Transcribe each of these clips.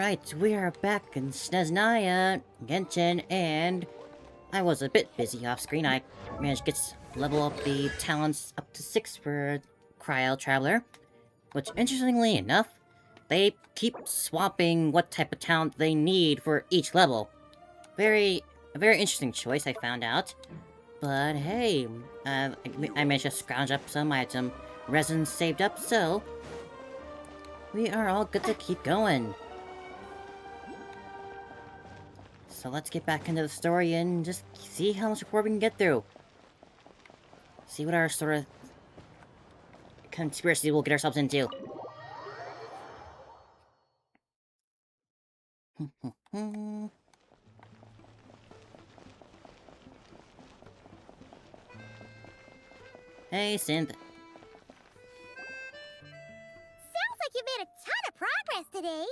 Alright, we are back in Sneznaya, Genshin, and I was a bit busy off screen. I managed to level up the talents up to 6 for Cryo Traveler, which interestingly enough, they keep swapping what type of talent they need for each level. A very interesting choice, I found out. But hey, I managed to scrounge up some items, resin saved up, so we are all good to keep going. So let's get back into the story and just see how much more we can get through. See what our sort of conspiracy we'll get ourselves into. Hey, Synth. Sounds like you made a ton of progress today.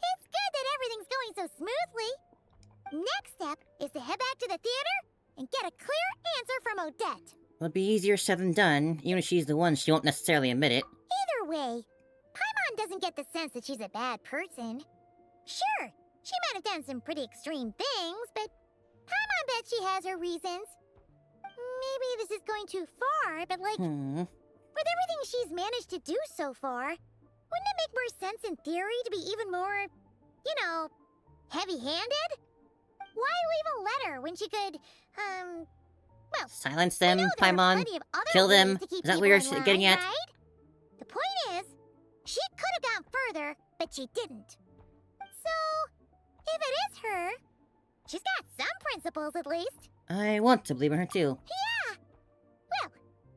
It's good that everything's going so smoothly. Next step is to head back to the theater and get a clear answer from Odette. It'll be easier said than done. Even if she's the one, she won't necessarily admit it. Either way, Paimon doesn't get the sense that she's a bad person. Sure, she might have done some pretty extreme things, but Paimon bet she has her reasons. Maybe this is going too far, but like, with everything she's managed to do so far, wouldn't it make more sense in theory to be even more, you know, heavy-handed? Why leave a letter when she could, well, silence them, I know there are Paimon. plenty of other Kill ways them. to keep Is that what people you're in line, getting at? right? The point is, she could have gone further, but she didn't. So, if it is her, she's got some principles at least. I want to believe in her too. Yeah. Well,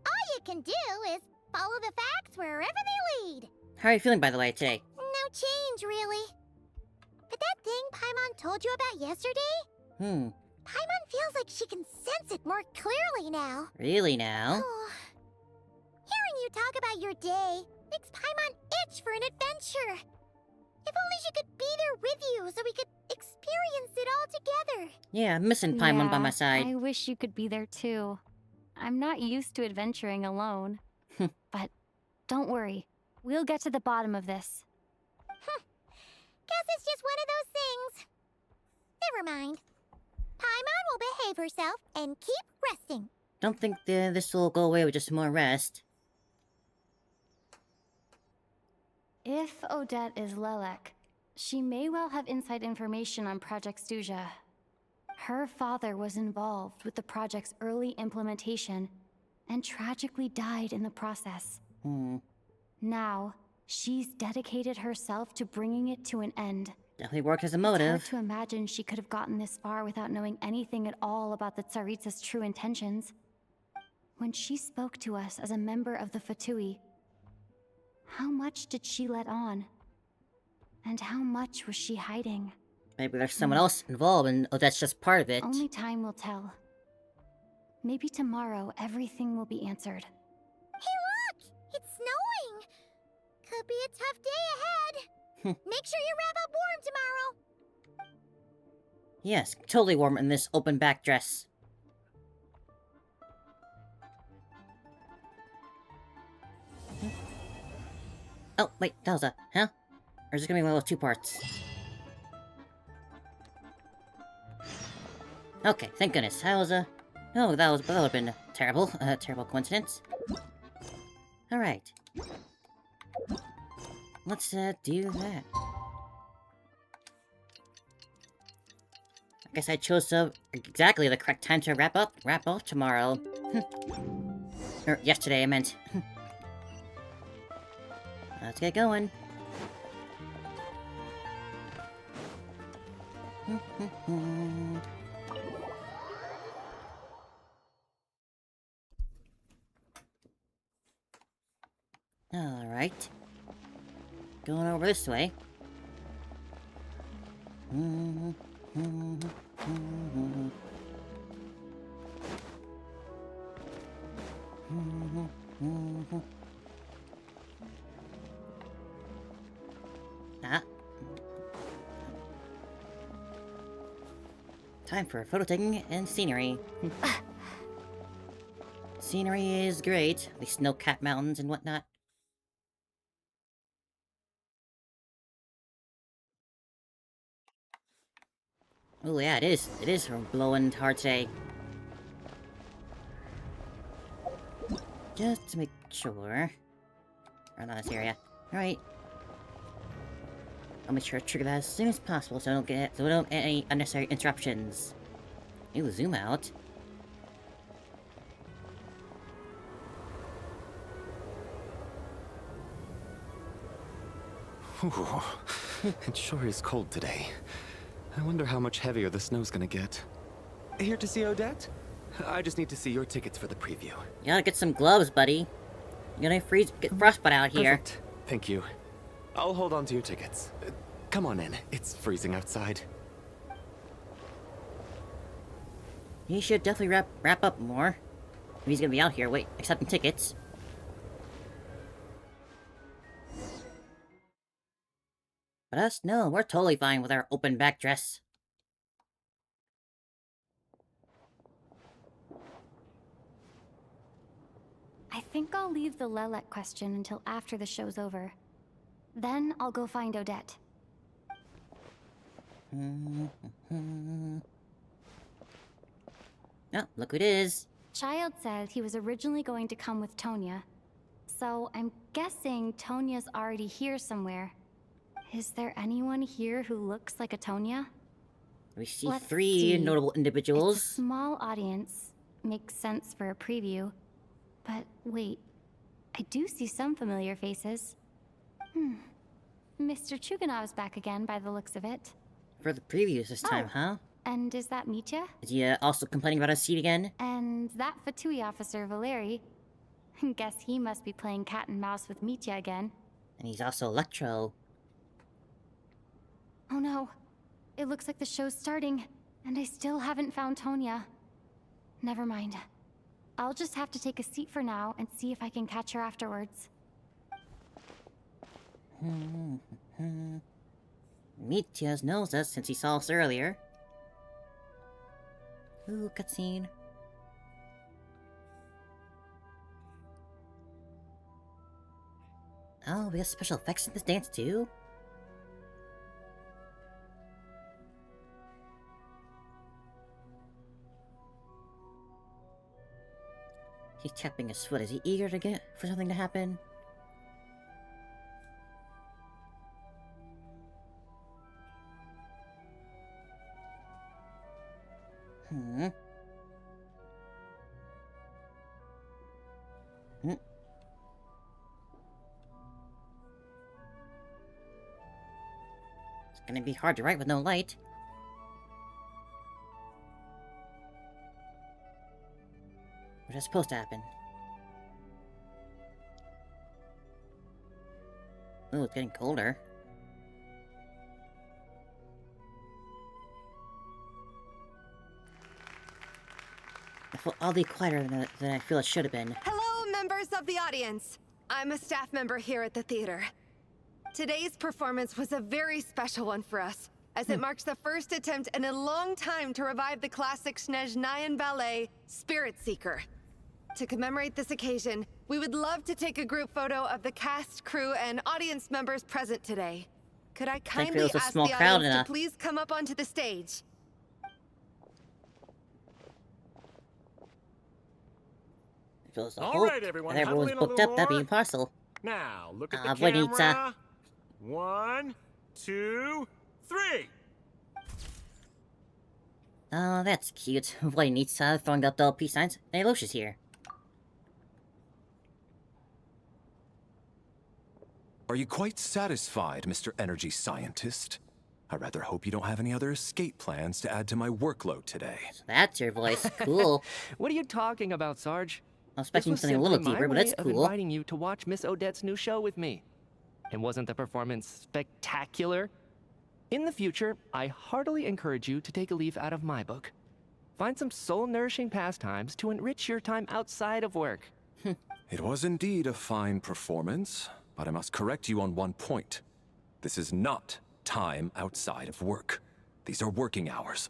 all you can do is follow the facts wherever they lead. How are you feeling, by the way, today? No change, really. But that thing Paimon told you about yesterday? Paimon feels like she can sense it more clearly now. Really now? Oh. Hearing you talk about your day makes Paimon itch for an adventure. If only she could be there with you so we could experience it all together. Yeah, I'm missing Paimon by my side. I wish you could be there too. I'm not used to adventuring alone. But don't worry, we'll get to the bottom of this. Guess it's just one of those things. Never mind. Paimon will behave herself and keep resting. Don't think this will go away with just more rest. If Odette is Lelek, she may well have inside information on Project Stuja. Her father was involved with the project's early implementation and tragically died in the process. Now, she's dedicated herself to bringing it to an end. Definitely worked as a It's motive. hard to imagine she could have gotten this far without knowing anything at all about the Tsaritsa's true intentions. When she spoke to us as a member of the Fatui, how much did she let on? And how much was she hiding? Maybe there's someone else involved and Odette's just part of it. Only time will tell. Maybe tomorrow everything will be answered. Hey look! It's snowing! Could be a tough day ahead. Make sure you wrap up warm tomorrow. Yes, totally warm in this open back dress. Oh, wait, that was a... Huh? Or is it gonna be one of those two parts? Okay, thank goodness. That was a... Oh, that would have been a terrible, terrible coincidence. Alright. Let's, do that. I guess I chose exactly the correct time to wrap up tomorrow. Or yesterday, I meant. Let's get going. Alright. Going over this way. Time for photo taking and scenery. Scenery is great, the snow-capped mountains and whatnot. Oh yeah, it is. It is blowing hard today. Just to make sure. Around this area. Alright. I'll make sure to trigger that as soon as possible so we don't get any unnecessary interruptions. Ooh, zoom out. Ooh, it sure is cold today. I wonder how much heavier the snow's gonna get. Here to see Odette? I just need to see your tickets for the preview. You gotta get some gloves, buddy. You're gonna get frostbite out here. Perfect. Thank you. I'll hold on to your tickets. Come on in. It's freezing outside. He should definitely wrap up more. If he's gonna be out here, accepting tickets. But us, no, we're totally fine with our open back dress. I think I'll leave the Lelek question until after the show's over. Then I'll go find Odette. Oh, look who it is. Child said he was originally going to come with Tonya. So I'm guessing Tonya's already here somewhere. Is there anyone here who looks like a Tonya? We see Let's three see. notable individuals. It's a small audience. Makes sense for a preview. But wait, I do see some familiar faces. Mr. Chuganov's back again by the looks of it. For the previews this time, huh? And is that Mitya? Is he also complaining about his seat again? And that Fatui officer, Valeri. Guess he must be playing cat and mouse with Mitya again. And he's also Electro. Oh no. It looks like the show's starting, and I still haven't found Tonya. Never mind. I'll just have to take a seat for now and see if I can catch her afterwards. Mitya knows us since he saw us earlier. Ooh, cutscene. Oh, we have special effects in this dance too? He's tapping his foot. Is he eager to get for something to happen? It's gonna be hard to write with no light. What is supposed to happen? Ooh, it's getting colder. I feel oddly quieter than I feel it should have been. Hello, members of the audience. I'm a staff member here at the theater. Today's performance was a very special one for us, as it marks the first attempt in a long time to revive the classic Snezhnayan ballet, Spirit Seeker. To commemorate this occasion, we would love to take a group photo of the cast, crew, and audience members present today. Could I kindly was a ask small the crowd audience enough. to please come up onto the stage? If it was a All Hulk, right, everyone, and everyone was huddle in a booked little up, that'd be more. impossible. Now, look at the Vanita. camera. 1, 2, 3. Oh, that's cute. Vanita throwing up the peace signs. Hey, Lucia's here. Are you quite satisfied, Mr. Energy Scientist? I rather hope you don't have any other escape plans to add to my workload today. So that's your voice. Cool. What are you talking about, Sarge? I was This expecting was something a little simply my deeper, but way it's of cool. inviting you to watch Miss Odette's new show with me. And wasn't the performance spectacular? In the future, I heartily encourage you to take a leaf out of my book. Find some soul-nourishing pastimes to enrich your time outside of work. It was indeed a fine performance, but I must correct you on one point. This is not time outside of work. These are working hours.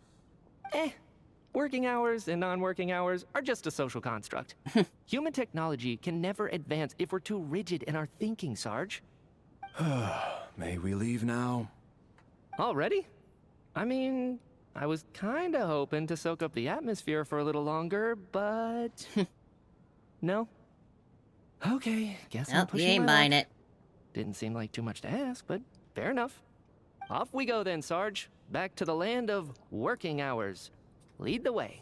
Working hours and non-working hours are just a social construct. Human technology can never advance if we're too rigid in our thinking, Sarge. May we leave now? Already? I mean, I was kinda hoping to soak up the atmosphere for a little longer, but... no? Okay, guess I'm Nope, you pushing ain't my buying luck. it. Didn't seem like too much to ask, but fair enough. Off we go then, Sarge. Back to the land of working hours. Lead the way.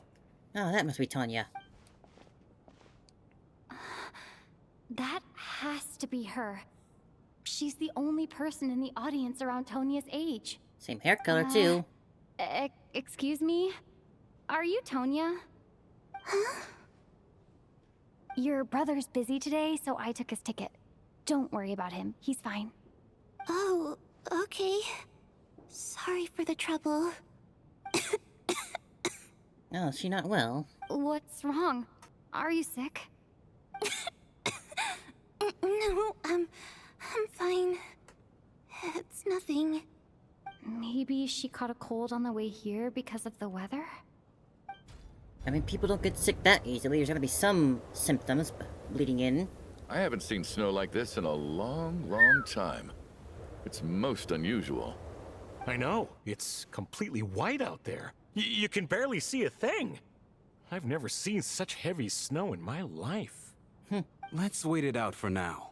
Oh, that must be Tonya. That has to be her. She's the only person in the audience around Tonya's age. Same hair color, too. Excuse me? Are you Tonya? Huh? Your brother's busy today, so I took his ticket. Don't worry about him. He's fine. Oh, okay. Sorry for the trouble. Oh, is she not well? What's wrong? Are you sick? No, I'm fine. It's nothing. Maybe she caught a cold on the way here because of the weather? I mean, people don't get sick that easily. There's gonna be some symptoms bleeding in. I haven't seen snow like this in a long, long time. It's most unusual. I know. It's completely white out there. You can barely see a thing. I've never seen such heavy snow in my life. Let's wait it out for now.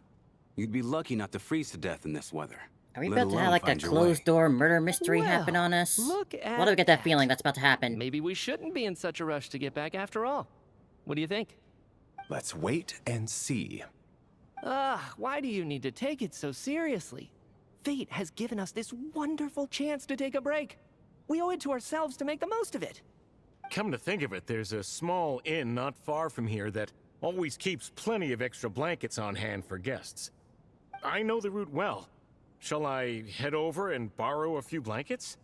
You'd be lucky not to freeze to death in this weather. Are we let about to have alone like a find your way. closed-door murder mystery happen Well, on us? look at Why do I get that that. feeling that's about to happen? Maybe we shouldn't be in such a rush to get back after all. What do you think? Let's wait and see. Why do you need to take it so seriously? Fate has given us this wonderful chance to take a break. We owe it to ourselves to make the most of it. Come to think of it, there's a small inn not far from here that always keeps plenty of extra blankets on hand for guests. I know the route well. Shall I head over and borrow a few blankets?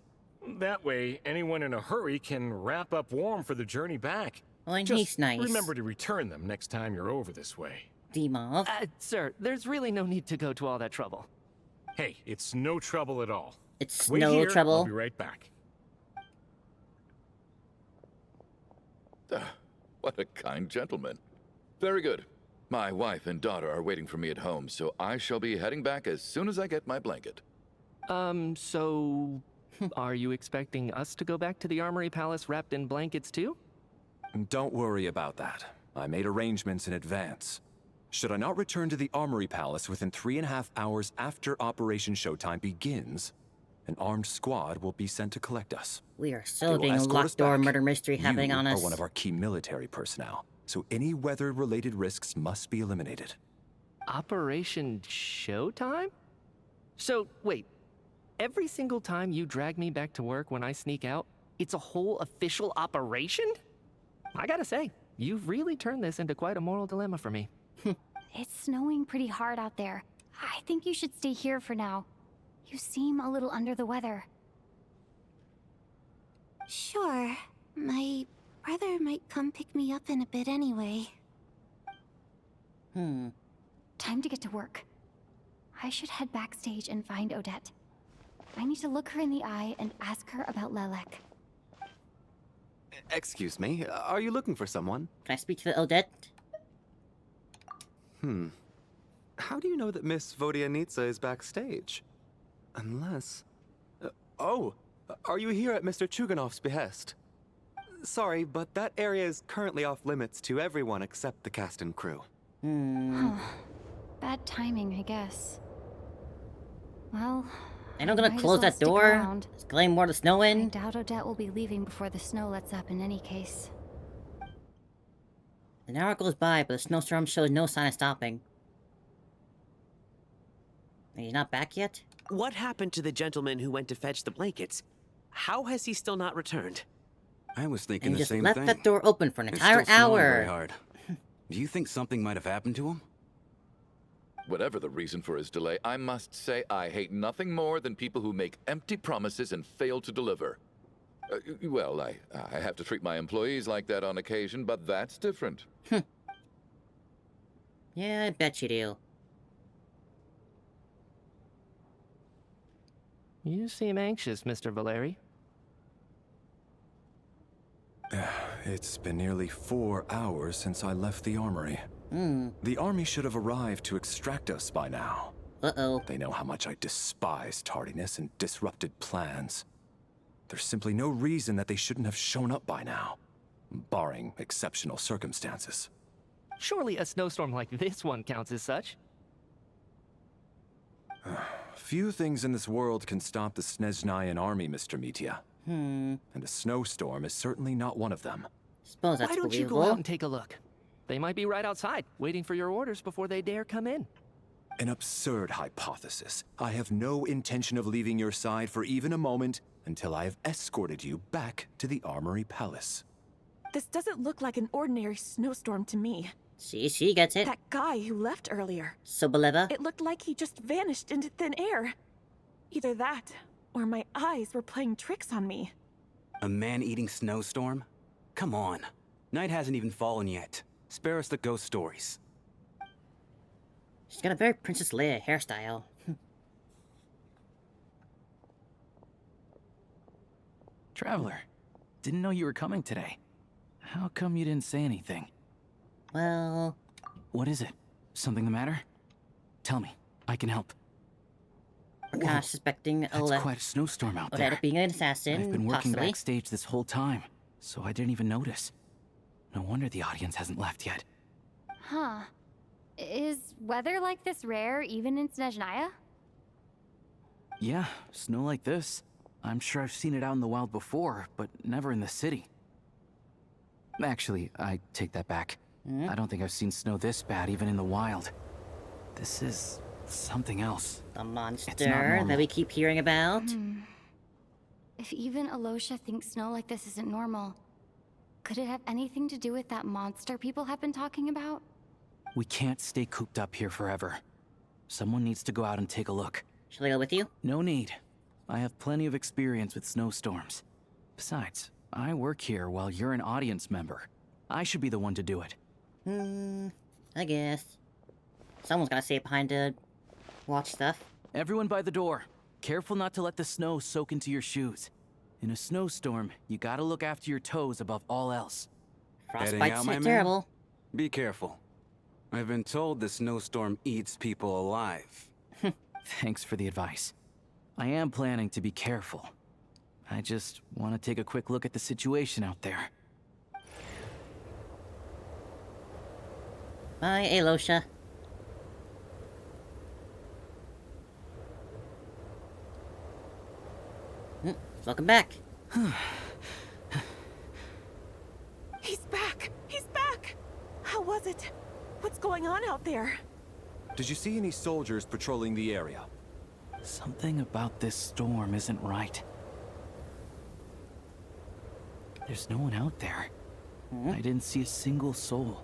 That way, anyone in a hurry can wrap up warm for the journey back. Well, and Just he's nice. remember to return them next time you're over this way. Demov. Sir, there's really no need to go to all that trouble. Hey, it's no trouble at all. It's Wait no here, I'll trouble. be right back. What a kind gentleman. Very good. My wife and daughter are waiting for me at home, so I shall be heading back as soon as I get my blanket. So... are you expecting us to go back to the Armory Palace wrapped in blankets too? Don't worry about that. I made arrangements in advance. Should I not return to the Armory Palace within 3.5 hours after Operation Showtime begins, an armed squad will be sent to collect us. We are They still will being a escort us locked-door back. murder mystery happening on You us. are one of our key military personnel, so any weather-related risks must be eliminated. Operation Showtime? So, wait. Every single time you drag me back to work when I sneak out, it's a whole official operation? I gotta say, you've really turned this into quite a moral dilemma for me. It's snowing pretty hard out there. I think you should stay here for now. You seem a little under the weather. Sure. My brother might come pick me up in a bit anyway. Time to get to work. I should head backstage and find Odette. I need to look her in the eye and ask her about Lelek. Excuse me, are you looking for someone? Can I speak to the Odette? How do you know that Miss Vodianitsa is backstage? Unless... are you here at Mr. Chuganov's behest? Sorry, but that area is currently off limits to everyone except the cast and crew. Bad timing, I guess. Well... And I'm I gonna might as close well that stick door. around. Is getting more to snow I in. doubt Odette will be leaving before the snow lets up in any case. An hour goes by, but the snowstorm shows no sign of stopping. And he's not back yet? What happened to the gentleman who went to fetch the blankets? How has he still not returned? I was thinking And the he just same left thing. that door open for an It's entire still snowing very hour. hard. Do you think something might have happened to him? Whatever the reason for his delay, I must say I hate nothing more than people who make empty promises and fail to deliver. Well, I have to treat my employees like that on occasion, but that's different. Yeah, I bet you do. You seem anxious, Mr. Valeri. It's been nearly 4 hours since I left the armory. The army should have arrived to extract us by now. Uh-oh. They know how much I despise tardiness and disrupted plans. There's simply no reason that they shouldn't have shown up by now, barring exceptional circumstances. Surely a snowstorm like this one counts as such. Few things in this world can stop the Snezhnayan army, Mr. Mitya. And a snowstorm is certainly not one of them. Suppose that's Why don't you believable. go out and take a look? They might be right outside, waiting for your orders before they dare come in. An absurd hypothesis. I have no intention of leaving your side for even a moment until I have escorted you back to the Armory Palace. This doesn't look like an ordinary snowstorm to me. See, she gets it. That guy who left earlier. Soboleva. It looked like he just vanished into thin air. Either that, or my eyes were playing tricks on me. A man-eating snowstorm? Come on. Night hasn't even fallen yet. Spare us the ghost stories. She's got a very Princess Leia hairstyle. Traveler, didn't know you were coming today. How come you didn't say anything? Well... What is it? Something the matter? Tell me. I can help. We're kind of suspecting That's quite a snowstorm out there. Odette being an assassin, I've been working possibly. backstage this whole time, so I didn't even notice. No wonder the audience hasn't left yet. Huh. Is weather like this rare even in Snezhnaya? Yeah, snow like this. I'm sure I've seen it out in the wild before, but never in the city. Actually, I take that back. I don't think I've seen snow this bad even in the wild. This is something else. The monster normal. that we keep hearing about. If even Alosha thinks snow like this isn't normal, could it have anything to do with that monster people have been talking about? We can't stay cooped up here forever. Someone needs to go out and take a look. Shall I go with you? No need. I have plenty of experience with snowstorms. Besides, I work here while you're an audience member. I should be the one to do it. I guess. Someone's gotta stay behind to watch stuff. Everyone by the door. Careful not to let the snow soak into your shoes. In a snowstorm, you gotta look after your toes above all else. Heading Frostbite's out, my man? terrible. Be careful. I've been told the snowstorm eats people alive. Thanks for the advice. I am planning to be careful. I just want to take a quick look at the situation out there. Bye, Alosha. Welcome back. He's back! He's back! How was it? What's going on out there? Did you see any soldiers patrolling the area? Something about this storm isn't right. There's no one out there. I didn't see a single soul.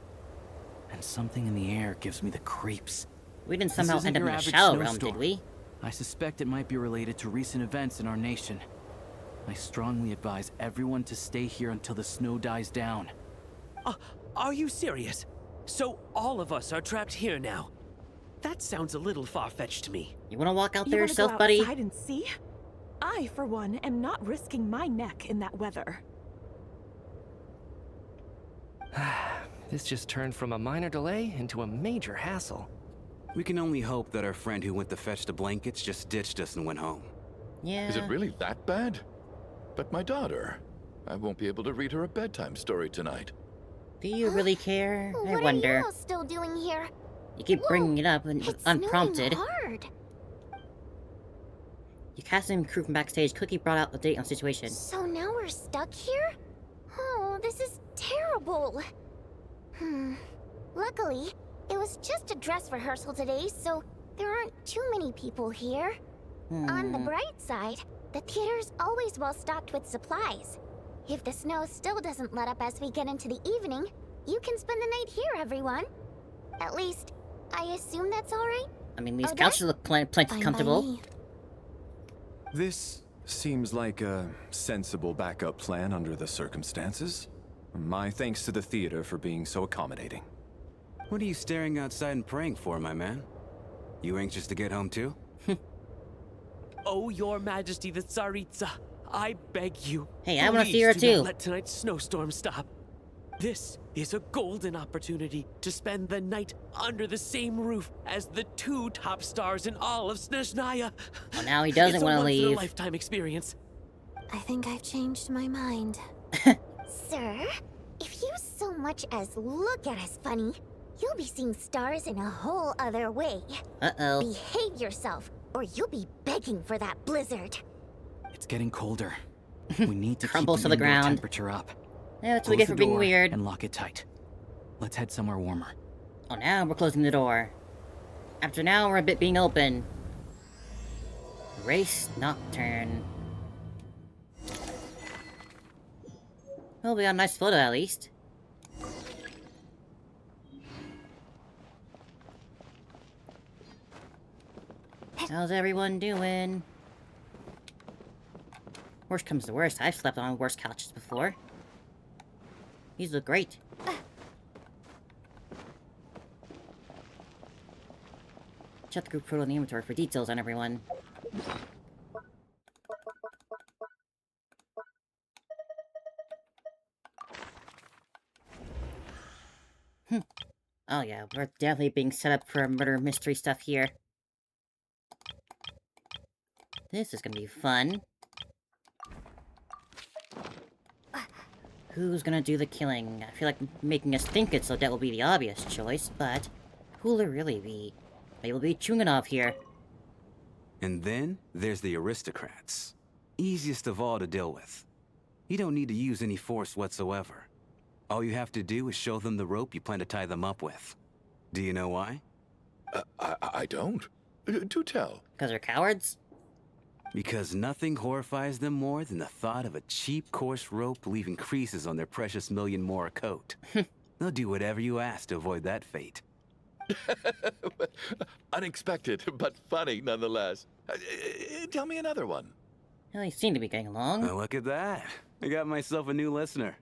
And something in the air gives me the creeps. We didn't This somehow isn't end up in your a average shadow realm, snowstorm. did we? I suspect it might be related to recent events in our nation. I strongly advise everyone to stay here until the snow dies down. Are you serious? So all of us are trapped here now? That sounds a little far-fetched to me. You wanna walk out You there wanna yourself, go buddy? outside and see? I, for one, am not risking my neck in that weather. This just turned from a minor delay into a major hassle. We can only hope that our friend who went to fetch the blankets just ditched us and went home. Yeah. Is it really that bad? But my daughter, I won't be able to read her a bedtime story tonight. Do you really care? I What wonder. are you all still doing here? You keep bringing it up It's unprompted. snowing hard. You cast him crew from backstage. Cookie brought out the date on the situation. So now we're stuck here? Oh, this is terrible. Luckily, it was just a dress rehearsal today, so there aren't too many people here. On the bright side, the theater's always well stocked with supplies. If the snow still doesn't let up as we get into the evening, you can spend the night here, everyone. At least, I assume that's all right? I mean, these Odette? couches look plenty Fine by comfortable. me. This seems like a sensible backup plan under the circumstances. My thanks to the theater for being so accommodating. What are you staring outside and praying for, my man? You anxious to get home too? Oh, your majesty, the Tsaritsa, I beg you. Hey, I wanna see please her do too. not let tonight's snowstorm stop. This is a golden opportunity to spend the night under the same roof as the two top stars in all of Snezhnaya. Well, now he doesn't It's a wanna leave. once-in-a-lifetime experience. I think I've changed my mind. Sir, if you so much as look at us funny, you'll be seeing stars in a whole other way. Uh-oh. Behave yourself, or you'll be begging for that blizzard. It's getting colder. We need to keep Crumbles the to the indoor ground. temperature up. Yeah, that's what we Close get for the being door weird. and lock it tight. Let's head somewhere warmer. Oh, now we're closing the door. After now, we're a bit being open. Race Nocturne. Well, we got a nice photo at least. How's everyone doing? Worst comes to worst, I've slept on worse couches before. These look great. Check the group photo in the inventory for details on everyone. Oh yeah, we're definitely being set up for murder mystery stuff here. This is gonna be fun. Who's gonna do the killing? I feel like making us think it's Odette will be the obvious choice, but who'll it really be? Maybe it'll be Chuganov here. And then there's the aristocrats. Easiest of all to deal with. You don't need to use any force whatsoever. All you have to do is show them the rope you plan to tie them up with. Do you know why? I don't. Do tell. Because they're cowards? Because nothing horrifies them more than the thought of a cheap, coarse rope leaving creases on their precious $1,000,000 more coat. They'll do whatever you ask to avoid that fate. Unexpected, but funny nonetheless. Tell me another one. Well, you seem to be getting along. Oh, look at that. I got myself a new listener.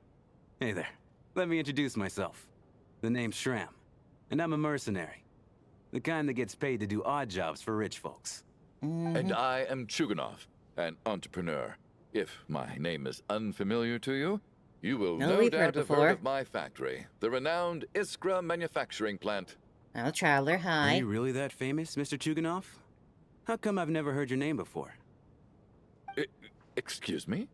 Hey there. Let me introduce myself. The name's Shram, and I'm a mercenary. The kind that gets paid to do odd jobs for rich folks. And I am Chuganov, an entrepreneur. If my name is unfamiliar to you, you will no we've heard doubt have before. heard of my factory, the renowned Iskra manufacturing plant. I'm a traveler, Are hi. you really that famous, Mr. Chuganov? How come I've never heard your name before? Excuse me?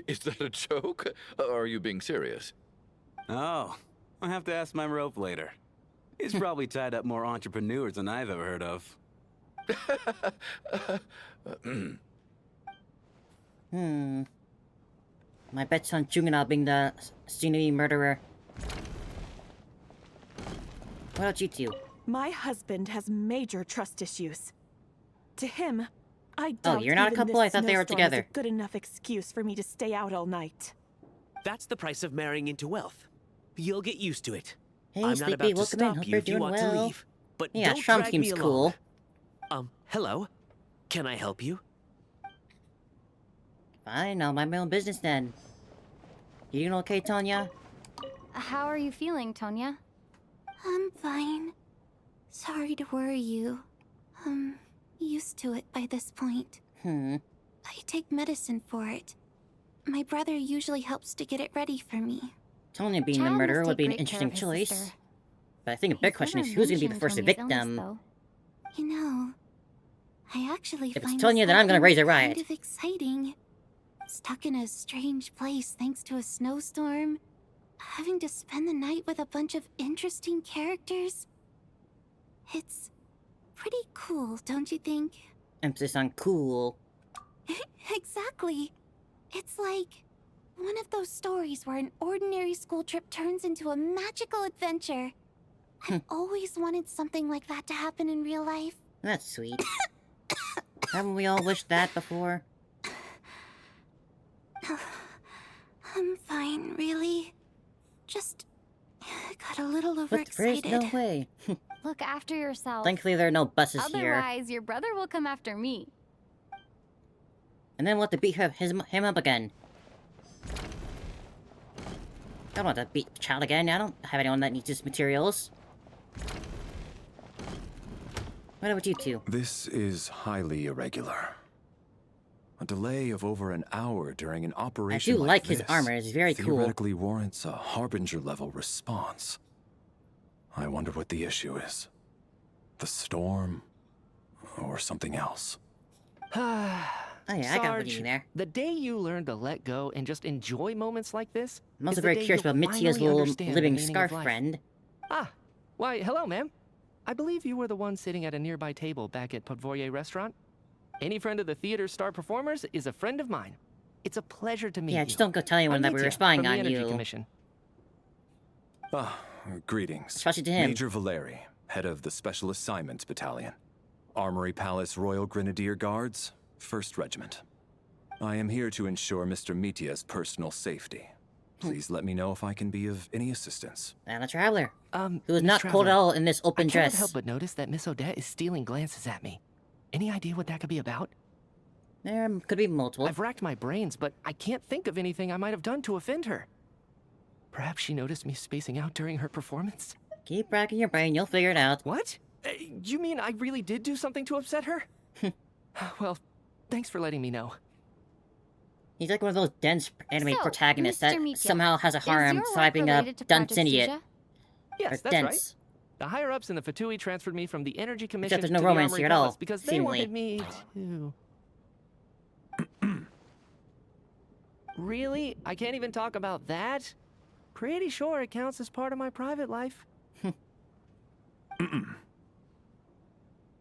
Is that a joke? Or are you being serious? Oh, I'll have to ask my rope later. He's probably tied up more entrepreneurs than I've ever heard of. My bet's on Chuganov being the soon-to-be murderer. What about you two? My husband has major trust issues. To him, I Oh, doubt you're not a even couple? this I thought they were snowstorm is together. a good enough excuse for me to stay out all night. That's the price of marrying into wealth. You'll get used to it. Hey, I'm not Sleepy, about to welcome in. stop Hope you you're if you doing want to well. leave. But Yeah, don't Shram drag seems me cool. along. Hello? Can I help you? Fine, I'll mind my own business then. You doing okay, Tonya? How are you feeling, Tonya? I'm fine. Sorry to worry you. I'm used to it by this point. I take medicine for it. My brother usually helps to get it ready for me. Tonya being the Chad murderer must would be take an great care interesting of his choice. sister. But I think a big question is who's gonna be the first victim? You know, I actually If it's find Tonya, this then I'm gonna whole raise a thing riot. Kind of exciting. Stuck in a strange place thanks to a snowstorm. Having to spend the night with a bunch of interesting characters. It's pretty cool, don't you think? Emphasis on cool. Exactly. It's like one of those stories where an ordinary school trip turns into a magical adventure. I've always wanted something like that to happen in real life. That's sweet. Haven't we all wished that before? I'm fine, really. Just got a little But there's overexcited. no way. Look after yourself. Thankfully there are no buses here. Otherwise, your brother will come after me. And then we'll have to beat him up again. I don't want to beat the child again. I don't have anyone that needs his materials. What about you two? This is highly irregular. A delay of over an hour during an operation like his this armor. It's very cool. theoretically warrants a Harbinger-level response. I wonder what the issue is. The storm, or something else. Oh yeah, I got what Sarge, you mean there. the day you learn to let go and just enjoy moments like this, I'm also is the very day curious you'll about Mitsuya's finally little understand the living meaning of scarf life. friend. Ah, why, hello, ma'am. I believe you were the one sitting at a nearby table back at Podvorye Restaurant. Any friend of the theater's star performers is a friend of mine. It's a pleasure to meet you. Yeah, just don't go tell anyone I'm that we were Mitya, spying from the on Energy you. Commission. Ah, greetings. Especially to him. Major Valeri, head of the Special Assignments Battalion. Armory Palace Royal Grenadier Guards, 1st Regiment. I am here to ensure Mr. Mitya's personal safety. Please let me know if I can be of any assistance. And a traveler. Who is Miss not cold Traveler, at all in this open I can't dress. help but notice that Miss Odette is stealing glances at me. Any idea what that could be about? There could be multiple. I've racked my brains, but I can't think of anything I might have done to offend her. Perhaps she noticed me spacing out during her performance? Keep racking your brain, you'll figure it out. What? You mean I really did do something to upset her? Well, thanks for letting me know. He's like one of those dense anime So, protagonists Mr. that Mitya, somehow has a is harem your work swiping a related to dunce Project idiot. Suja? Yes, Or that's dense. right. The higher-ups in the Fatui transferred me from the Energy Commission there's to no the romance Armory here at all, Palace because they seemingly. wanted me to... Really? I can't even talk about that? Pretty sure it counts as part of my private life.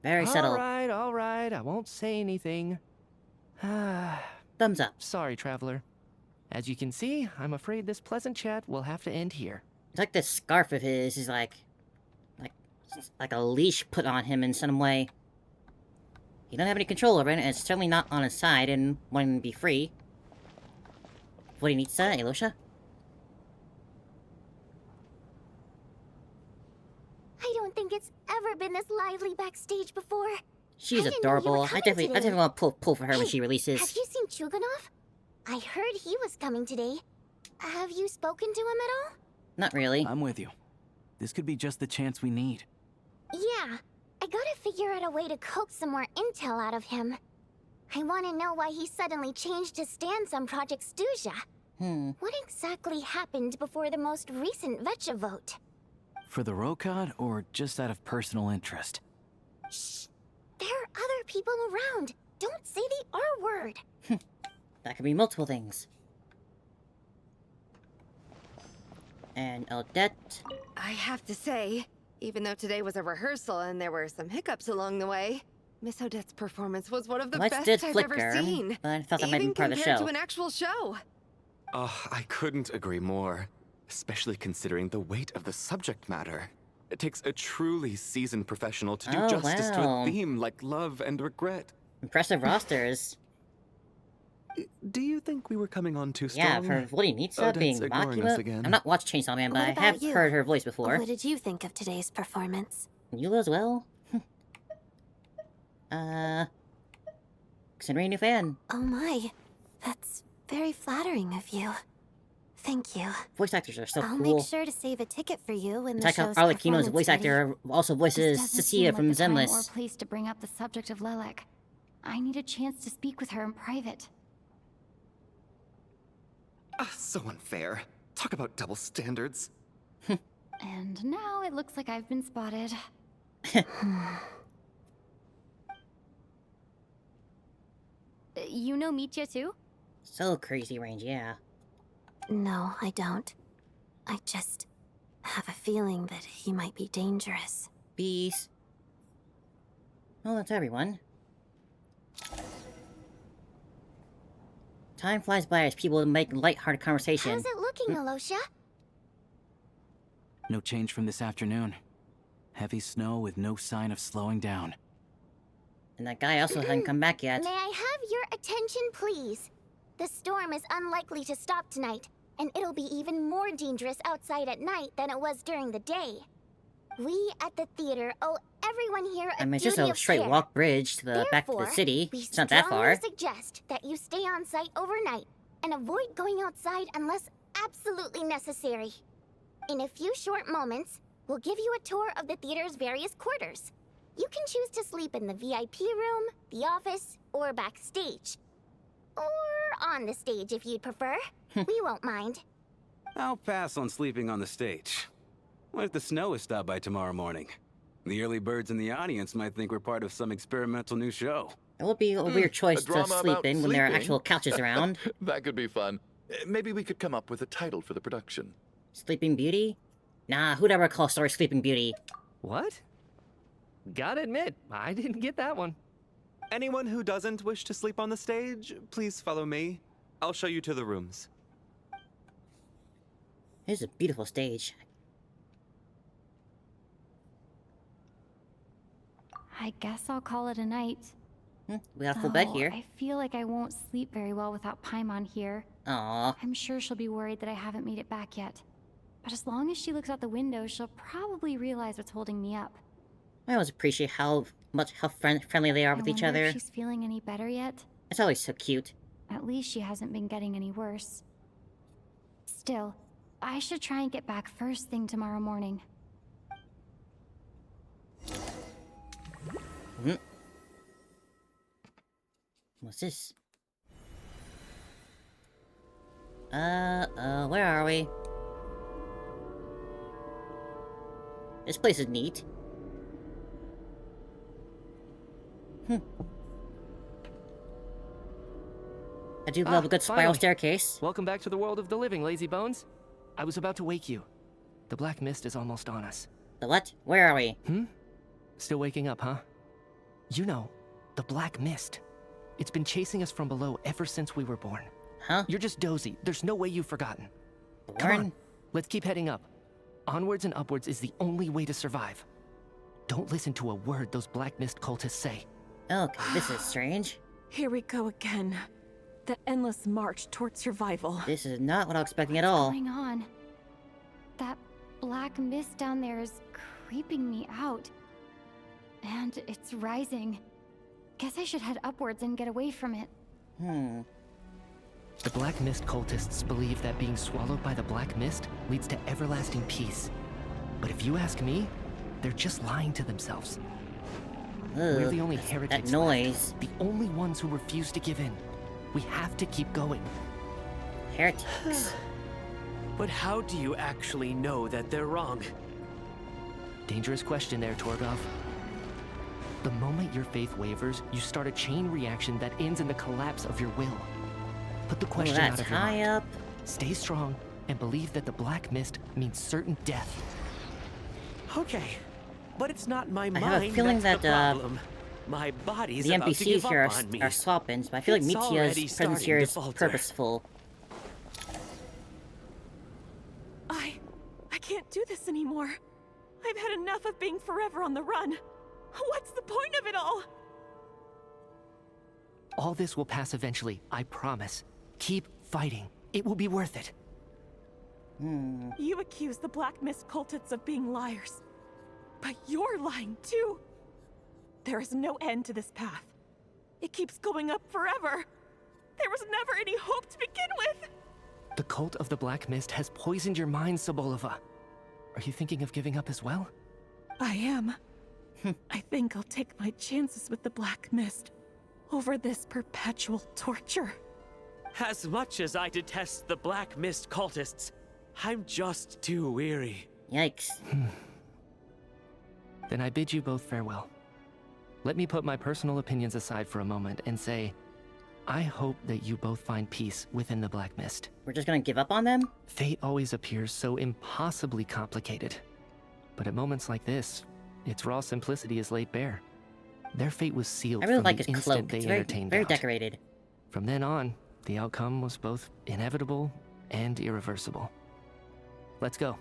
Very subtle. All right, I won't say anything. Thumbs up. Sorry, traveler. As you can see, I'm afraid this pleasant chat will have to end here. It's like this scarf of his is like a leash put on him in some way. He doesn't have any control over it, and it's certainly not on his side and wanting to be free. What do you need, Elosha? I don't think it's ever been this lively backstage before. She's I didn't know you were adorable. I coming definitely today. want to pull for her when Hey, she releases. Have you seen Chuganov? I heard he was coming today. Have you spoken to him at all? Not really. I'm with you. This could be just the chance we need. Yeah, I gotta figure out a way to coax some more intel out of him. I want to know why he suddenly changed his stance on Project Stuja. What exactly happened before the most recent VII vote? For the Rokad, or just out of personal interest? Shh! There are other people around. Don't say the R word. That could be multiple things. And Odette. I have to say, even though today was a rehearsal and there were some hiccups along the way, Miss Odette's performance was one of the Lights best did I've flicker, ever seen. but I thought that might be Even part of the compared show. to an actual show. I couldn't agree more. Especially considering the weight of the subject matter. It takes a truly seasoned professional to do Oh, justice to wow. a theme like love and regret. Impressive rosters. Do you think we were coming on too strong? Yeah, for Woody Nitsa Odette's being ignoring us Makima. again. I've not watched Chainsaw Man, but What I about have you? heard her voice before. What did you think of today's performance? You as well? Considering a new fan. Oh my, that's very flattering of you. Thank you. Voice actors are so I'll cool. make sure to save a ticket for you when the It's like how show's Arlecchino's voice performance ready. actor also voices This doesn't Cecilia seem from like the time or Zenless. place to bring up the subject of Lelek. I need a chance to speak with her in private. So unfair. Talk about double standards. And now it looks like I've been spotted. You know Mitya too? So crazy range, yeah. No, I don't. I just have a feeling that he might be dangerous. Peace. Well, that's everyone. Time flies by as people make lighthearted conversation. How's it looking, Alosha? No change from this afternoon. Heavy snow with no sign of slowing down. And that guy also hasn't come back yet. May I have your attention, please? The storm is unlikely to stop tonight, and it'll be even more dangerous outside at night than it was during the day. We at the theater owe everyone here a I mean, it's duty just a of straight care. walk bridge to the back to the Therefore, city. we It's not that far. strongly suggest that you stay on site overnight and avoid going outside unless absolutely necessary. In a few short moments, we'll give you a tour of the theater's various quarters. You can choose to sleep in the VIP room, the office, or backstage. Or on the stage if you'd prefer. We won't mind. I'll pass on sleeping on the stage. What if the snow is stopped by tomorrow morning? The early birds in the audience might think we're part of some experimental new show. It would be a weird choice to drama sleep about in when there are sleeping? actual couches around. That could be fun. Maybe we could come up with a title for the production. Sleeping Beauty? Nah, who'd ever call a story Sleeping Beauty? What? Gotta admit, I didn't get that one. Anyone who doesn't wish to sleep on the stage, please follow me. I'll show you to the rooms. This is a beautiful stage. I guess I'll call it a night. We got a full bed Oh, here. I feel like I won't sleep very well without Paimon here. Aww. I'm sure she'll be worried that I haven't made it back yet. But as long as she looks out the window, she'll probably realize what's holding me up. I always appreciate how friendly they are with each I wonder other. if she's feeling any better yet. It's always so cute. At least she hasn't been getting any worse. Still, I should try and get back first thing tomorrow morning. What's this? Where are we? This place is neat. I do love a good spiral Finally. staircase. Welcome back to the world of the living, lazy bones. I was about to wake you. The black mist is almost on us. The what? Where are we? Still waking up, huh? You know, the black mist. It's been chasing us from below ever since we were born. Huh? You're just dozy. There's no way you've forgotten. Born? Come on, let's keep heading up. Onwards and upwards is the only way to survive. Don't listen to a word those black mist cultists say. Okay, this is strange. Here we go again. The endless march towards survival. This is not what I was expecting at What's all. going on? That black mist down there is creeping me out. And it's rising. Guess I should head upwards and get away from it. The black mist cultists believe that being swallowed by the black mist leads to everlasting peace. But if you ask me, they're just lying to themselves. We're the only heretics that noise. left, the only ones who refuse to give in. We have to keep going. Heretics. But how do you actually know that they're wrong? Dangerous question there, Torgov. The moment your faith wavers, you start a chain reaction that ends in the collapse of your will. Put the question out that's of your high mind. up. Stay strong and believe that the black mist means certain death. Okay, but it's not my mind. have a feeling that's the that, problem. My body's The about to give NPCs here up on me. are swap-ins, but I feel like It's already Mitia's presence here starting is to falter. purposeful. I can't do this anymore. I've had enough of being forever on the run. What's the point of it all? All this will pass eventually, I promise. Keep fighting. It will be worth it. You accuse the Black Mist cultists of being liars. But you're lying too. There is no end to this path. It keeps going up forever. There was never any hope to begin with. The cult of the Black Mist has poisoned your mind, Sobolova. Are you thinking of giving up as well? I am. I think I'll take my chances with the Black Mist over this perpetual torture. As much as I detest the Black Mist cultists, I'm just too weary. Yikes. Then I bid you both farewell. Let me put my personal opinions aside for a moment and say, I hope that you both find peace within the Black Mist. We're just gonna give up on them? Fate always appears so impossibly complicated. But at moments like this, its raw simplicity is laid bare. Their fate was sealed I really from like the his instant cloak. they It's very, entertained very doubt. decorated. From then on, the outcome was both inevitable and irreversible. Let's go.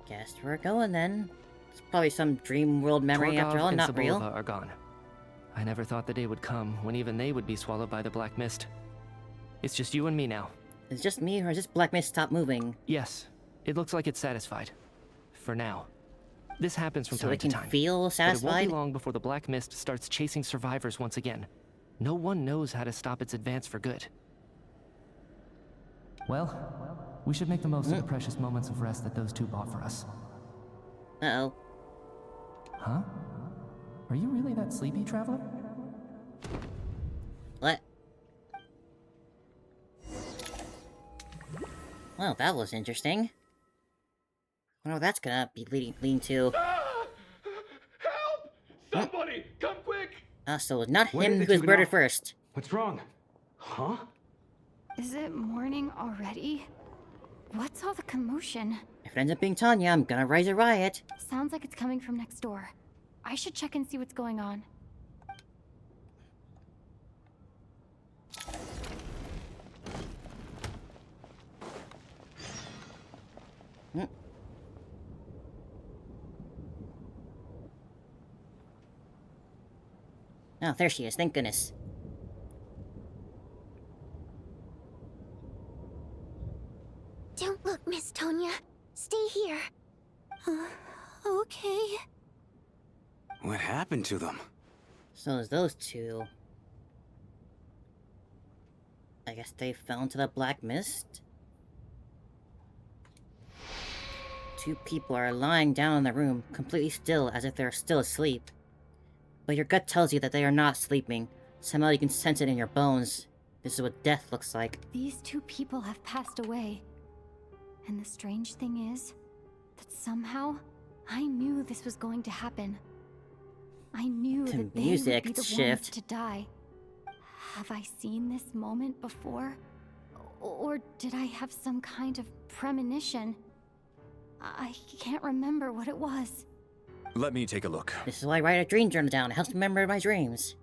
Guess we're going then. It's probably some dream world memory after Torgov all, and not real. Sobolova are gone. I never thought the day would come when even they would be swallowed by the Black Mist. It's just you and me now. Is it just me, or has this black mist stopped moving? Yes, it looks like it's satisfied. For now. This happens from So time it can to time. feel But it won't satisfied? be long before the Black Mist starts chasing survivors once again. No one knows how to stop its advance for good. Well, we should make the most of the precious moments of rest that those two bought for us. Uh-oh. Huh? Are you really that sleepy, traveler? What? Well, that was interesting. What that's gonna be leading to. Help! Somebody, come quick! So it's not Where him did who was you murdered go? first. What's wrong? Huh? Is it morning already? What's all the commotion? If it ends up being Tanya, I'm gonna raise a riot. Sounds like it's coming from next door. I should check and see what's going on. Oh, there she is, thank goodness. Don't look, Miss Tonya. Stay here. Okay. What happened to them? So is those two. I guess they fell into the black mist? Two people are lying down in the room, completely still, as if they're still asleep. But your gut tells you that they are not sleeping. Somehow you can sense it in your bones. This is what death looks like. These two people have passed away. And the strange thing is that somehow I knew this was going to happen. I knew The that they music would be the ones shift. to die. Have I seen this moment before? Or did I have some kind of premonition? I can't remember what it was. Let me take a look. This is why I write a dream journal down. It helps me remember my dreams.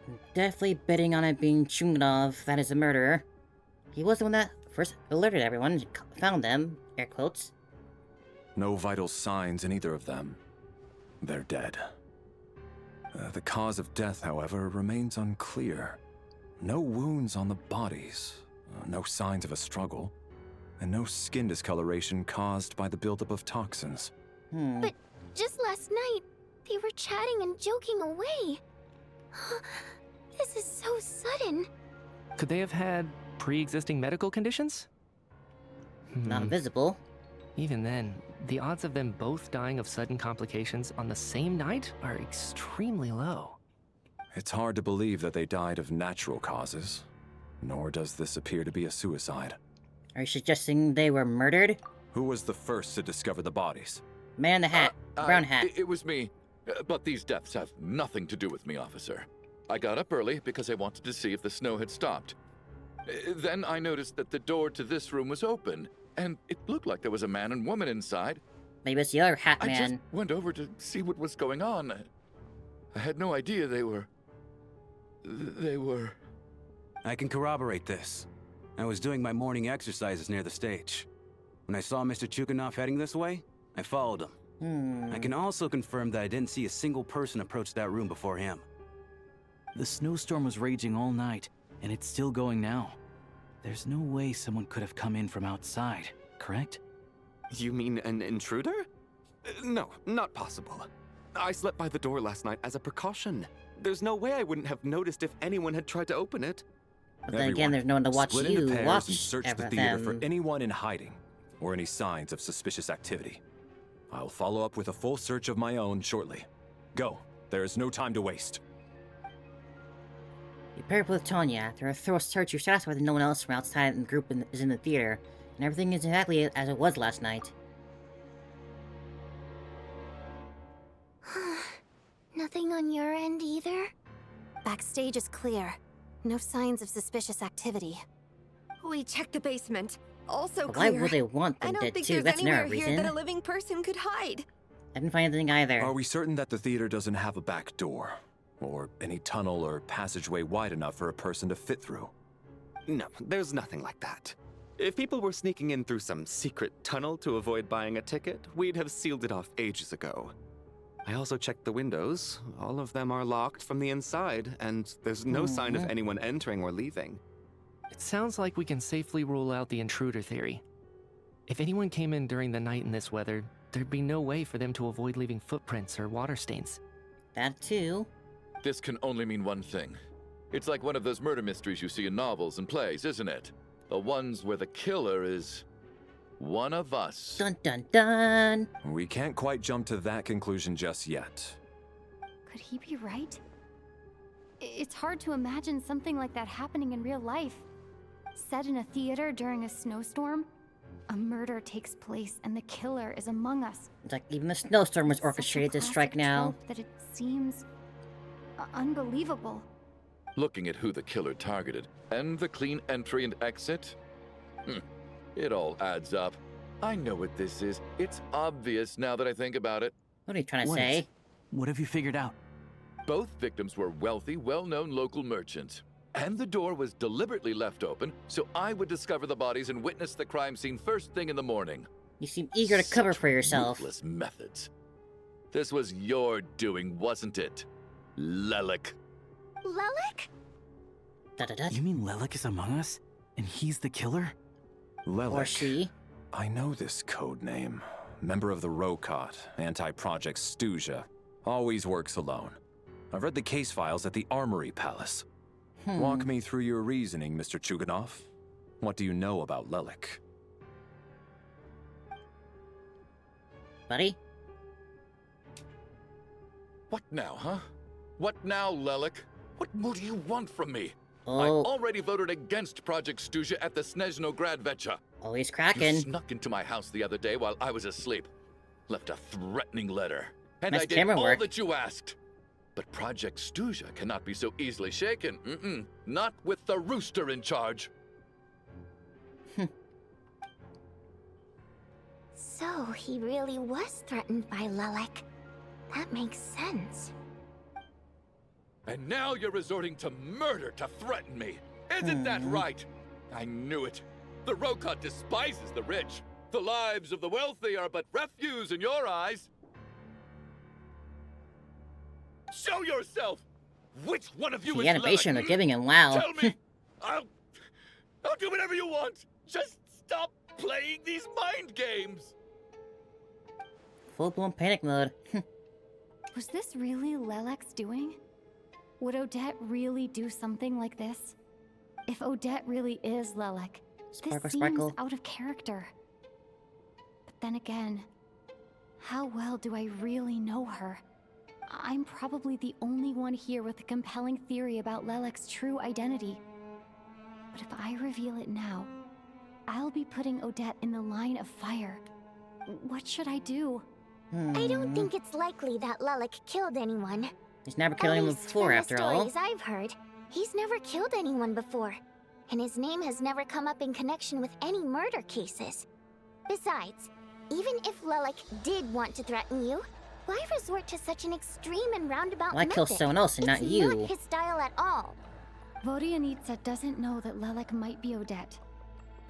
I'm definitely betting on it being Chunganov that is the murderer. He was the one that first alerted everyone and found them, air quotes. No vital signs in either of them. They're dead. The cause of death, however, remains unclear. No wounds on the bodies, no signs of a struggle, and no skin discoloration caused by the buildup of toxins. But just last night, they were chatting and joking away. This is so sudden. Could they have had pre-existing medical conditions? Not visible. Even then, the odds of them both dying of sudden complications on the same night are extremely low. It's hard to believe that they died of natural causes, nor does this appear to be a suicide. Are you suggesting they were murdered? Who was the first to discover the bodies? Man in the hat. Brown hat. It was me. But these deaths have nothing to do with me, officer. I got up early because I wanted to see if the snow had stopped. Then I noticed that the door to this room was open, and it looked like there was a man and woman inside. Maybe it's the other hat I man. just went over to see what was going on. I had no idea they were... I can corroborate this. I was doing my morning exercises near the stage. When I saw Mr. Chukhanov heading this way, I followed him. I can also confirm that I didn't see a single person approach that room before him. The snowstorm was raging all night, and it's still going now. There's no way someone could have come in from outside, correct? You mean an intruder? No, not possible. I slept by the door last night as a precaution. There's no way I wouldn't have noticed if anyone had tried to open it. But then again, there's no one to watch split into you pairs watch and search the everything. theater for anyone in hiding or any signs of suspicious activity. I'll follow up with a full search of my own shortly. Go. There is no time to waste. You pair up with Tanya. After a thorough search, you're satisfied that no one else from outside the group is in the theater, and everything is exactly as it was last night. Nothing on your end either? Backstage is clear. No signs of suspicious activity. We checked the basement. Also But why clear. would they want I them don't dead think too? there's That's anywhere another here reason. that a living person could hide. I didn't find anything either. Are we certain that the theater doesn't have a back door? Or any tunnel or passageway wide enough for a person to fit through? No, there's nothing like that. If people were sneaking in through some secret tunnel to avoid buying a ticket, we'd have sealed it off ages ago. I also checked the windows. All of them are locked from the inside, and there's no sign of anyone entering or leaving. It sounds like we can safely rule out the intruder theory. If anyone came in during the night in this weather, there'd be no way for them to avoid leaving footprints or water stains. That too. This can only mean one thing. It's like one of those murder mysteries you see in novels and plays, isn't it? The ones where the killer is one of us. Dun dun dun! We can't quite jump to that conclusion just yet. Could he be right? It's hard to imagine something like that happening in real life. Set in a theater during a snowstorm, a murder takes place and the killer is among us. It's like even the snowstorm was orchestrated to strike now. That it seems unbelievable. Looking at who the killer targeted and the clean entry and exit, it all adds up. I know what this is. It's obvious now that I think about it. What are you trying to say? What have you figured out? Both victims were wealthy, well-known local merchants. And the door was deliberately left open so I would discover the bodies and witness the crime scene first thing in the morning. You seem eager to cover for yourself. Ruthless methods. This was your doing, wasn't it? Lelik. Lelik? You mean Lelik is among us? And he's the killer? Lelik. Or she. I know this code name. Member of the Rokot, anti-Project Stuja. Always works alone. I've read the case files at the Armory Palace. Walk me through your reasoning, Mr. Chuganov. What do you know about Lelik? Buddy? What now, huh? What now, Lelik? What more do you want from me? Oh. I already voted against Project Stuja at the Snezhnograd Vecha. Oh, he's cracking. You snuck into my house the other day while I was asleep. Left a threatening letter. And Nice I did camera all work. that you asked. But Project Stuja cannot be so easily shaken. Not with the rooster in charge. So he really was threatened by Lelik. That makes sense. And now you're resorting to murder to threaten me. Isn't that right? I knew it. The Rokot despises the rich. The lives of the wealthy are but refuse in your eyes. Show yourself! Which one of you is The animation Lelik? they're giving him, wow. Tell me! I'll do whatever you want. Just stop playing these mind games. Full-blown panic mode. Was this really Lelek's doing? Would Odette really do something like this? If Odette really is Lelek, Sparkle, this sparkle. seems out of character. But then again, how well do I really know her? I'm probably the only one here with a compelling theory about Lelek's true identity. But if I reveal it now, I'll be putting Odette in the line of fire. What should I do? I don't think it's likely that Lelik killed anyone. He's never killed anyone before, after all. From the stories I've heard, he's never killed anyone before. And his name has never come up in connection with any murder cases. Besides, even if Lelik did want to threaten you, why resort to such an extreme and roundabout Why method? kill someone else and not It's you? not his style at all. Vodyanitsa doesn't know that Lelek might be Odette,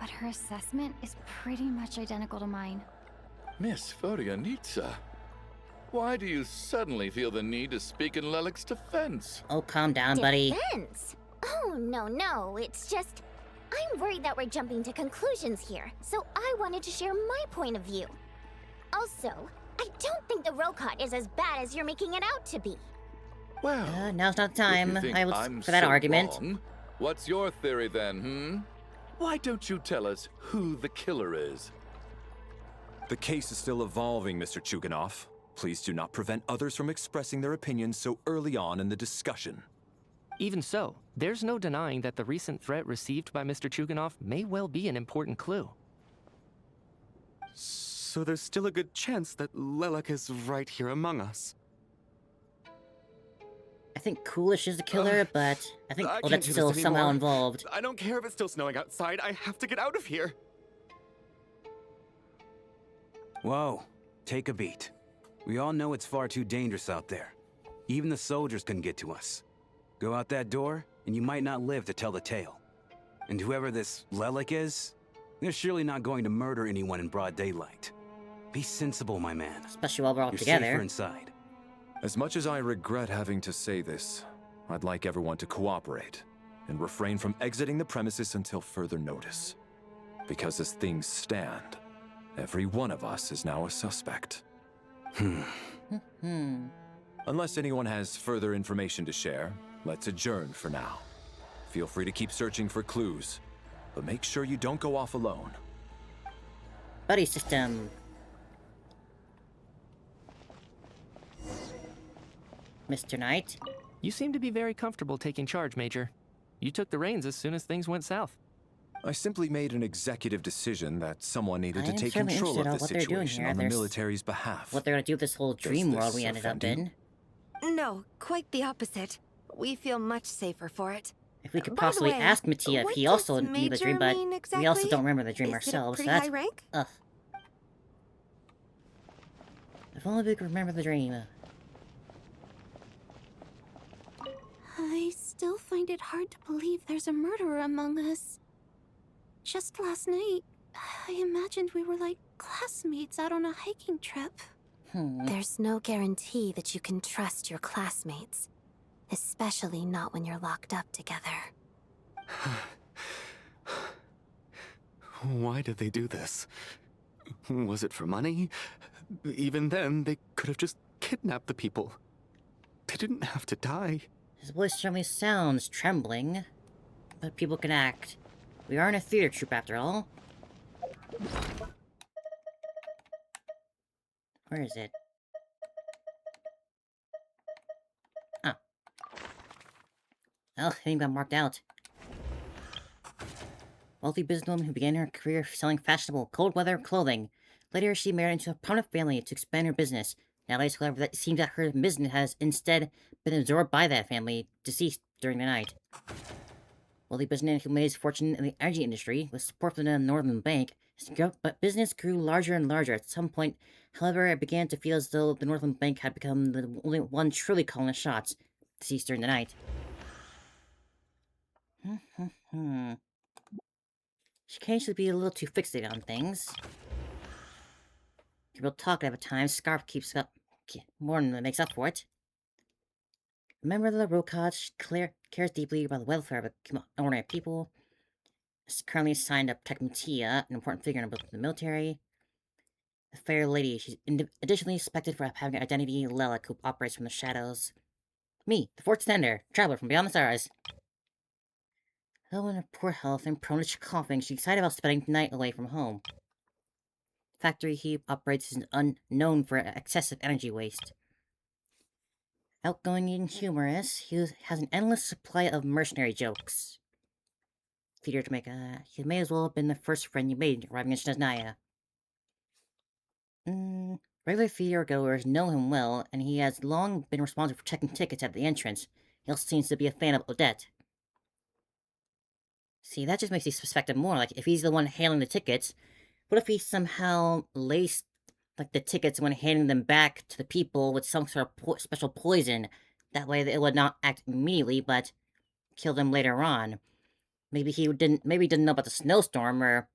but her assessment is pretty much identical to mine. Miss Vodyanitsa, why do you suddenly feel the need to speak in Lelik's defense? Oh, calm down, buddy. Defense? Oh, no. It's just... I'm worried that we're jumping to conclusions here, so I wanted to share my point of view. Also, I don't think the Rokot is as bad as you're making it out to be. Well, now's not the time. if you think I was I'm for that so argument. wrong, what's your theory then, Why don't you tell us who the killer is? The case is still evolving, Mr. Chuganov. Please do not prevent others from expressing their opinions so early on in the discussion. Even so, there's no denying that the recent threat received by Mr. Chuganov may well be an important clue. So there's still a good chance that Lelik is right here among us. I think Coolish is the killer, but I think I can't Odette's do still this somehow anymore. involved. I don't care if it's still snowing outside. I have to get out of here. Whoa, take a beat. We all know it's far too dangerous out there. Even the soldiers can get to us. Go out that door, and you might not live to tell the tale. And whoever this Lelik is, they're surely not going to murder anyone in broad daylight. Be sensible, my man. Especially while we're all You're together. safer inside. As much as I regret having to say this, I'd like everyone to cooperate and refrain from exiting the premises until further notice. Because as things stand, every one of us is now a suspect. Unless anyone has further information to share, let's adjourn for now. Feel free to keep searching for clues, but make sure you don't go off alone. Buddy system. Mr. Knight. You seem to be very comfortable taking charge, Major. You took the reins as soon as things went south. I simply made an executive decision that someone needed to take certainly control interested of in the what they're doing situation here. on the There's military's behalf. what they're gonna do with this whole dream world we this ended up offend you? in. No, quite the opposite. We feel much safer for it. If we could By the possibly way, ask Mattia if what he also does knew the dream, major but mean we exactly? also don't remember the dream Is it a ourselves. pretty So that's high rank? ugh. If only we could remember the dream. I still find it hard to believe there's a murderer among us. Just last night, I imagined we were like classmates out on a hiking trip. There's no guarantee that you can trust your classmates, especially not when you're locked up together. Why did they do this? Was it for money? Even then, they could have just kidnapped the people. They didn't have to die. His voice certainly sounds trembling, but people can act. We are in a theater troupe after all. Where is it? Ah. Oh, it got marked out. Wealthy businesswoman who began her career selling fashionable cold-weather clothing. Later, she married into a prominent family to expand her business. Nowadays, however, it seems that her business has instead been absorbed by that family, deceased during the night. Wealthy businessman who made his fortune in the energy industry with support from the Northern Bank, but business grew larger and larger. At some point, however, it began to feel as though the Northern Bank had become the only one truly calling the shots, deceased during the night. She can usually be a little too fixated on things. Real talkative at times, Scarf keeps up more than makes up for it. A member of the Rokaj cares deeply about the welfare of ordinary people. Is currently assigned to protect Mattia, an important figure in the military. A fair lady, she's additionally suspected for having an identity Lelek who operates from the shadows. Me, the fourth standard, traveler from beyond the stars. Though in her poor health and prone to coughing, she's excited about spending the night away from home. The factory he operates is unknown for excessive energy waste. Outgoing and humorous, he has an endless supply of mercenary jokes. Theater to make he may as well have been the first friend you made arriving in Snezhnaya. Regular theater goers know him well, and he has long been responsible for checking tickets at the entrance. He also seems to be a fan of Odette. See, that just makes you suspect him more. Like, if he's the one handling the tickets, what if he somehow laced, like, the tickets when handing them back to the people with some sort of special poison? That way it would not act immediately, but kill them later on. Maybe he didn't know about the snowstorm or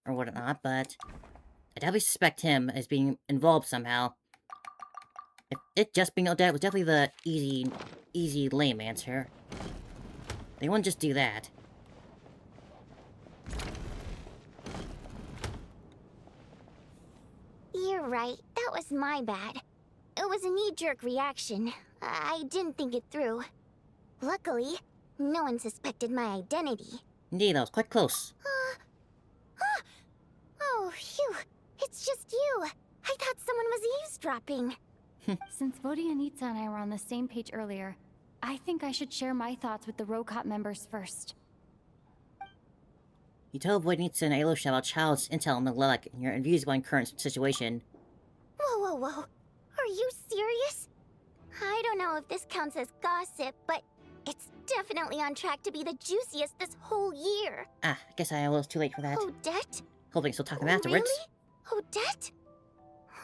whatnot, but I definitely suspect him as being involved somehow. If it just being Odette was definitely the easy lame answer. They wouldn't just do that. You're right. That was my bad. It was a knee-jerk reaction. I didn't think it through. Luckily, no one suspected my identity. Indeed, that was quite close. Oh, phew. It's just you. I thought someone was eavesdropping. Since Vodyanitsa and I were on the same page earlier, I think I should share my thoughts with the Rokot members first. You tell Vodyanitsa and Ailosha about Child's intel on the Lelek and your views about current situation. Whoa. Are you serious? I don't know if this counts as gossip, but it's definitely on track to be the juiciest this whole year. I guess I was too late for that. Odette? Hoping she'll talk to him afterwards. Really? Odette?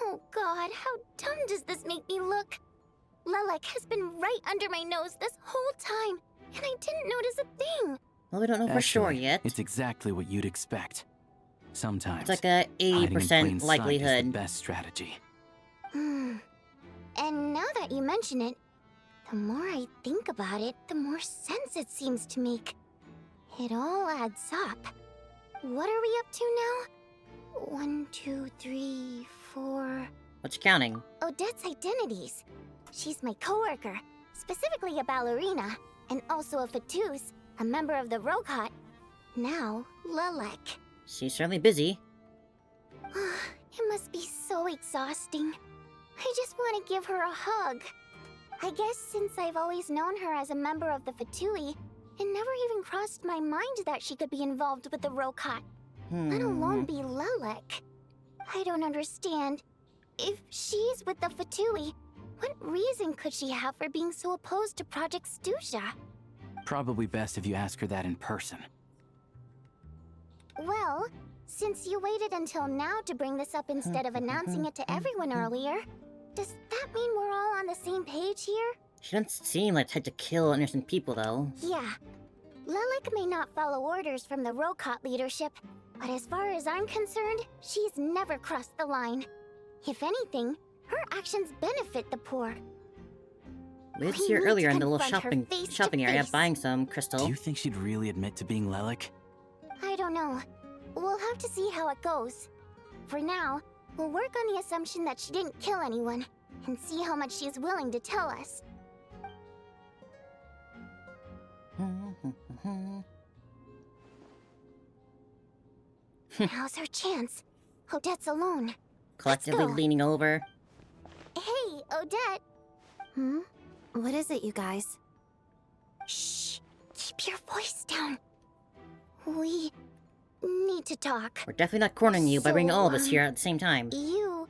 Oh god, how dumb does this make me look? Lelek has been right under my nose this whole time, and I didn't notice a thing. Well, we don't know for sure yet. It's exactly what you'd expect. Sometimes it's like a 80% likelihood. Is the best strategy. And now that you mention it, the more I think about it, the more sense it seems to make. It all adds up. What are we up to now? 1, 2, 3, 4... What's counting? Odette's identities. She's my coworker, specifically a ballerina, and also a Fatous, a member of the Rokot. Now, Lelek. She's certainly busy. It must be so exhausting. I just want to give her a hug. I guess since I've always known her as a member of the Fatui, it never even crossed my mind that she could be involved with the Rokot, let alone be Lelek. I don't understand. If she's with the Fatui, what reason could she have for being so opposed to Project Stuja? Probably best if you ask her that in person. Well, since you waited until now to bring this up instead of announcing it to everyone earlier, does that mean we're all on the same page here? She doesn't seem like the type to kill innocent people, though. Yeah. Lelek may not follow orders from the Rokot leadership, but as far as I'm concerned, she's never crossed the line. If anything, her actions benefit the poor. We was here earlier in the little shopping area buying some crystal. Do you think she'd really admit to being Lelek? I don't know. We'll have to see how it goes. For now, we'll work on the assumption that she didn't kill anyone, and see how much she's willing to tell us. Now's her chance. Odette's alone. Collectively leaning over. Hey, Odette! What is it, you guys? Shh! Keep your voice down. We need to talk. We're definitely not cornering you by bringing all of us here at the same time. You're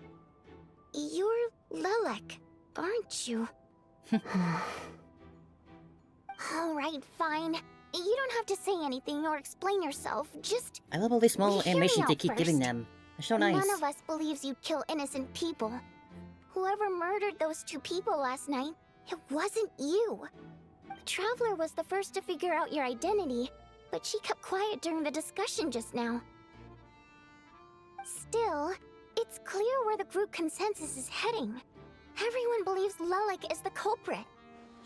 Lelek, aren't you? Alright, fine. You don't have to say anything or explain yourself, just... I love all these small hear me animations they out keep first. giving them. They're so nice. None of us believes you'd kill innocent people. Whoever murdered those two people last night, it wasn't you. The Traveler was the first to figure out your identity, but she kept quiet during the discussion just now. Still, it's clear where the group consensus is heading. Everyone believes Lelek is the culprit.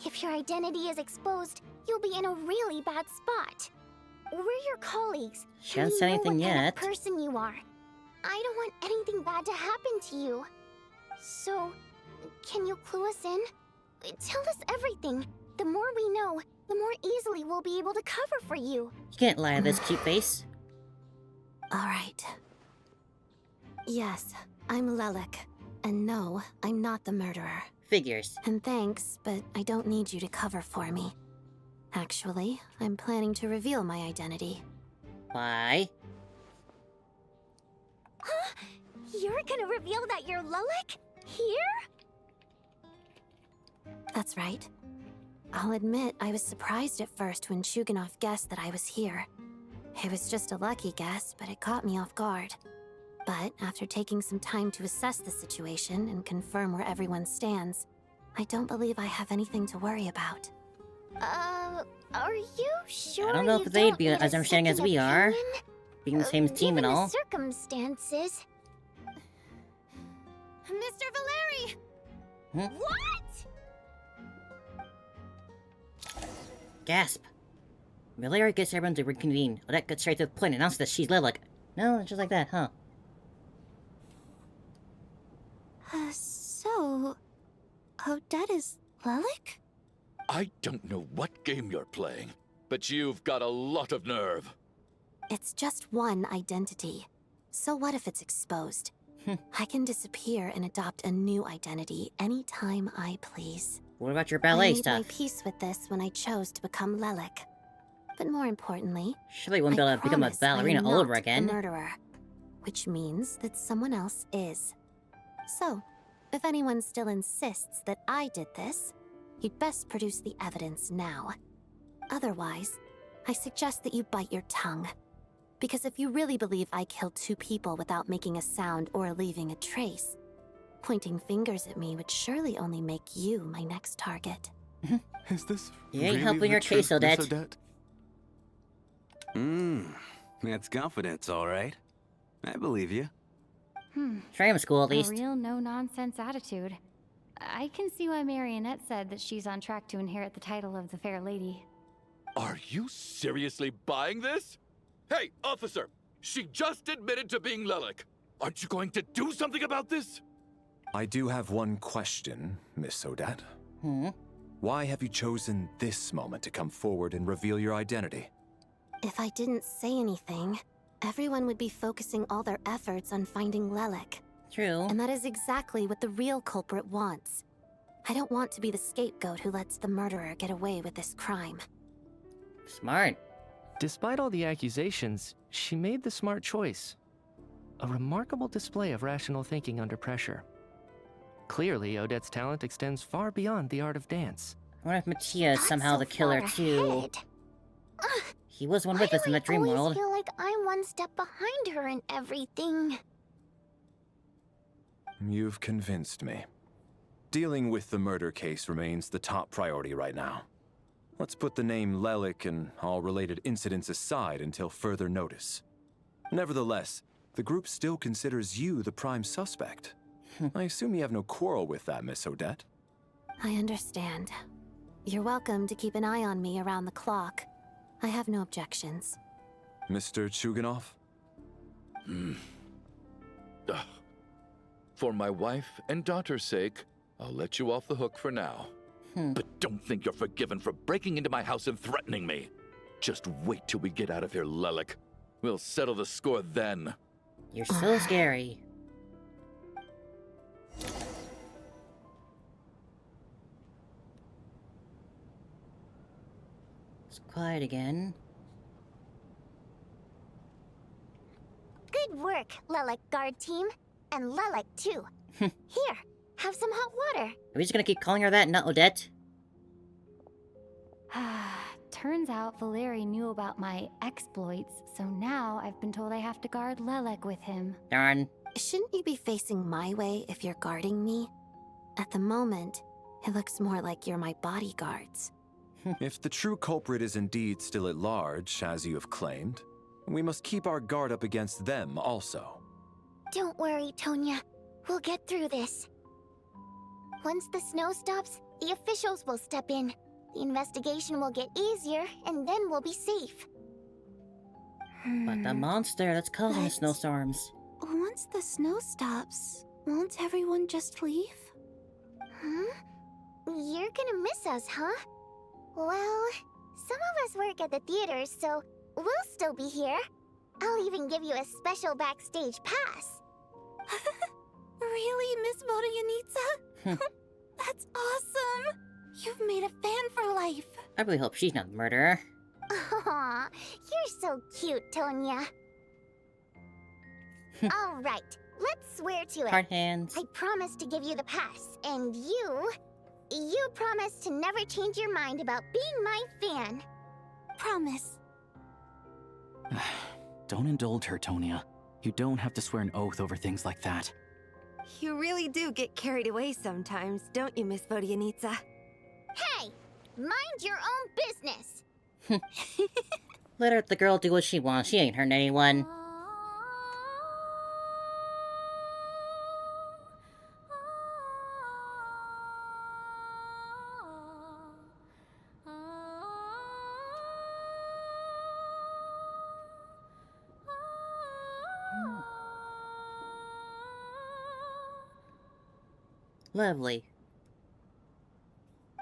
If your identity is exposed, you'll be in a really bad spot. We're your colleagues. She hasn't said anything what kind yet. of person you are. I don't want anything bad to happen to you. So, can you clue us in? Tell us everything. The more we know, the more easily we'll be able to cover for you. You can't lie to this cute face. Alright. Yes, I'm Lelek. And no, I'm not the murderer. Figures. And thanks, but I don't need you to cover for me. Actually, I'm planning to reveal my identity. Why? Huh? You're gonna reveal that you're Lelek? Here? That's right. I'll admit I was surprised at first when Chuganov guessed that I was here. It was just a lucky guess, but it caught me off guard. But after taking some time to assess the situation and confirm where everyone stands, I don't believe I have anything to worry about. Are you sure? I don't know if they'd be as understanding as we are. Being the same team and all. Given the circumstances. Mr. Valeri! What? Gasp. Valeria gets everyone to reconvene. Odette gets straight to the point and announces that she's Lelek. No, just like that, huh? So... Odette is Lelek? I don't know what game you're playing, but you've got a lot of nerve. It's just one identity. So what if it's exposed? I can disappear and adopt a new identity anytime I please. What about your ballet I made stuff? my peace with this when I chose to become Lelek. But more importantly, Surely you wouldn't be able to become a promise I am ballerina all over not again. the murderer, which means that someone else is. So, if anyone still insists that I did this, you'd best produce the evidence now. Otherwise, I suggest that you bite your tongue. Because if you really believe I killed two people without making a sound or leaving a trace, pointing fingers at me would surely only make you my next target. Is this You ain't really helping the your truth, case, Miss Odette. That's confidence, all right. I believe you. Tram school, at A least. real no-nonsense attitude. I can see why Marionette said that she's on track to inherit the title of the Fair Lady. Are you seriously buying this? Hey, officer! She just admitted to being Lelek. Aren't you going to do something about this? I do have one question, Miss Odette. Why have you chosen this moment to come forward and reveal your identity? If I didn't say anything, everyone would be focusing all their efforts on finding Lelek. True. And that is exactly what the real culprit wants. I don't want to be the scapegoat who lets the murderer get away with this crime. Smart. Despite all the accusations, she made the smart choice. A remarkable display of rational thinking under pressure. Clearly, Odette's talent extends far beyond the art of dance. I wonder if Mattia is somehow the killer too. He was one with us in the dream I always world. feel like I'm one step behind her in everything. You've convinced me. Dealing with the murder case remains the top priority right now. Let's put the name Lelik and all related incidents aside until further notice. Nevertheless, the group still considers you the prime suspect. I assume you have no quarrel with that, Miss Odette? I understand. You're welcome to keep an eye on me around the clock. I have no objections. Mr. Chuganov? For my wife and daughter's sake, I'll let you off the hook for now. But don't think you're forgiven for breaking into my house and threatening me. Just wait till we get out of here, Lelik. We'll settle the score then. You're so scary. It's quiet again. Good work, Lelik guard team. And Lelik too. Here, have some hot water. Are we just gonna keep calling her that, not Odette? Turns out Valeri knew about my exploits, so now I've been told I have to guard Lelek with him. Darn. Shouldn't you be facing my way if you're guarding me? At the moment, it looks more like you're my bodyguards. If the true culprit is indeed still at large, as you have claimed, we must keep our guard up against them also. Don't worry, Tonya. We'll get through this. Once the snow stops, the officials will step in. The investigation will get easier, and then we'll be safe. But the monster that's causing the snowstorms. Once the snow stops, won't everyone just leave? Huh? You're gonna miss us, huh? Well, some of us work at the theater, so we'll still be here. I'll even give you a special backstage pass. Really, Miss Vodyanitsa? That's awesome! You've made a fan for life. I really hope she's not the murderer. Aw, you're so cute, Tonya. All right, let's swear to it. Hard hands. I promise to give you the pass, and you promise to never change your mind about being my fan. Promise. Don't indulge her, Tonya. You don't have to swear an oath over things like that. You really do get carried away sometimes, don't you, Miss Vodyanitsa? Hey, mind your own business. Let the girl do what she wants. She ain't hurting anyone. Lovely.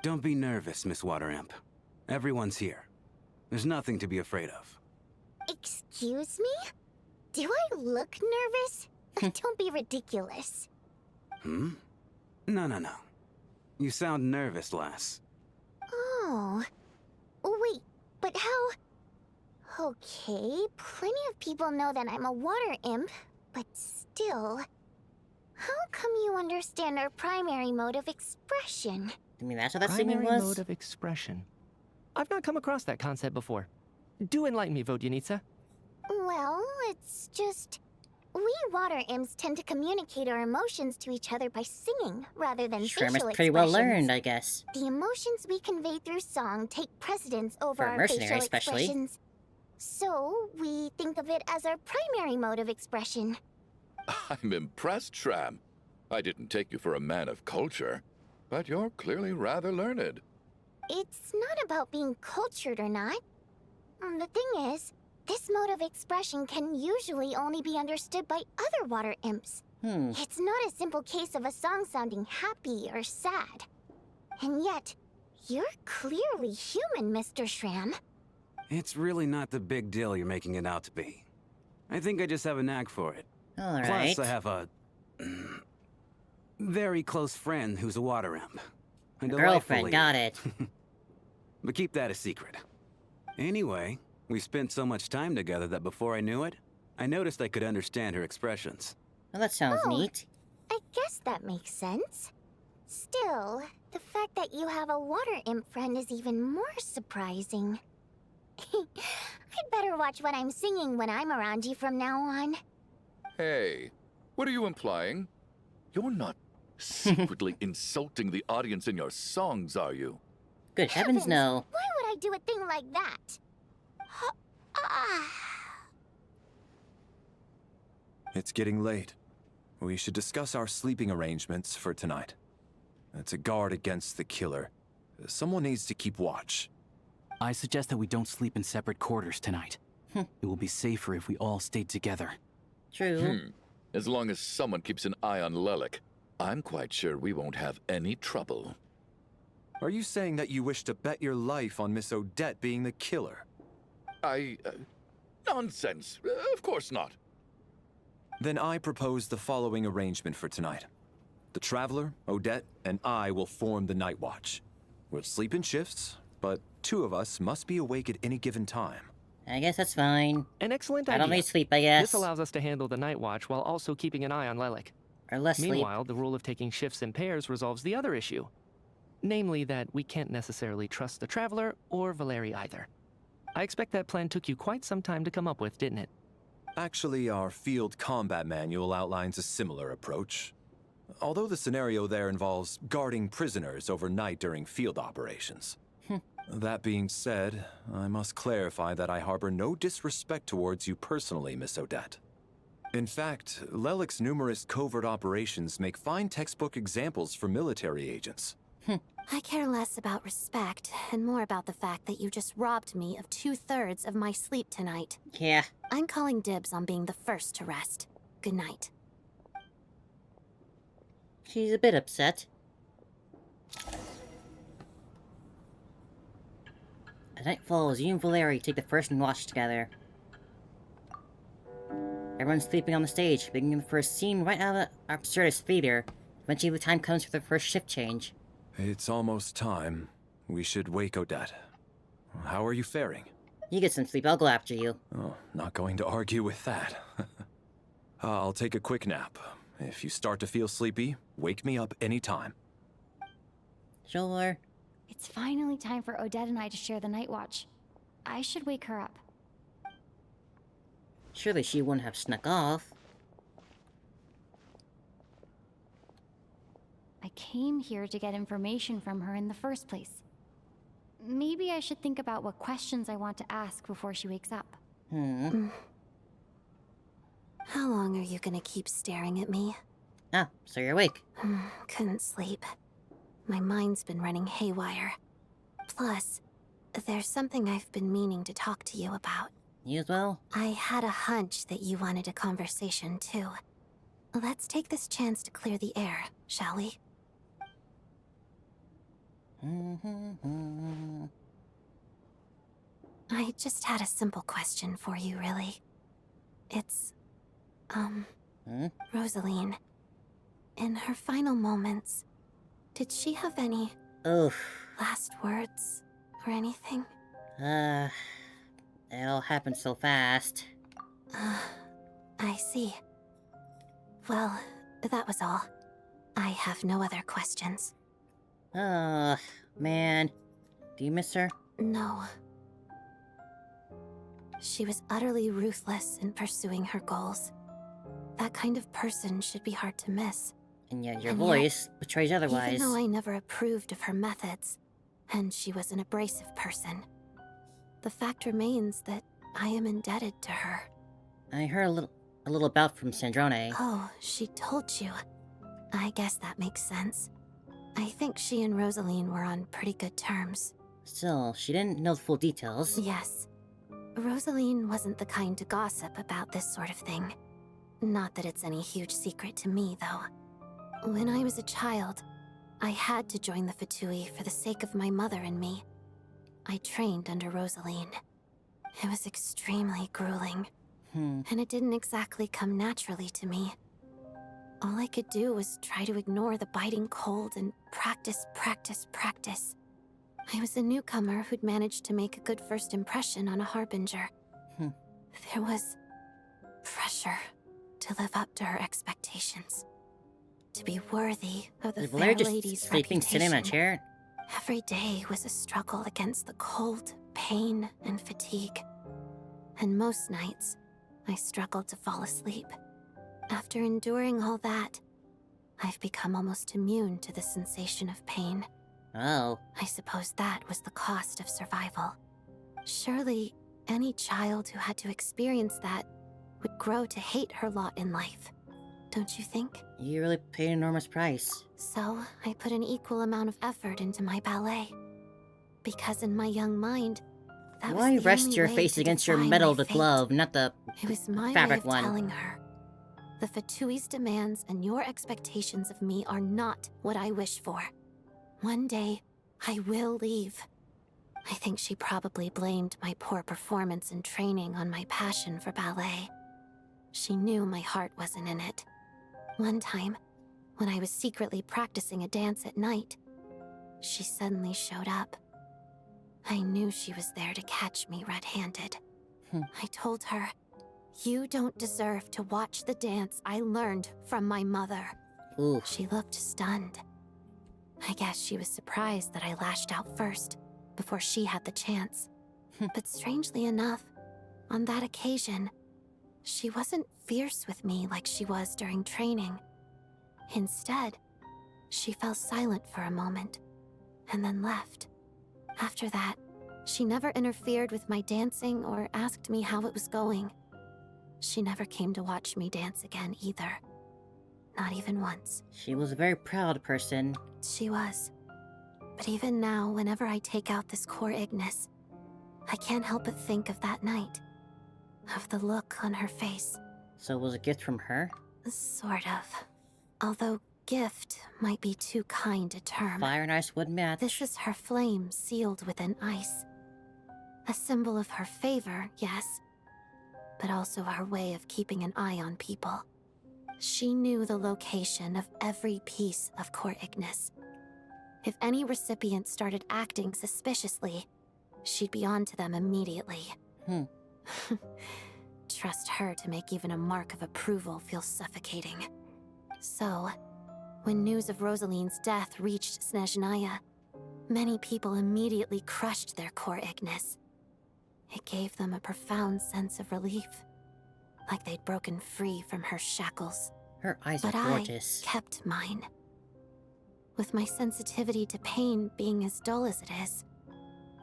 Don't be nervous, Miss Water Imp. Everyone's here. There's nothing to be afraid of. Excuse me? Do I look nervous? Don't be ridiculous. No. You sound nervous, lass. Oh. Wait, but how... Okay, plenty of people know that I'm a water imp, but still... How come you understand our primary mode of expression? I mean, that's what that singing Primary was? mode of expression. I've not come across that concept before. Do enlighten me, Vodyanitsa. Well, it's just... We water imps tend to communicate our emotions to each other by singing, rather than Sure, facial must pretty well expressions. learned, I guess. The emotions we convey through song take precedence over For a our mercenary, facial especially. expressions. So, we think of it as our primary mode of expression. I'm impressed, Shram. I didn't take you for a man of culture, but you're clearly rather learned. It's not about being cultured or not. The thing is, this mode of expression can usually only be understood by other water imps. It's not a simple case of a song sounding happy or sad. And yet, you're clearly human, Mr. Shram. It's really not the big deal you're making it out to be. I think I just have a knack for it. All Plus, right. I have a... very close friend who's a water imp. Girlfriend, got it. But keep that a secret. Anyway, we spent so much time together that before I knew it, I noticed I could understand her expressions. Well, that sounds neat. I guess that makes sense. Still, the fact that you have a water imp friend is even more surprising. I'd better watch what I'm singing when I'm around you from now on. Hey, what are you implying? You're not secretly insulting the audience in your songs, are you? Good heavens, no. Why would I do a thing like that? It's getting late. We should discuss our sleeping arrangements for tonight. To guard against the killer, someone needs to keep watch. I suggest that we don't sleep in separate quarters tonight. It will be safer if we all stayed together. True. As long as someone keeps an eye on Lelik, I'm quite sure we won't have any trouble. Are you saying that you wish to bet your life on Miss Odette being the killer? Nonsense. Of course not. Then I propose the following arrangement for tonight. The Traveler, Odette, and I will form the Night Watch. We'll sleep in shifts, but 2 of us must be awake at any given time. I guess that's fine. An excellent I idea. don't need sleep, I guess. This allows us to handle the night watch while also keeping an eye on Lelik. Or less sleep. Meanwhile, the rule of taking shifts in pairs resolves the other issue. Namely that we can't necessarily trust the Traveler or Valeri either. I expect that plan took you quite some time to come up with, didn't it? Actually, our field combat manual outlines a similar approach. Although the scenario there involves guarding prisoners overnight during field operations. That being said, I must clarify that I harbor no disrespect towards you personally, Miss Odette. In fact, Lelik's numerous covert operations make fine textbook examples for military agents. I care less about respect and more about the fact that you just robbed me of 2/3 of my sleep tonight. Yeah. I'm calling dibs on being the first to rest. Good night. She's a bit upset. As night falls, you and Valeri take the first watch together. Everyone's sleeping on the stage, beginning the first scene right out of the absurdist theater. Eventually the time comes for the first shift change. It's almost time. We should wake Odette. How are you faring? You get some sleep, I'll go after you. Oh, not going to argue with that. I'll take a quick nap. If you start to feel sleepy, wake me up anytime. Sure. It's finally time for Odette and I to share the night watch. I should wake her up. Surely she wouldn't have snuck off. I came here to get information from her in the first place. Maybe I should think about what questions I want to ask before she wakes up. How long are you gonna keep staring at me? Ah, so you're awake. Couldn't sleep. My mind's been running haywire. Plus, there's something I've been meaning to talk to you about. You as well? I had a hunch that you wanted a conversation, too. Let's take this chance to clear the air, shall we? I just had a simple question for you, really. It's, Rosaline. In her final moments, did she have any last words or anything? It all happened so fast. I see. Well, that was all. I have no other questions. Man. Do you miss her? No. She was utterly ruthless in pursuing her goals. That kind of person should be hard to miss. And yet your voice betrays otherwise. Even though I never approved of her methods, and she was an abrasive person, the fact remains that I am indebted to her. I heard a little about from Sandrone. Oh, she told you. I guess that makes sense. I think she and Rosaline were on pretty good terms. Still, she didn't know the full details. Yes. Rosaline wasn't the kind to gossip about this sort of thing. Not that it's any huge secret to me, though. When I was a child, I had to join the Fatui for the sake of my mother and me. I trained under Rosaline. It was extremely grueling. And it didn't exactly come naturally to me. All I could do was try to ignore the biting cold and practice, practice, practice. I was a newcomer who'd managed to make a good first impression on a harbinger. There was pressure to live up to her expectations, to be worthy of the fair lady's sleeping sitting in a reputation. chair. Every day was a struggle against the cold, pain, and fatigue. And most nights, I struggled to fall asleep. After enduring all that, I've become almost immune to the sensation of pain. Oh. I suppose that was the cost of survival. Surely, any child who had to experience that would grow to hate her lot in life. Don't you think? You really paid an enormous price. So, I put an equal amount of effort into my ballet. Because in my young mind, that Why was the rest only your way face to against your defy metal my to fate. glove, not the It was my fabric way of one? telling her, the Fatui's demands and your expectations of me are not what I wish for. One day, I will leave. I think she probably blamed my poor performance in training on my passion for ballet. She knew my heart wasn't in it. One time, when I was secretly practicing a dance at night, she suddenly showed up. I knew she was there to catch me red-handed. I told her, "You don't deserve to watch the dance I learned from my mother." Ooh. She looked stunned. I guess she was surprised that I lashed out first, before she had the chance. But strangely enough, on that occasion, she wasn't fierce with me like she was during training. Instead, she fell silent for a moment, and then left. After that, she never interfered with my dancing or asked me how it was going. She never came to watch me dance again either. Not even once. She was a very proud person. She was. But even now, whenever I take out this core Ignis, I can't help but think of that night. Of the look on her face. So it was a gift from her? Sort of. Although gift might be too kind a term. Fire and ice would match. This is her flame sealed within ice. A symbol of her favor, yes, but also her way of keeping an eye on people. She knew the location of every piece of core Ignis. If any recipient started acting suspiciously, she'd be on to them immediately. Trust her to make even a mark of approval feel suffocating. So, when news of Rosaline's death reached Snezhnaya, many people immediately crushed their core Ignis. It gave them a profound sense of relief, like they'd broken free from her shackles. Her eyes But are gorgeous. I kept mine. With my sensitivity to pain being as dull as it is,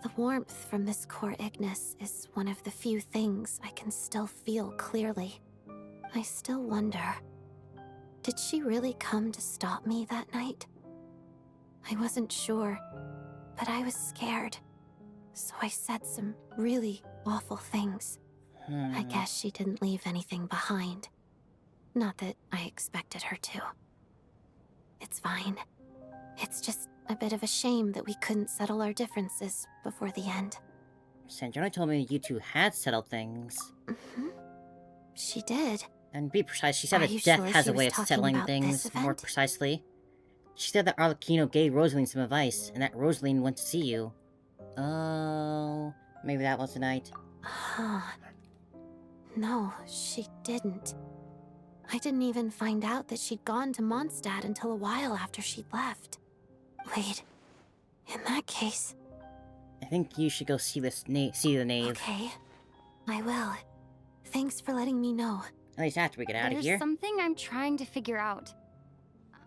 the warmth from this core Ignis is one of the few things I can still feel clearly. I still wonder, did she really come to stop me that night? I wasn't sure, but I was scared. So I said some really awful things. I guess she didn't leave anything behind. Not that I expected her to. It's fine. It's just a bit of a shame that we couldn't settle our differences before the end. Sanjana told me you two had settled things. She did. And be precise, she said Are that you Death sure has she a way was of talking settling about things this more event? precisely. She said that Arlecchino gave Rosaline some advice, and that Rosaline went to see you. Oh, maybe that was the night. No, she didn't. I didn't even find out that she'd gone to Mondstadt until a while after she'd left. Wait, in that case... I think you should go see this see the knave. Okay, I will. Thanks for letting me know. At least after we get out of There's here. something I'm trying to figure out.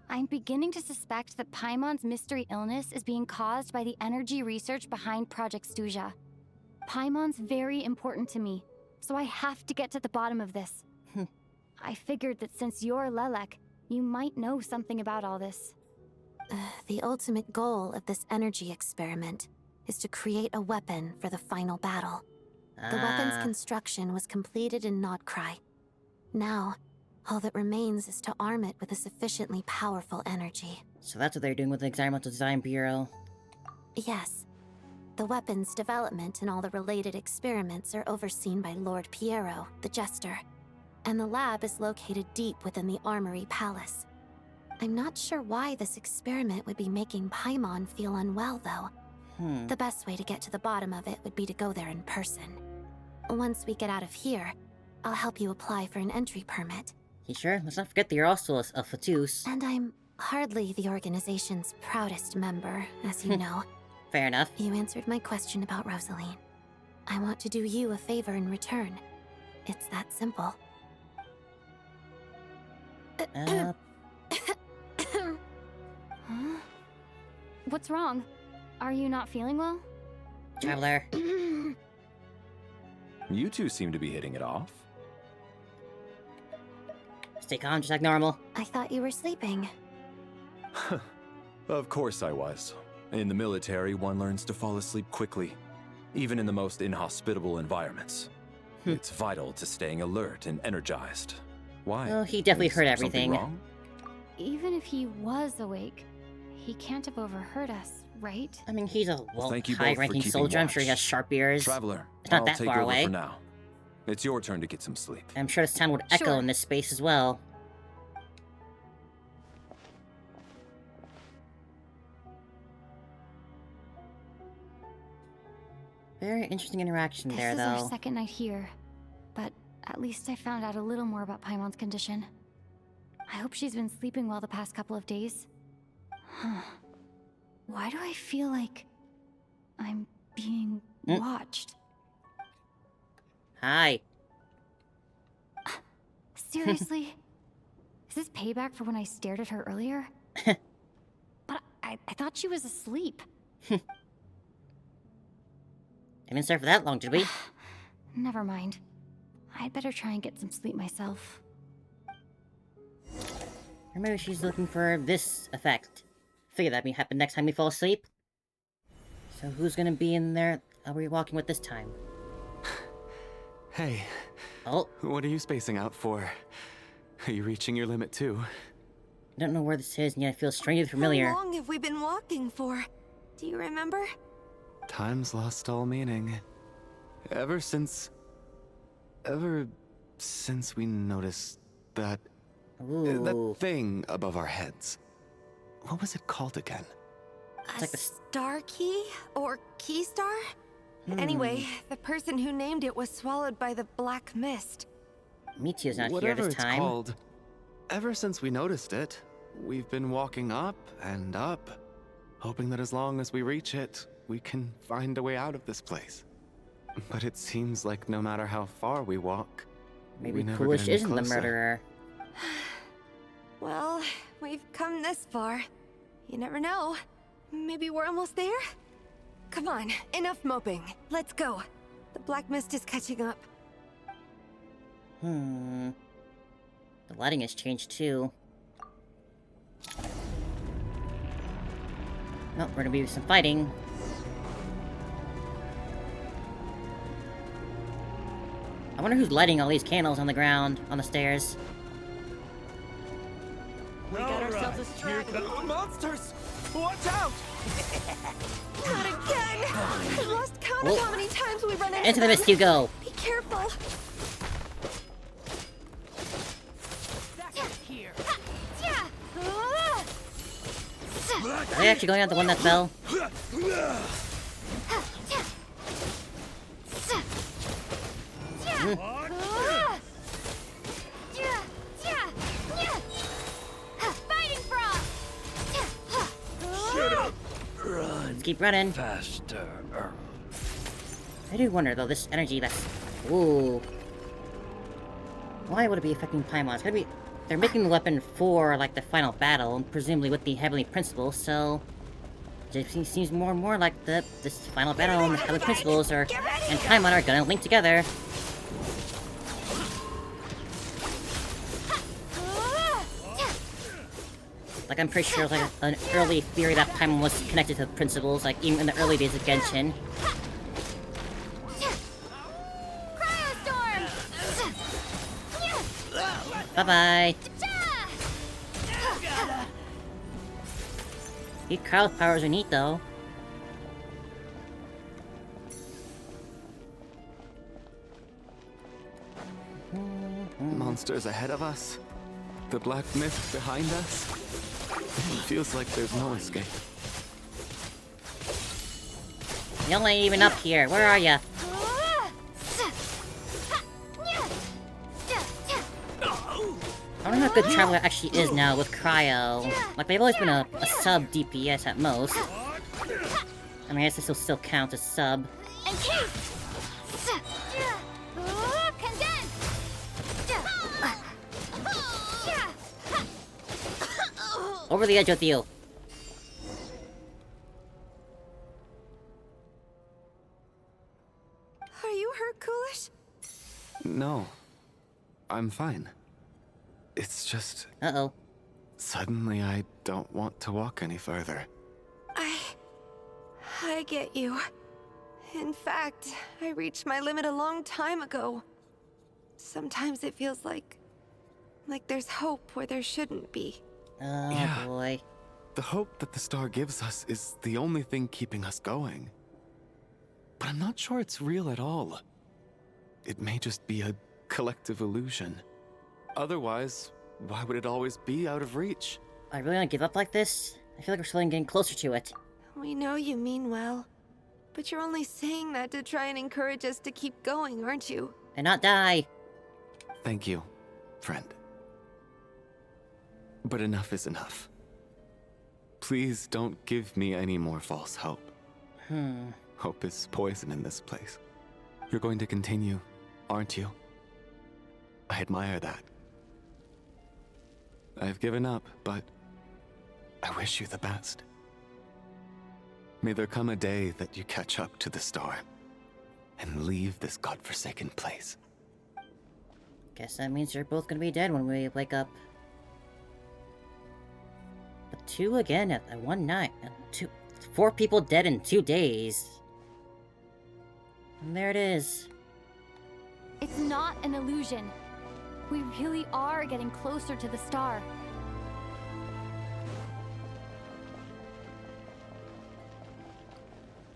I'm beginning to suspect that Paimon's mystery illness is being caused by the energy research behind Project Stuja. Paimon's very important to me, so I have to get to the bottom of this. I figured that since you're Lelek, you might know something about all this. The ultimate goal of this energy experiment is to create a weapon for the final battle. The weapon's construction was completed in Nodcry. Now, all that remains is to arm it with a sufficiently powerful energy. So that's what they're doing with the Environmental Design Bureau. Yes. The weapon's development and all the related experiments are overseen by Lord Piero, the Jester. And the lab is located deep within the Armory Palace. I'm not sure why this experiment would be making Paimon feel unwell, though. The best way to get to the bottom of it would be to go there in person. Once we get out of here, I'll help you apply for an entry permit. You sure? Let's not forget that you're also a Fatus. And I'm hardly the organization's proudest member, as you know. Fair enough. You answered my question about Rosaline. I want to do you a favor in return. It's that simple. Huh? What's wrong? Are you not feeling well? Traveler. You two seem to be hitting it off. Stay calm, just like normal. I thought you were sleeping. Of course I was. In the military, one learns to fall asleep quickly, even in the most inhospitable environments. It's vital to staying alert and energized. Why? Oh, he definitely Is heard something everything. wrong? Even if he was awake, he can't have overheard us, right? I mean, he's a Thank you both for high-ranking keeping soldier. I'm sure he watch. has sharp ears. Traveler, It's not I'll that take far over away. for now. It's your turn to get some sleep. I'm sure the sound would echo Sure. in this space as well. Very interesting interaction This there, is though. our second night here, but at least I found out a little more about Paimon's condition. I hope she's been sleeping well the past couple of days. Why do I feel like I'm being watched? Hi. Seriously? Is this payback for when I stared at her earlier? But I thought she was asleep. Didn't stay for that long, did we? Never mind. I'd better try and get some sleep myself. Or maybe she's looking for this effect. Figure that may happen next time we fall asleep. So who's gonna be in there? Are we walking with this time? Hey. Oh. What are you spacing out for? Are you reaching your limit too? I don't know where this is, and yet I feel strangely familiar. How long have we been walking for? Do you remember? Time's lost all meaning. Ever since we noticed that... that thing above our heads. What was it called again? A star key? Or key star? Anyway, the person who named it was swallowed by the black mist. Michiu's not Whatever here this it's time. called, ever since we noticed it, we've been walking up and up, hoping that as long as we reach it, we can find a way out of this place. But it seems like no matter how far we walk, Maybe we never Coolish get any isn't the closer. murderer. Well, we've come this far. You never know. Maybe we're almost there? Come on, enough moping. Let's go. The black mist is catching up. The lighting has changed too. Nope, we're gonna be some fighting. I wonder who's lighting all these candles on the ground, on the stairs. We got ourselves a strike. Monsters! Watch out! Not again! I've lost count of Whoa. how many times we run into Into the them. mist you go! Be careful! Are they actually going after the one that fell? Fighting frog! Shut up! Run. Let's keep running. Faster. I do wonder though, this energy that's... Ooh. Why would it be affecting Paimon? It's gotta be... They're making the weapon for, like, the final battle, and presumably with the Heavenly Principles, so... It seems more and more like this final battle and the Heavenly Principles and Paimon are gonna link together. Like, I'm pretty sure, like, an early theory that Paimon was connected to the Principles, like, even in the early days of Genshin. Bye-bye! These crowd powers are neat, though. Monsters ahead of us. the black mist behind us, it feels like there's no escape. Y'all ain't even up here. Where are ya? I don't know how good Traveler actually is now with Cryo. Like, they've always been a sub DPS at most. I mean, I guess this will still count as sub. Over the edge with you. Are you hurt, Coolish? No. I'm fine. It's just... Uh-oh. Suddenly, I don't want to walk any further. I get you. In fact, I reached my limit a long time ago. Sometimes it feels like there's hope where there shouldn't be. Oh, yeah. Boy. The hope that the star gives us is the only thing keeping us going. But I'm not sure it's real at all. It may just be a collective illusion. Otherwise, why would it always be out of reach? I really want to give up like this? I feel like we're slowly getting closer to it. We know you mean well, but you're only saying that to try and encourage us to keep going, aren't you? And not die. Thank you, friend. But enough is enough. Please don't give me any more false hope. Hope is poison in this place. You're going to continue, aren't you? I admire that. I've given up, but I wish you the best. May there come a day that you catch up to the star and leave this godforsaken place. Guess that means you're both gonna be dead when we wake up. But 2 again at one night. 4 people dead in 2 days. And there it is. It's not an illusion. We really are getting closer to the star.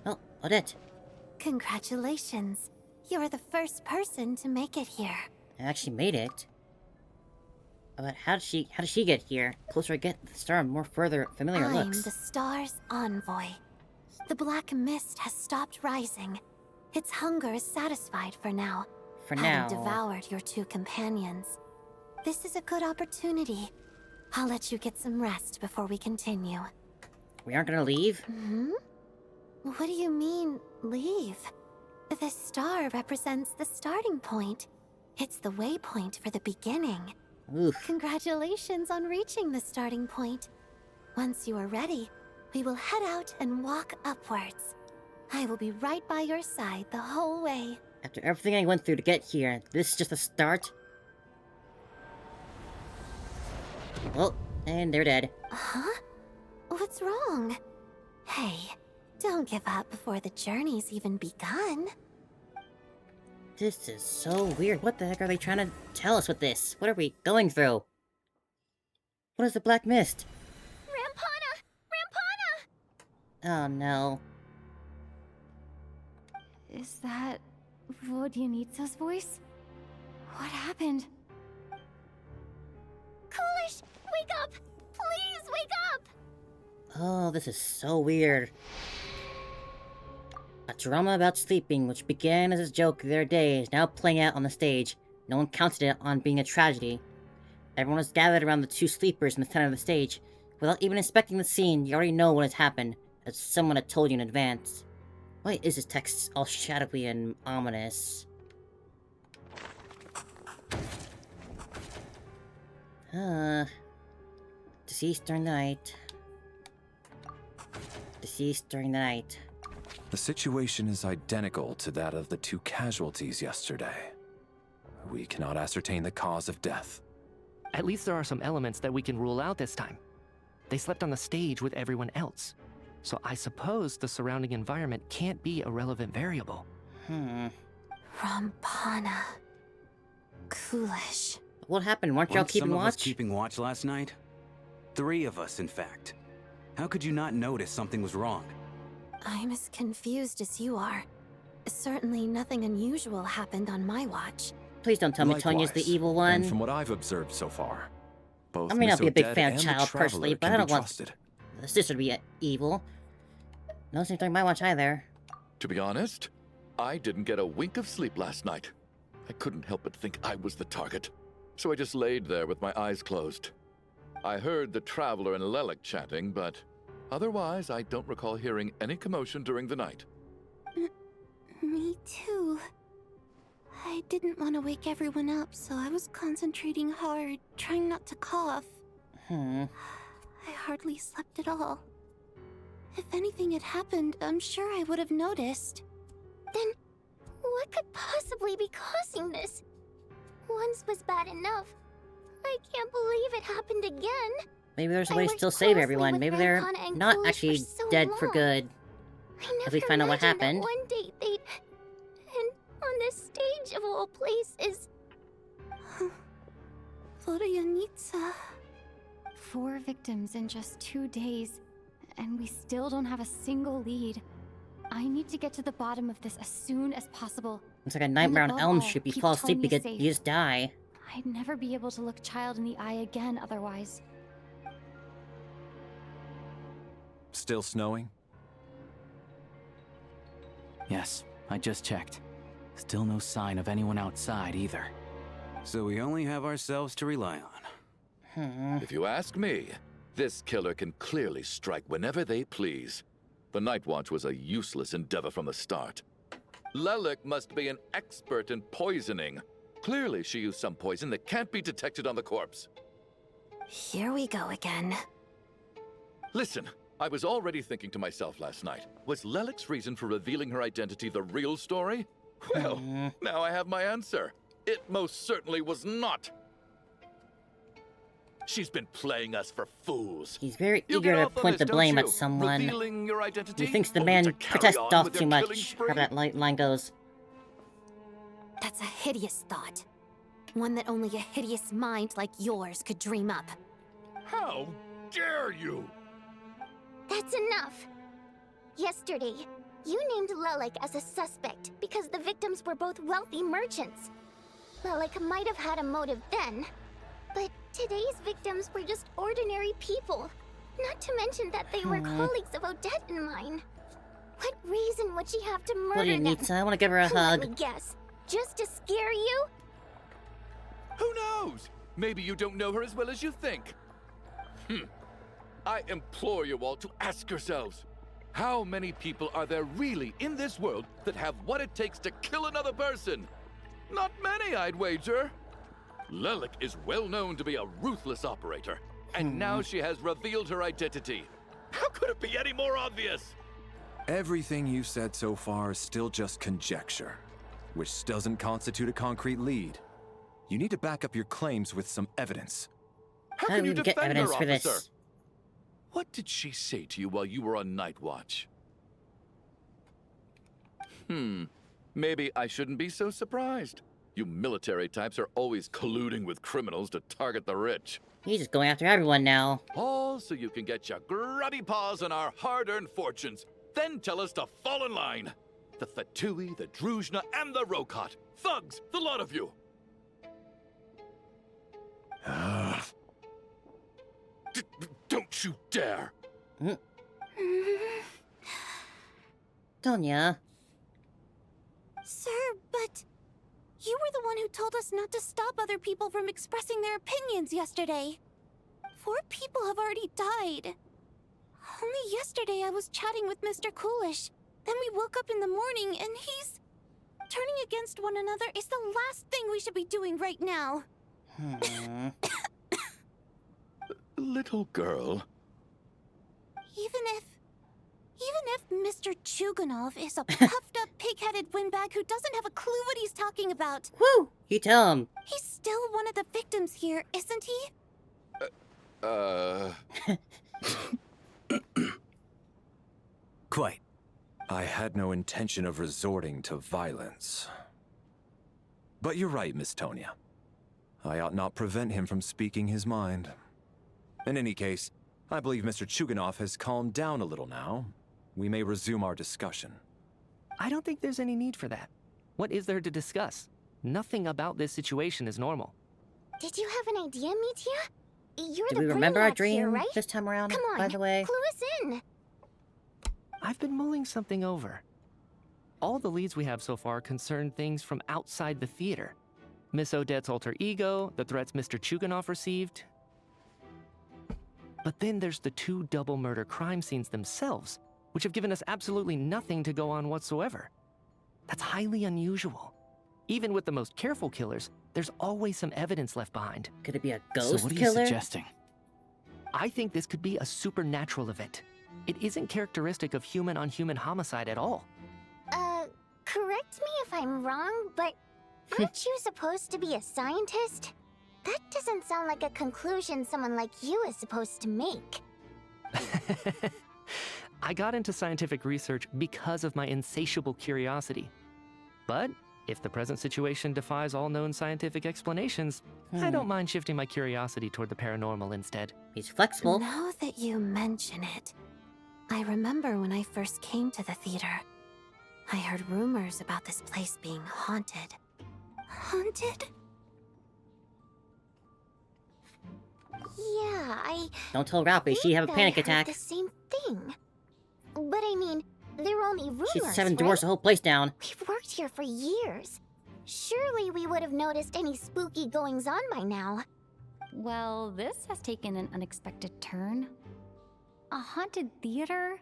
Oh, Odette. Congratulations. You're the first person to make it here. I actually made it. But how did she get here? Closer I get to the star, more further familiar it I'm looks. the star's envoy. The black mist has stopped rising. Its hunger is satisfied for now. For now. Having devoured your 2 companions. This is a good opportunity. I'll let you get some rest before we continue. We aren't gonna leave? What do you mean, leave? The star represents the starting point. It's the waypoint for the beginning. Oof. Congratulations on reaching the starting point. Once you are ready, we will head out and walk upwards. I will be right by your side the whole way. After everything I went through to get here, this is just a start? Well, and they're dead. Huh? What's wrong? Hey, don't give up before the journey's even begun. This is so weird. What the heck are they trying to tell us with this? What are we going through? What is the black mist? Rampana! Oh no. Is that Vodyanitsa's voice? What happened? Coolish, wake up! Please wake up! Oh, this is so weird. A drama about sleeping, which began as a joke the other day, is now playing out on the stage. No one counted it on being a tragedy. Everyone is gathered around the 2 sleepers in the center of the stage. Without even inspecting the scene, you already know what has happened, as someone had told you in advance. Why is this text all shadowy and ominous? Deceased during the night. Deceased during the night. The situation is identical to that of the 2 casualties yesterday. We cannot ascertain the cause of death. At least there are some elements that we can rule out this time. They slept on the stage with everyone else. So I suppose the surrounding environment can't be a relevant variable. Rampana. Coolish. What happened? Weren't y'all keeping Some of us watch? keeping watch last night? 3 of us, in fact. How could you not notice something was wrong? I'm as confused as you are. Certainly nothing unusual happened on my watch. Please don't tell me Tonya's the Likewise. evil one. And from what I've observed so far, Both I may not Miss be a big Odette fan of and the Child Traveler personally, but can I be don't want trusted. the sister to be evil. No seems like my watch either. To be honest, I didn't get a wink of sleep last night. I couldn't help but think I was the target. So I just laid there with my eyes closed. I heard the Traveler and Lelek chatting, but otherwise I don't recall hearing any commotion during the night. Me too. I didn't want to wake everyone up, so I was concentrating hard, trying not to cough. I hardly slept at all. If anything had happened, I'm sure I would have noticed. Then, what could possibly be causing this? Once was bad enough. I can't believe it happened again. Maybe there's a way to still save everyone. Maybe they're not actually dead for good. If we find out what happened. One day they'd... And on the stage of all places... Vodyanitsa. 4 victims in just 2 days, and we still don't have a single lead. I need to get to the bottom of this as soon as possible. It's like a Nightmare on above Elm all, Street. You keep fall asleep, Tony you safe. just die. I'd never be able to look Child in the eye again otherwise. Still snowing? Yes, I just checked. Still no sign of anyone outside either. So we only have ourselves to rely on. If you ask me, this killer can clearly strike whenever they please. The Night Watch was a useless endeavor from the start. Lelek must be an expert in poisoning. Clearly she used some poison that can't be detected on the corpse. Here we go again. Listen, I was already thinking to myself last night, was Lelek's reason for revealing her identity the real story? Well, now I have my answer. It most certainly was not. She's been playing us for fools. He's very You eager get to off on point this, the blame don't at you? someone. Revealing your identity, He thinks the only man to carry protests on off with too your much. killing spree? However that line goes. That's a hideous thought. One that only a hideous mind like yours could dream up. How dare you? That's enough. Yesterday, you named Lelek as a suspect because the victims were both wealthy merchants. Lelek might have had a motive then, but today's victims were just ordinary people. Not to mention that they were colleagues of Odette and mine. What reason would she have to murder What do you them? need? I want to give her a hug. Let me guess. Just to scare you? Who knows? Maybe you don't know her as well as you think. I implore you all to ask yourselves, how many people are there really in this world that have what it takes to kill another person? Not many, I'd wager. Lelek is well known to be a ruthless operator, and now she has revealed her identity. How could it be any more obvious? Everything you've said so far is still just conjecture, which doesn't constitute a concrete lead. You need to back up your claims with some evidence. How How can do you we get defend her, evidence for officer? this? What did she say to you while you were on night watch? Maybe I shouldn't be so surprised. You military types are always colluding with criminals to target the rich. He's just going after everyone now. All so you can get your grubby paws on our hard-earned fortunes. Then tell us to fall in line. The Fatui, the Druzhna, and the Rokot. Thugs, the lot of you. Don't you dare! Tonya. Sir, but... You were the one who told us not to stop other people from expressing their opinions yesterday. 4 people have already died. Only yesterday I was chatting with Mr. Coolish. Then we woke up in the morning and he's... Turning against one another is the last thing we should be doing right now. Little girl. Even if Mr. Chuganov is a puffed-up, pig-headed windbag who doesn't have a clue what he's talking about. Woo! You tell him. He's still one of the victims here, isn't he? Quite. I had no intention of resorting to violence. But you're right, Miss Tonya. I ought not prevent him from speaking his mind. In any case, I believe Mr. Chuganov has calmed down a little now. We may resume our discussion. I don't think there's any need for that. What is there to discuss? Nothing about this situation is normal. Did you have an idea, Mitya? You're Did the we remember our brainiac here, dream right? this time around, Come on, by the way? clue us in. I've been mulling something over. All the leads we have so far concern things from outside the theater. Miss Odette's alter ego, the threats Mr. Chuganov received. But then there's the 2 double murder crime scenes themselves, which have given us absolutely nothing to go on whatsoever. That's highly unusual. Even with the most careful killers, there's always some evidence left behind. Could it be a ghost So what are you killer? suggesting? I think this could be a supernatural event. It isn't characteristic of human-on-human homicide at all. Correct me if I'm wrong, but aren't you supposed to be a scientist? That doesn't sound like a conclusion someone like you is supposed to make. I got into scientific research because of my insatiable curiosity. But if the present situation defies all known scientific explanations, I don't mind shifting my curiosity toward the paranormal instead. He's flexible. Now that you mention it, I remember when I first came to the theater. I heard rumors about this place being haunted. Haunted? Yeah, Don't tell Ralphie, she'd have a think panic I heard attack. the same thing. But I mean, they're only rumors, She's 7 right? doors the whole place down. We've worked here for years. Surely we would have noticed any spooky goings-on by now. Well, this has taken an unexpected turn. A haunted theater?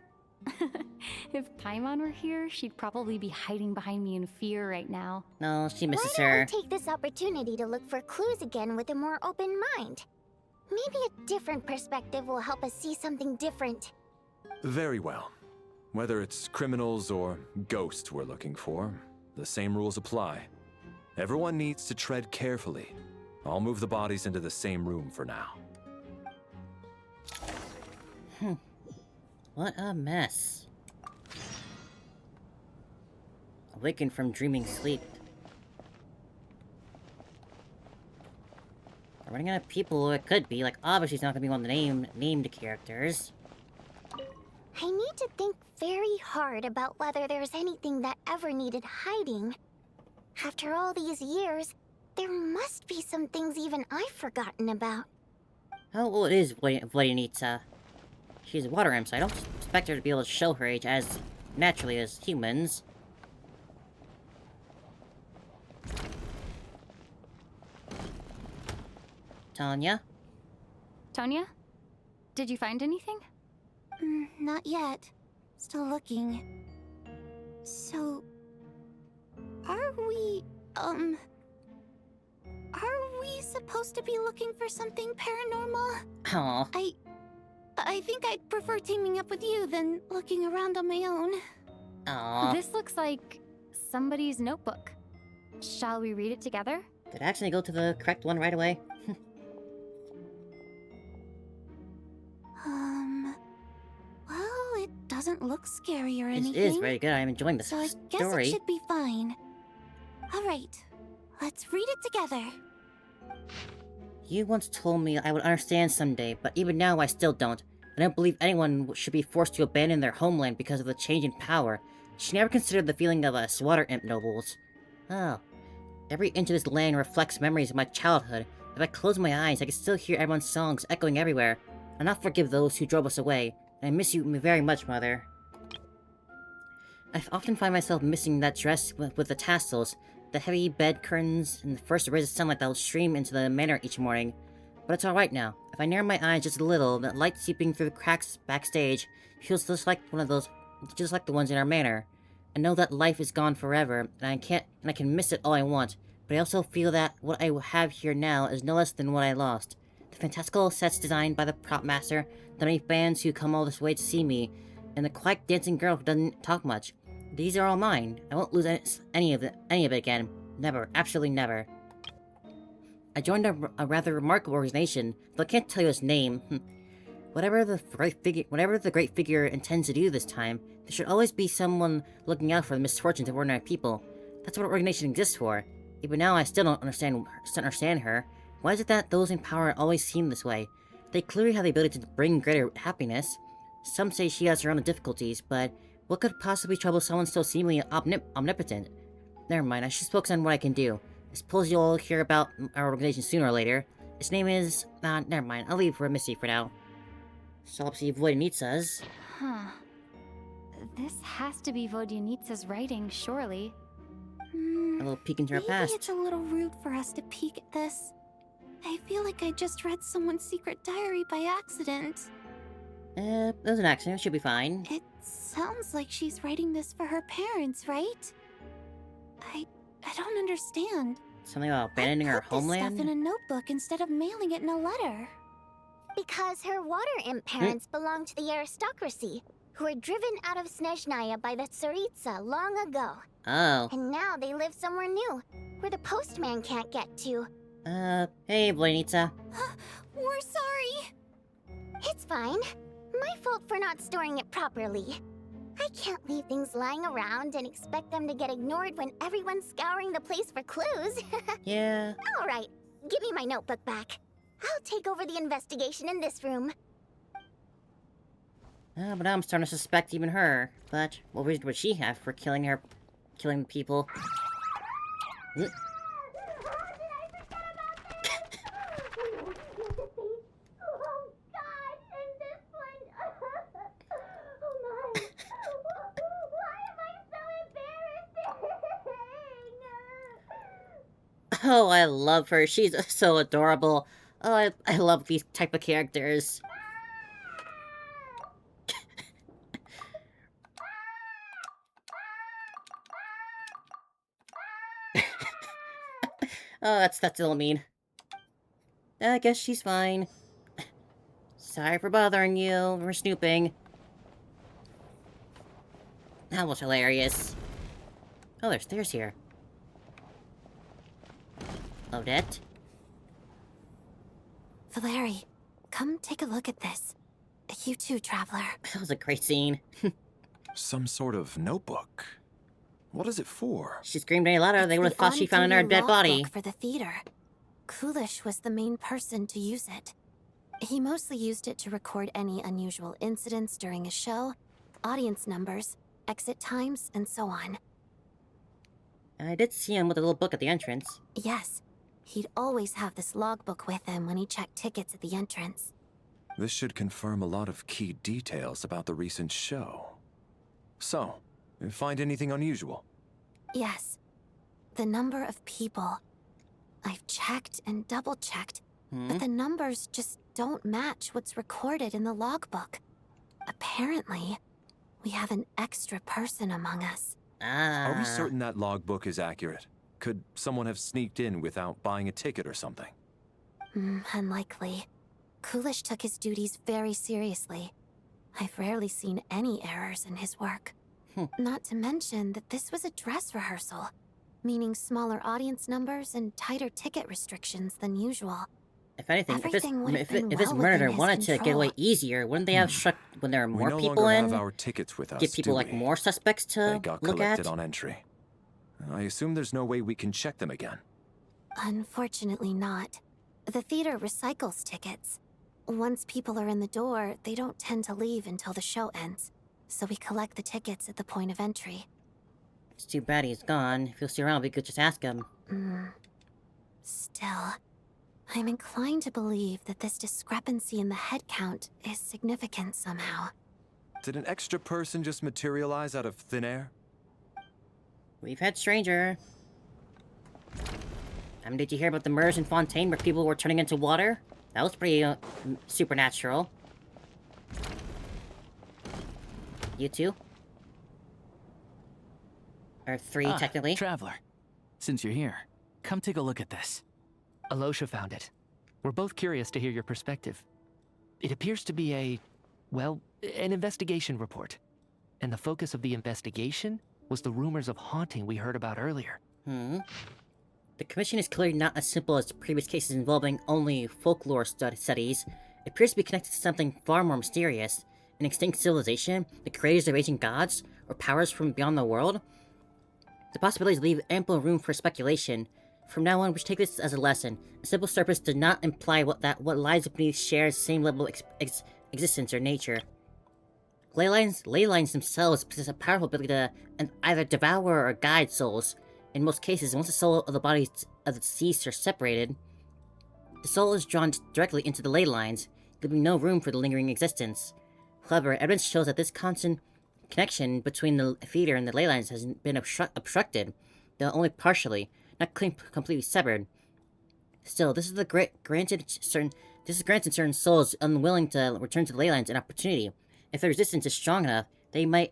If Paimon were here, she'd probably be hiding behind me in fear right now. No, she misses Why her. don't we take this opportunity to look for clues again with a more open mind? Maybe a different perspective will help us see something different. Very well. Whether it's criminals or ghosts we're looking for, the same rules apply. Everyone needs to tread carefully. I'll move the bodies into the same room for now. What a mess. Awakened from dreaming sleep. We're running out of people who it could be. Like, obviously, it's not gonna be one of the named characters. I need to think very hard about whether there's anything that ever needed hiding. After all these years, there must be some things even I've forgotten about. How old is Voynitsa? She's a water imp, so I don't expect her to be able to show her age as naturally as humans. Tanya? Tonya? Did you find anything? Not yet. Still looking. So... Are we supposed to be looking for something paranormal? Aw. I think I'd prefer teaming up with you than looking around on my own. Aw. This looks like somebody's notebook. Shall we read it together? Did I actually go to the correct one right away? Well, it doesn't look scary or It anything. is very good. I'm enjoying this So I guess story. it should be fine. Alright, let's read it together. You once told me I would understand someday, but even now I still don't. I don't believe anyone should be forced to abandon their homeland because of the change in power. She never considered the feeling of us water imp nobles. Oh. Every inch of this land reflects memories of my childhood. If I close my eyes, I can still hear everyone's songs echoing everywhere. I'll not forgive those who drove us away, and I miss you very much, Mother. I often find myself missing that dress with the tassels, the heavy bed curtains, and the first rays of sunlight that will stream into the manor each morning. But it's alright now. If I narrow my eyes just a little, the light seeping through the cracks backstage feels just like just like the ones in our manor. I know that life is gone forever, and I can miss it all I want, but I also feel that what I have here now is no less than what I lost. The fantastical sets designed by the prop master, the many fans who come all this way to see me, and the quiet dancing girl who doesn't talk much. These are all mine. I won't lose any of it again. Never. Absolutely never. I joined a rather remarkable organization, though I can't tell you its name. Whatever the great figure intends to do this time, there should always be someone looking out for the misfortunes of ordinary people. That's what an organization exists for. Even now, I still don't understand her. Why is it that those in power always seem this way? They clearly have the ability to bring greater happiness. Some say she has her own difficulties, but what could possibly trouble someone so seemingly omnipotent? Never mind, I should focus on what I can do. I suppose you'll hear about our organization sooner or later. His name is... never mind. I'll leave for Missy for now. So let's see if Voidenitsa's. Huh. This has to be Vodyanitsa's writing, surely. A little peek into her Maybe past. it's a little rude for us to peek at this. I feel like I just read someone's secret diary by accident. It was an accident. Should be fine. It sounds like she's writing this for her parents, right? I don't understand. Something about abandoning her Put this homeland? stuff in a notebook instead of mailing it in a letter. Because her water imp parents belong to the aristocracy, who were driven out of Snezhnaya by the Tsaritsa long ago. Oh. And now they live somewhere new, where the postman can't get to. Hey, Voidenitsa. We're sorry. It's fine. My fault for not storing it properly. I can't leave things lying around and expect them to get ignored when everyone's scouring the place for clues. Yeah. All right, give me my notebook back. I'll take over the investigation in this room. But now I'm starting to suspect even her. But what reason would she have for killing people? Oh, I love her. She's so adorable. Oh, I love these type of characters. Oh, that's a little mean. I guess she's fine. Sorry for bothering you. We're snooping. That was hilarious. Oh, there's stairs here. Odette? Valeri, come take a look at this. You too, Traveler. That was a great scene. Some sort of notebook. What is it for? She screamed any louder, they would have thought she found another dead body. For the theater. Kulish was the main person to use it. He mostly used it to record any unusual incidents during a show, audience numbers, exit times, and so on. I did see him with a little book at the entrance. Yes. He'd always have this logbook with him when he checked tickets at the entrance. This should confirm a lot of key details about the recent show. So, you find anything unusual? Yes. The number of people. I've checked and double-checked, but the numbers just don't match what's recorded in the logbook. Apparently, we have an extra person among us. Are we certain that logbook is accurate? Could someone have sneaked in without buying a ticket or something? Unlikely. Kulish took his duties very seriously. I've rarely seen any errors in his work. Not to mention that this was a dress rehearsal, meaning smaller audience numbers and tighter ticket restrictions than usual. If anything, if this well murder within his wanted to get control. away easier, wouldn't they have struck when there are We more no people longer in? have our tickets with us, Give people do like we? more suspects They to got look collected at? on entry. I assume there's no way we can check them again. Unfortunately not. The theater recycles tickets. Once people are in the door, they don't tend to leave until the show ends. So we collect the tickets at the point of entry. It's too bad he's gone. If he'll see around, we could just ask him. Still, I'm inclined to believe that this discrepancy in the head count is significant somehow. Did an extra person just materialize out of thin air? We've had stranger. Did you hear about the murders in Fontaine where people were turning into water? That was pretty supernatural. You two? Or three, technically. Traveler, since you're here, come take a look at this. Alosha found it. We're both curious to hear your perspective. It appears to be an investigation report. And the focus of the investigation was the rumors of haunting we heard about earlier. The commission is clearly not as simple as previous cases involving only folklore studies. It appears to be connected to something far more mysterious. An extinct civilization, the creators of ancient gods, or powers from beyond the world? The possibilities leave ample room for speculation. From now on, we should take this as a lesson. A simple surface does not imply what lies beneath shares the same level of existence or nature. Ley lines themselves possess a powerful ability to either devour or guide souls. In most cases, once the soul of the body of the deceased are separated, The soul is drawn directly into the ley lines, leaving no room for the lingering existence. However, evidence shows that this constant connection between the theater and the ley lines has been obstructed, though only partially, not completely severed. Still, this is granted certain souls unwilling to return to the ley lines an opportunity. If the resistance is strong enough, they may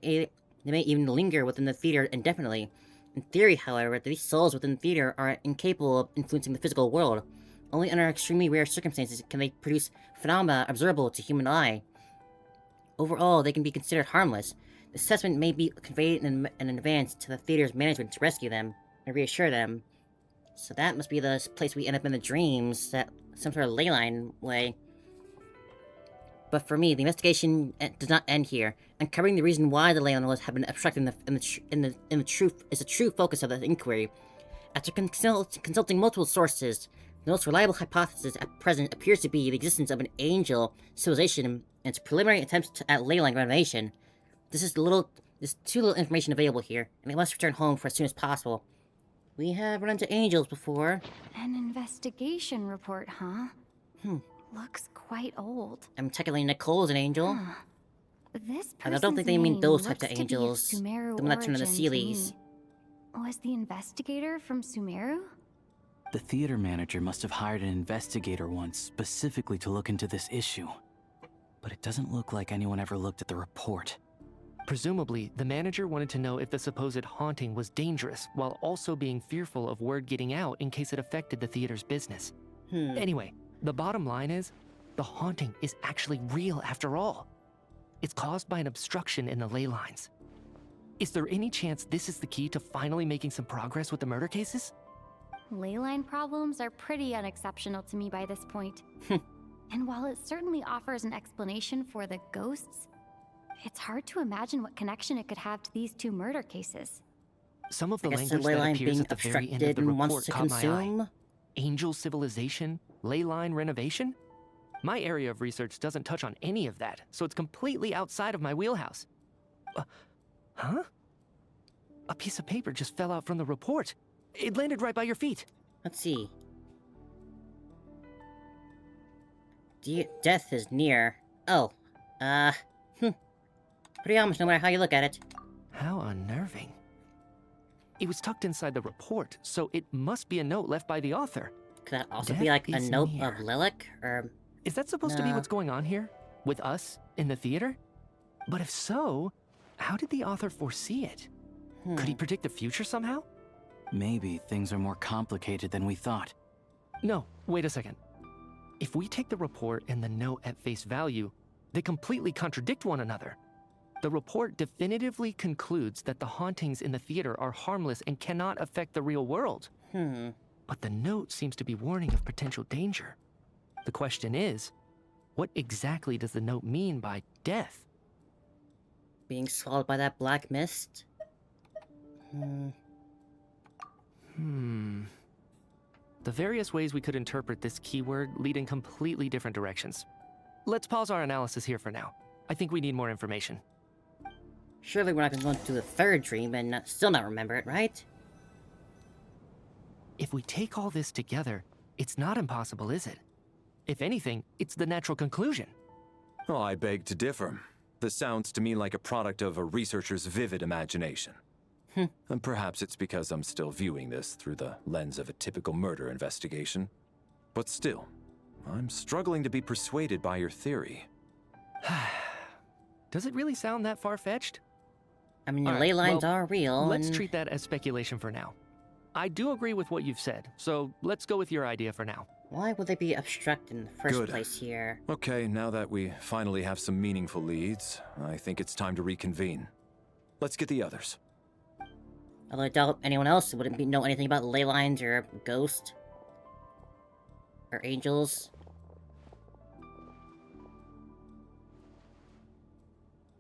even linger within the theater indefinitely. In theory, however, these souls within the theater are incapable of influencing the physical world. Only under extremely rare circumstances can they produce phenomena observable to human eye. Overall, they can be considered harmless. The assessment may be conveyed in advance to the theater's management to rescue them and reassure them. So that must be the place we end up in the dreams, that some sort of ley line way. But for me, the investigation does not end here. Uncovering the reason why the ley line have been obstructed in the truth is a true focus of the inquiry. After consulting multiple sources, the most reliable hypothesis at present appears to be the existence of an angel civilization and its preliminary attempts at ley line renovation. There's too little information available here, and we must return home for as soon as possible. We have run into angels before. An investigation report, huh? Looks quite old. I'm technically Nicole's an angel. Huh. This I don't think they mean those types of angels. The Sumeru one that turn into origin to Sealies. me. Was the investigator from Sumeru? The theater manager must have hired an investigator once specifically to look into this issue. But it doesn't look like anyone ever looked at the report. Presumably, the manager wanted to know if the supposed haunting was dangerous, while also being fearful of word getting out in case it affected the theater's business. Anyway, the bottom line is, the haunting is actually real after all. It's caused by an obstruction in the ley lines. Is there any chance this is the key to finally making some progress with the murder cases? Ley line problems are pretty unexceptional to me by this point. And while it certainly offers an explanation for the ghosts, it's hard to imagine what connection it could have to these two murder cases. Some of the I guess language the ley that line appears being at the very end of obstructed the and wants report to caught my eye. consume? Angel civilization, ley line renovation? My area of research doesn't touch on any of that, so it's completely outside of my wheelhouse. Huh? A piece of paper just fell out from the report. It landed right by your feet. Let's see. Death is near. Oh. Pretty ominous no matter how you look at it. How unnerving. It was tucked inside the report, so it must be a note left by the author. Could that also Death be like a is note near. of Lilac? Or... Is that supposed to be No. what's going on here? With us? In the theater? But if so, how did the author foresee it? Could he predict the future somehow? Maybe things are more complicated than we thought. No, wait a second. If we take the report and the note at face value, they completely contradict one another. The report definitively concludes that the hauntings in the theater are harmless and cannot affect the real world. But the note seems to be warning of potential danger. The question is, what exactly does the note mean by death? Being swallowed by that black mist? The various ways we could interpret this keyword lead in completely different directions. Let's pause our analysis here for now. I think we need more information. Surely we're not going to go into the third dream and still not remember it, right? If we take all this together, it's not impossible, is it? If anything, it's the natural conclusion. Oh, I beg to differ. This sounds to me like a product of a researcher's vivid imagination. And perhaps it's because I'm still viewing this through the lens of a typical murder investigation. But still, I'm struggling to be persuaded by your theory. Does it really sound that far-fetched? I mean, your All ley right, lines well, are real. Let's and... treat that as speculation for now. I do agree with what you've said, so let's go with your idea for now. Why would they be obstructed in the first Good. place here? Okay, now that we finally have some meaningful leads, I think it's time to reconvene. Let's get the others. Although I doubt anyone else wouldn't know anything about ley lines or ghosts. Or angels.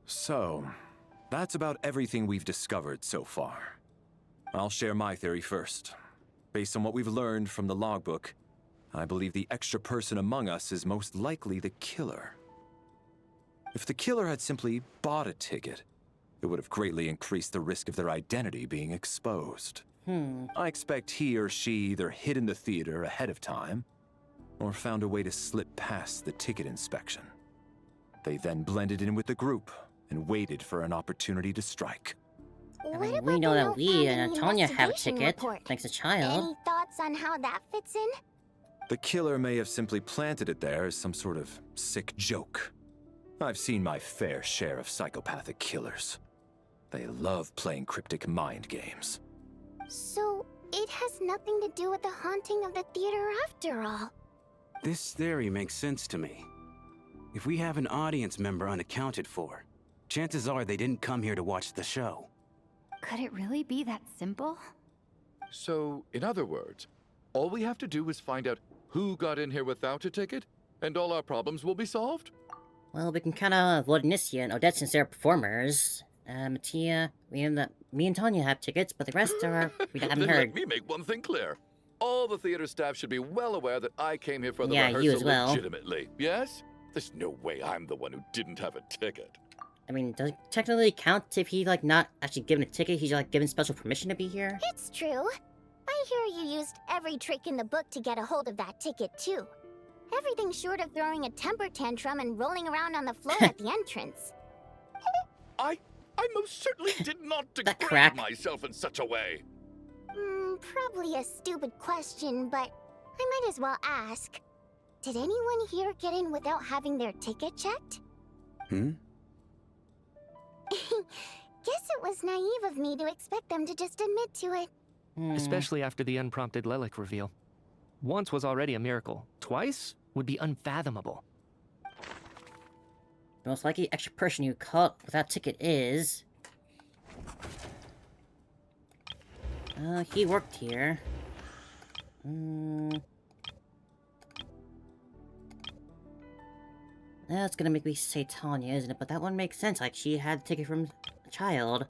So, that's about everything we've discovered so far. I'll share my theory first. Based on what we've learned from the logbook, I believe the extra person among us is most likely the killer. If the killer had simply bought a ticket, it would have greatly increased the risk of their identity being exposed. I expect he or she either hid in the theater ahead of time, or found a way to slip past the ticket inspection. They then blended in with the group and waited for an opportunity to strike. I mean, we know that we and Antonia have a ticket, thanks to Child. Any thoughts on how that fits in? The killer may have simply planted it there as some sort of sick joke. I've seen my fair share of psychopathic killers. They love playing cryptic mind games. So, it has nothing to do with the haunting of the theater after all. This theory makes sense to me. If we have an audience member unaccounted for, chances are they didn't come here to watch the show. Could it really be that simple? So, in other words, all we have to do is find out who got in here without a ticket, and all our problems will be solved? Well, we can kind of avoid Inicia and Odette since they're performers. Mattia, me and Tanya have tickets, but the rest are we haven't Then heard. let me make one thing clear. All the theater staff should be well aware that I came here for the Yeah, rehearsal you as well. legitimately. Yes? There's no way I'm the one who didn't have a ticket. I mean, does it technically count if he, like, not actually given a ticket, he's, like, given special permission to be here? It's true. I hear you used every trick in the book to get a hold of that ticket, too. Everything short of throwing a temper tantrum and rolling around on the floor at the entrance. I most certainly did not degrade crack. myself in such a way. Probably a stupid question, but I might as well ask. Did anyone here get in without having their ticket checked? Guess it was naive of me to expect them to just admit to it. Especially after the unprompted Lelek reveal. Once was already a miracle. Twice would be unfathomable. The most likely extra person you caught without ticket is... he worked here. That's gonna make me say Tanya, isn't it? But that one makes sense, like, she had a ticket from a child.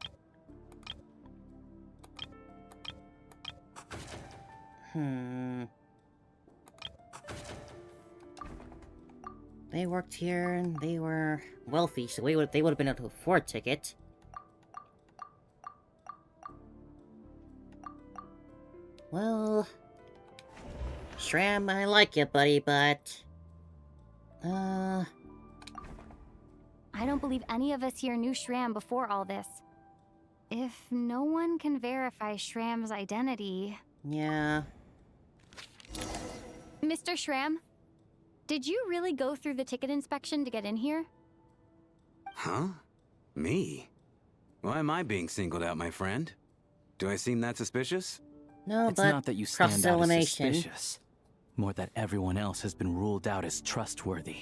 They worked here, and they were wealthy, so they would have been able to afford a ticket. Well... Shram, I like you, buddy, but... I don't believe any of us here knew Shram before all this. If no one can verify Shram's identity... Yeah... Mr. Shram? Did you really go through the ticket inspection to get in here? Huh? Me? Why am I being singled out, my friend? Do I seem that suspicious? No, It's but not that you stand out as cross-elimination. suspicious. More that everyone else has been ruled out as trustworthy.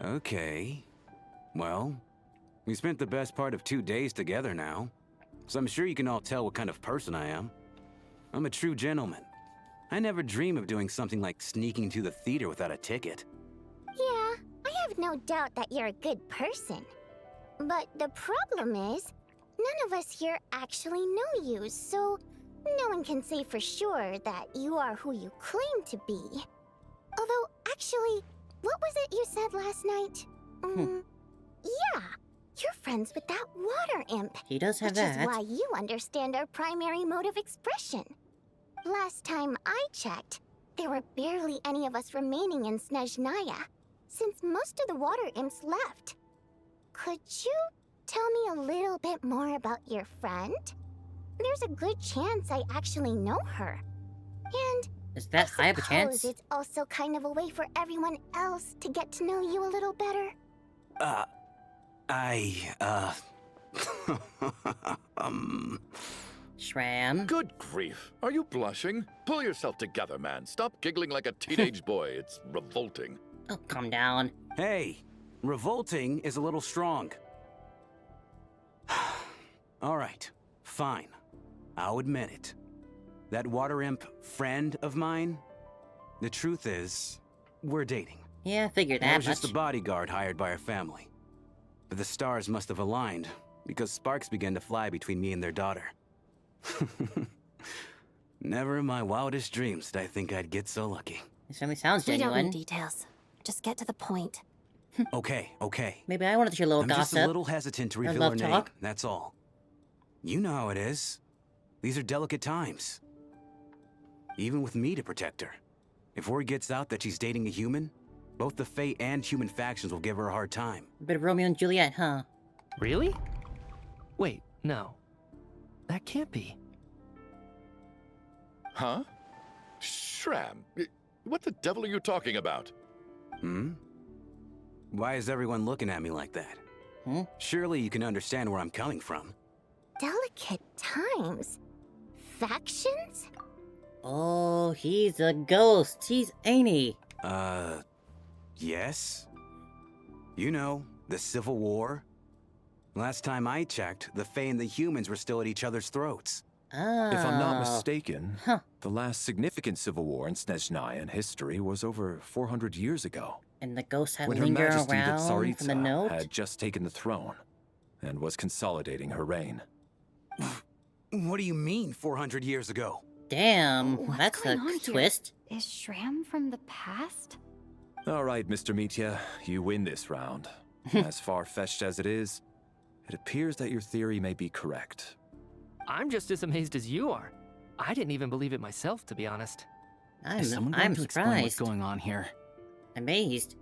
Okay. Well, we spent the best part of 2 days together now, so I'm sure you can all tell what kind of person I am. I'm a true gentleman. I never dream of doing something like sneaking to the theater without a ticket. Yeah, I have no doubt that you're a good person. But the problem is, none of us here actually know you, so no one can say for sure that you are who you claim to be. Although, actually, what was it you said last night? Yeah, you're friends with that water imp. He does have which that. is why you understand our primary mode of expression. Last time I checked, there were barely any of us remaining in Snezhnaya, since most of the water imps left. Could you tell me a little bit more about your friend? There's a good chance I actually know her. And Is that high of a chance? it's also kind of a way for everyone else to get to know you a little better. Shram? Good grief. Are you blushing? Pull yourself together, man. Stop giggling like a teenage boy. It's revolting. Oh, calm down. Hey, revolting is a little strong. All right, fine. I'll admit it. That water imp friend of mine, the truth is, we're dating. Yeah, figured I that was just much. a bodyguard hired by our family. But the stars must have aligned, because sparks began to fly between me and their daughter. Never in my wildest dreams did I think I'd get so lucky. It certainly sounds We don't genuine. need details. Just get to the point. Okay. Maybe I wanted to hear a little I'm gossip. just a little hesitant to Or reveal love her name, talk. that's all. You know how it is. These are delicate times. Even with me to protect her. If word gets out that she's dating a human, both the Fae and human factions will give her a hard time. A bit of Romeo and Juliet, huh? Really? Wait, no. That can't be. Huh? Shram, what the devil are you talking about? Hmm? Why is everyone looking at me like that? Hmm? Surely you can understand where I'm coming from. Delicate times. Factions? Oh, he's a ghost. He's ain't he? Yes? You know, the Civil War? Last time I checked, the Fae and the humans were still at each other's throats. Oh. If I'm not mistaken, Huh. the last significant civil war in Snezhnayan history was over 400 years ago. And the ghosts had When Her linger Majesty the around from the Tsaritsa note? had just taken the throne and was consolidating her reign. What do you mean, 400 years ago? Damn, What's that's a going on here? twist. Is Shram from the past? All right, Mr. Mitya, you win this round. As far-fetched as it is, it appears that your theory may be correct. I'm just as amazed as you are. I didn't even believe it myself, to be honest. Is someone going I'm to explain what's surprised. going on here? Amazed.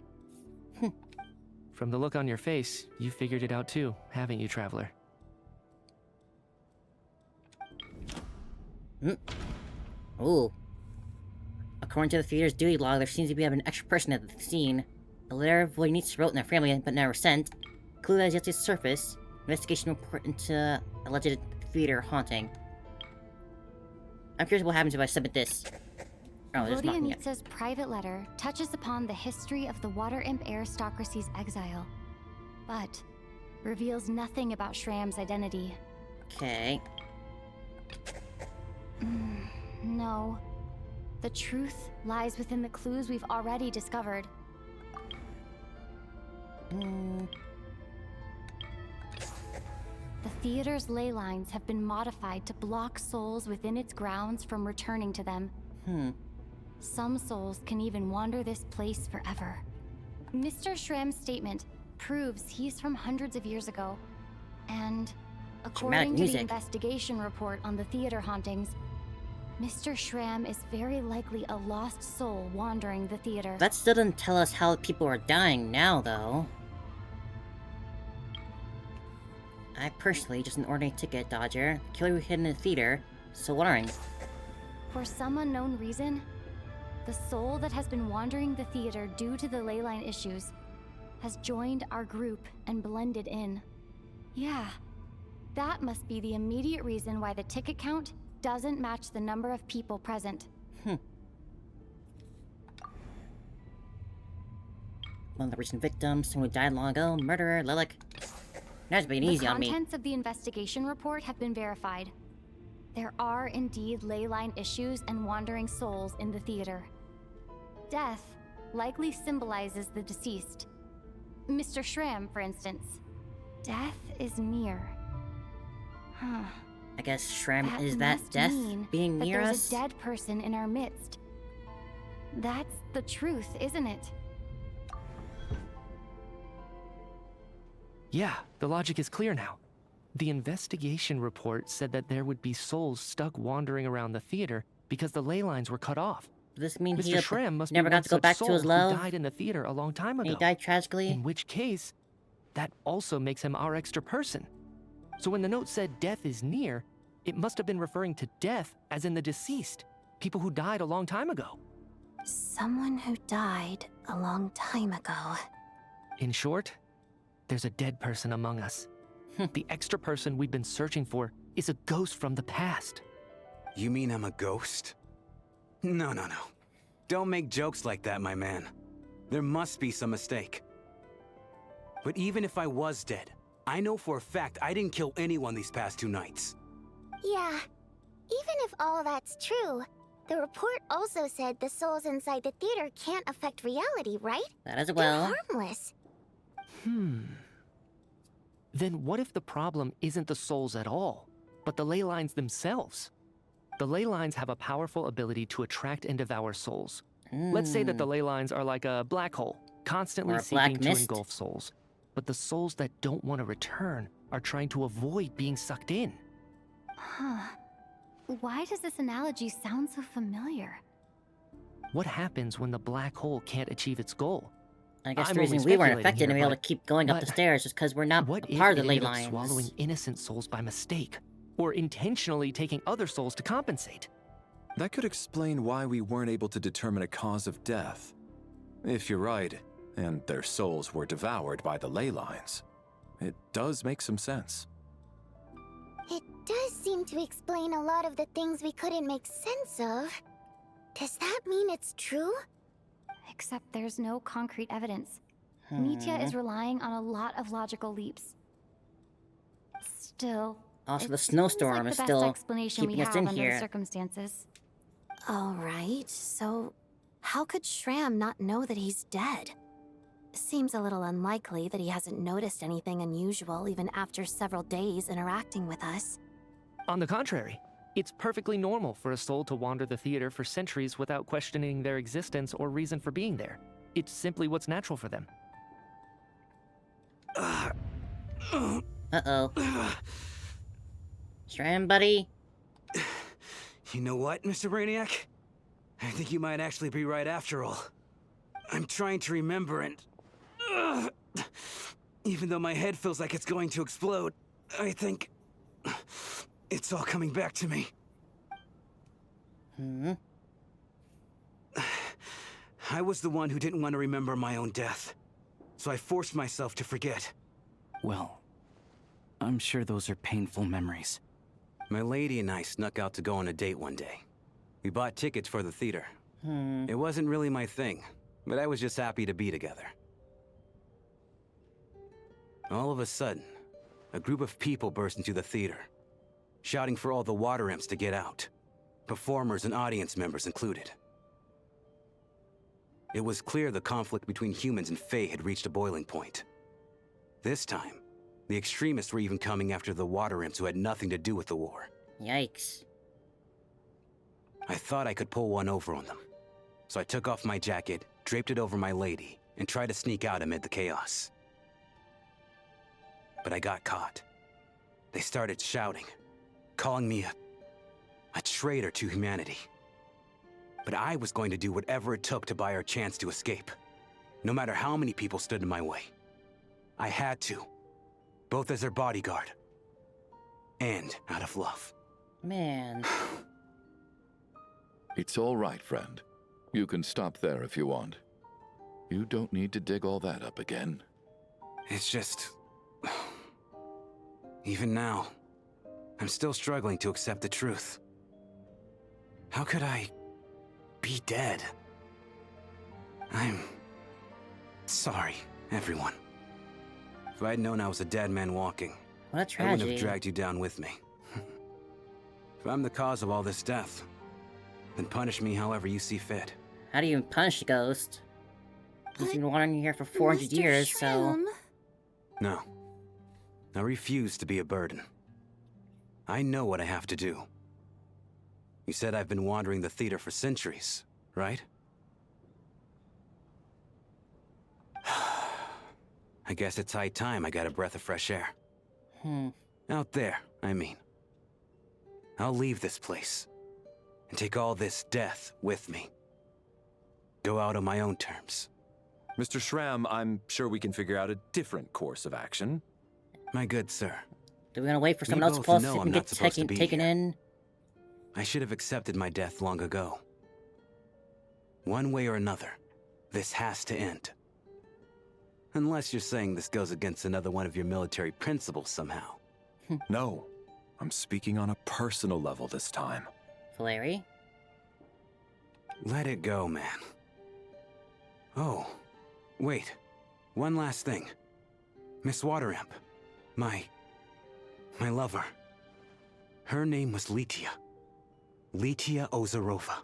From the look on your face, you figured it out too, haven't you, Traveler? Ooh. According to the theater's duty log, there seems to be an extra person at the scene. A letter Voynitz wrote in their family but never sent. Clue that has yet to surface. Investigation report into alleged theater haunting. I'm curious what happens if I submit this. Oh, there's nothing yet. Voynitz' private letter touches upon the history of the Water Imp aristocracy's exile, but reveals nothing about Shram's identity. Okay. No. The truth lies within the clues we've already discovered. The theater's ley lines have been modified to block souls within its grounds from returning to them. Some souls can even wander this place forever. Mr. Shram's statement proves he's from hundreds of years ago. And according to the investigation report on the theater hauntings, Mr. Shram is very likely a lost soul wandering the theater. That still doesn't tell us how people are dying now, though. I personally, just an ordinary ticket dodger, killer who hid in the theater, so wondering. For some unknown reason, the soul that has been wandering the theater due to the ley line issues has joined our group and blended in. Yeah, that must be the immediate reason why the ticket count doesn't match the number of people present. One of the recent victims, someone who died long ago, murderer, Lilac. That's been easy on me. The contents of the investigation report have been verified. There are indeed ley line issues and wandering souls in the theater. Death likely symbolizes the deceased. Mr. Shram, for instance. Death is near. I guess Shram is That that death mean being that near there's us? a dead person in our midst. That's the truth, isn't it? Yeah, the logic is clear now. The investigation report said that there would be souls stuck wandering around the theater because the ley lines were cut off. Does this mean Mr. he Shram must never be got one to go such back to soul his who love? died in the theater a long time ago. He died tragically? In which case, that also makes him our extra person. So when the note said death is near, it must have been referring to death as in the deceased, people who died a long time ago. Someone who died a long time ago. In short, there's a dead person among us. The extra person we've been searching for is a ghost from the past. You mean I'm a ghost? No. Don't make jokes like that, my man. There must be some mistake. But even if I was dead, I know for a fact I didn't kill anyone these past 2 nights. Yeah. Even if all that's true, the report also said the souls inside the theater can't affect reality, right? That as well. They're harmless. Then what if the problem isn't the souls at all, but the ley lines themselves? The ley lines have a powerful ability to attract and devour souls. Let's say that the ley lines are like a black hole, constantly Or a seeking black to mist. engulf souls. But the souls that don't want to return are trying to avoid being sucked in. Why does this analogy sound so familiar? What happens when the black hole can't achieve its goal? I guess I'm the reason only we weren't speculating affected and here, we were able but- to keep going up the but stairs just because we're not What a if part of it the ley ended up lines. swallowing innocent souls by mistake? Or intentionally taking other souls to compensate? That could explain why we weren't able to determine a cause of death. If you're right, and their souls were devoured by the ley lines, it does make some sense. It does seem to explain a lot of the things we couldn't make sense of. Does that mean it's true? Except there's no concrete evidence. Mitya is relying on a lot of logical leaps. Still, Also, it the seems snowstorm like is the best still explanation we keeping us have in under here. the circumstances. Alright, so how could Shram not know that he's dead? Seems a little unlikely that he hasn't noticed anything unusual even after several days interacting with us. On the contrary, it's perfectly normal for a soul to wander the theater for centuries without questioning their existence or reason for being there. It's simply what's natural for them. Uh-oh. Shram, buddy? You know what, Mr. Brainiac? I think you might actually be right after all. I'm trying to remember and... even though my head feels like it's going to explode, I think... it's all coming back to me. I was the one who didn't want to remember my own death, so I forced myself to forget. Well, I'm sure those are painful memories. My lady and I snuck out to go on a date one day. We bought tickets for the theater. It wasn't really my thing, but I was just happy to be together. All of a sudden, a group of people burst into the theater, shouting for all the water imps to get out, performers and audience members included. It was clear the conflict between humans and Fae had reached a boiling point. This time, the extremists were even coming after the water imps who had nothing to do with the war. Yikes. I thought I could pull one over on them. So I took off my jacket, draped it over my lady, and tried to sneak out amid the chaos. But I got caught. They started shouting, calling me a traitor to humanity. But I was going to do whatever it took to buy our chance to escape, no matter how many people stood in my way. I had to, both as their bodyguard and out of love. Man. It's all right, friend. You can stop there if you want. You don't need to dig all that up again. It's just... even now, I'm still struggling to accept the truth. How could I be dead? I'm sorry, everyone. If I'd known I was a dead man walking, What a I wouldn't tragedy. have dragged you down with me. If I'm the cause of all this death, then punish me however you see fit. How do you even punish a ghost? He's been wandering here for 400 Mr. years, so... Shrim? No. I refuse to be a burden. I know what I have to do. You said I've been wandering the theater for centuries, right? I guess it's high time I got a breath of fresh air. Out there, I mean. I'll leave this place and take all this death with me. Go out on my own terms. Mr. Shram, I'm sure we can figure out a different course of action. My good sir. Do we want to wait for We someone else to both fall know asleep I'm and not get supposed to be taken here. in? I should have accepted my death long ago. One way or another, this has to end. Unless you're saying this goes against another one of your military principles somehow. No, I'm speaking on a personal level this time. Valeri? Let it go, man. Oh, wait. One last thing. Miss Waterimp. My lover. Her name was Litia. Litia Ozarova.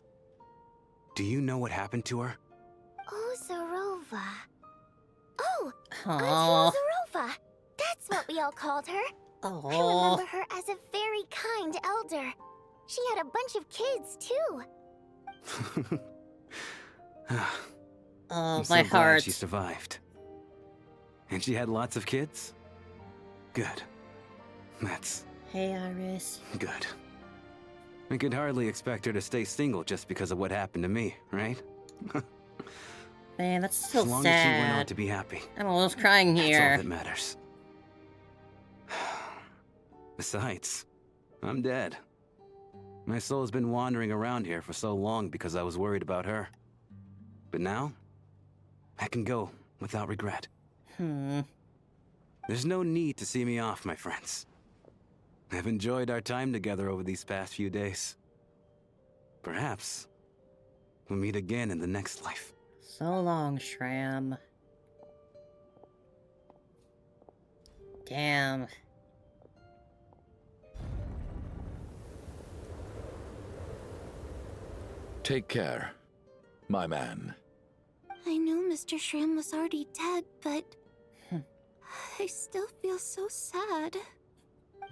Do you know what happened to her? Ozarova. Oh, Aww. Auntie Ozarova. That's what we all called her. I Oh, remember her as a very kind elder. She had a bunch of kids, too. I'm so my glad heart. she survived. And she had lots of kids? Good. That's Hey, Iris. good. I could hardly expect her to stay single just because of what happened to me, right? Man, that's so As long sad. as she went on to be happy. I'm almost crying That's here. all that matters. Besides, I'm dead. My soul's been wandering around here for so long because I was worried about her. But now, I can go without regret. There's no need to see me off, my friends. I've enjoyed our time together over these past few days. Perhaps we'll meet again in the next life. So long, Shram. Damn. Take care, my man. I knew Mr. Shram was already dead, but I still feel so sad.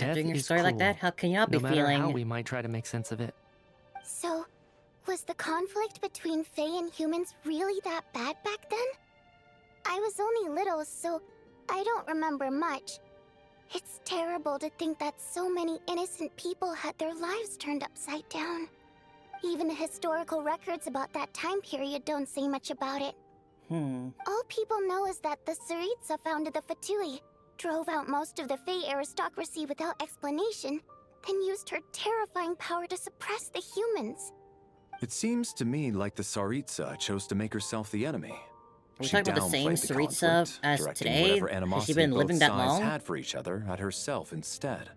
After your is story like cruel. that, how can you not be No matter feeling? how we might try to make sense of it. So, was the conflict between Fae and humans really that bad back then? I was only little, so I don't remember much. It's terrible to think that so many innocent people had their lives turned upside down. Even the historical records about that time period don't say much about it. All people know is that the Tsaritsa founded the Fatui, drove out most of the Fae aristocracy without explanation, then used her terrifying power to suppress the humans. It seems to me like the Tsaritsa chose to make herself the enemy. Are we She talking about the same downplayed the Tsaritsa conflict, as directing today? whatever Has animosity she been both living that sides long? had for each other at herself instead.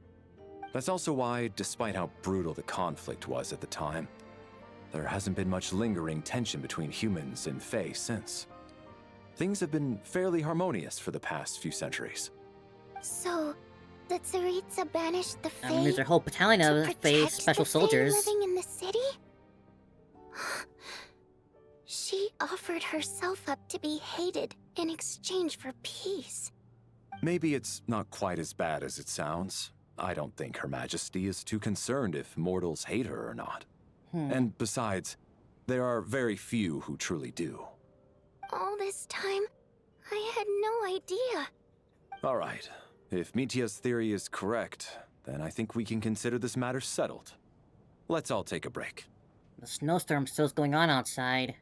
That's also why, despite how brutal the conflict was at the time, there hasn't been much lingering tension between humans and Fae since. Things have been fairly harmonious for the past few centuries. So, the Tsaritsa banished the Fae I mean, there's a whole battalion to of Fae protect special the Fae soldiers. living in the city? She offered herself up to be hated in exchange for peace. Maybe it's not quite as bad as it sounds. I don't think Her Majesty is too concerned if mortals hate her or not. And besides, there are very few who truly do. All this time, I had no idea. All right. If Mitia's theory is correct, then I think we can consider this matter settled. Let's all take a break. The snowstorm still's going on outside.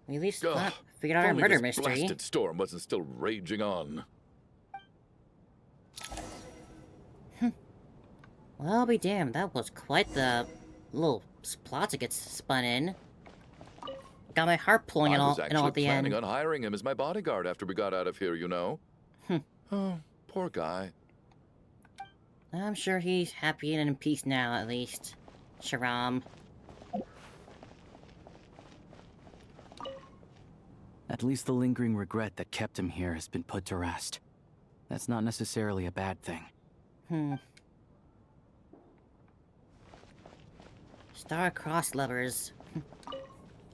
We at least figured out our If only murder this mystery. blasted storm wasn't still raging on. Well, I'll be damned, that was quite the little plot to get spun in. Got my heart pulling I and was all actually at the end. planning on hiring him as my bodyguard after we got out of here, you know. Oh, poor guy. I'm sure he's happy and in peace now, at least. Sharam. At least the lingering regret that kept him here has been put to rest. That's not necessarily a bad thing. Star-crossed lovers.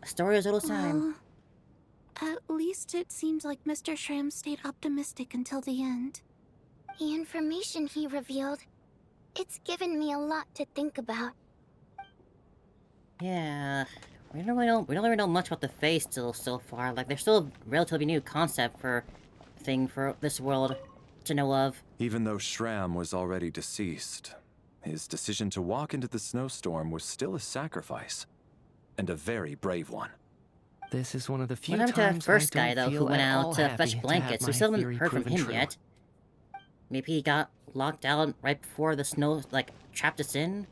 A story as old as time. Well, at least it seems like Mr. Shram stayed optimistic until the end. The information he revealed, it's given me a lot to think about. Yeah, we don't really know much about the Fae still so far. Like, they're still a relatively new concept for this world to know of. Even though Shram was already deceased, his decision to walk into the snowstorm was still a sacrifice, and a very brave one. This is one of the few What happened to times that first I don't guy, though, who feel went at out all to happy fetch have blankets? We my still haven't theory heard from proven him true. yet. Maybe he got locked out right before the snow, like, trapped us in?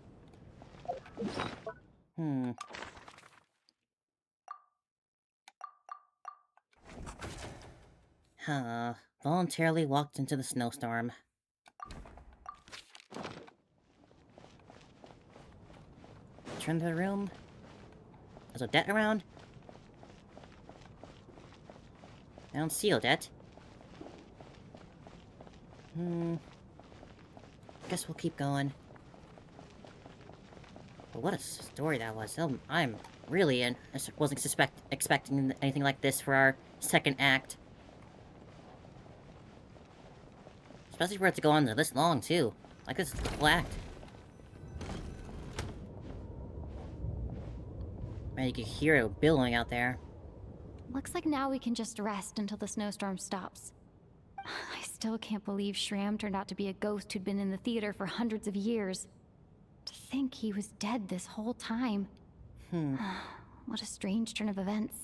Voluntarily walked into the snowstorm. Turn to the room. Is Odette around? I don't see Odette. Guess we'll keep going. But what a story that was. I'm really in. I wasn't expecting anything like this for our second act. Especially for it to go on this long, too. Like this whole act. Man, you could hear it billowing out there. Looks like now we can just rest until the snowstorm stops. I still can't believe Shram turned out to be a ghost who'd been in the theater for hundreds of years. To think he was dead this whole time. What a strange turn of events.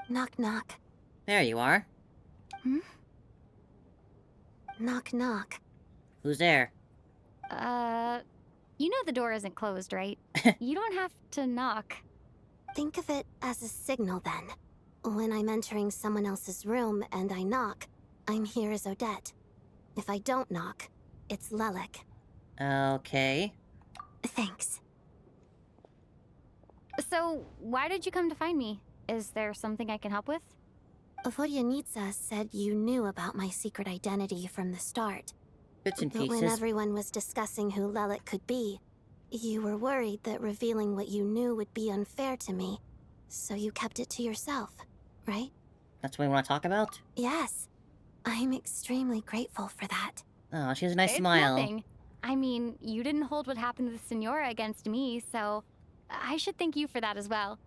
Knock, knock. There you are. Knock, knock. Who's there? You know the door isn't closed, right? You don't have to knock. Think of it as a signal then. When I'm entering someone else's room and I knock, I'm here as Odette. If I don't knock, it's Lelek. Okay. Thanks. So, why did you come to find me? Is there something I can help with? Vodyanitsa said you knew about my secret identity from the start. Bits and But pieces. when everyone was discussing who Lelek could be, you were worried that revealing what you knew would be unfair to me. So you kept it to yourself, right? That's what we want to talk about? Yes. I'm extremely grateful for that. Oh, she has a nice It's smile. Nothing. I mean, you didn't hold what happened to the Senora against me, so I should thank you for that as well.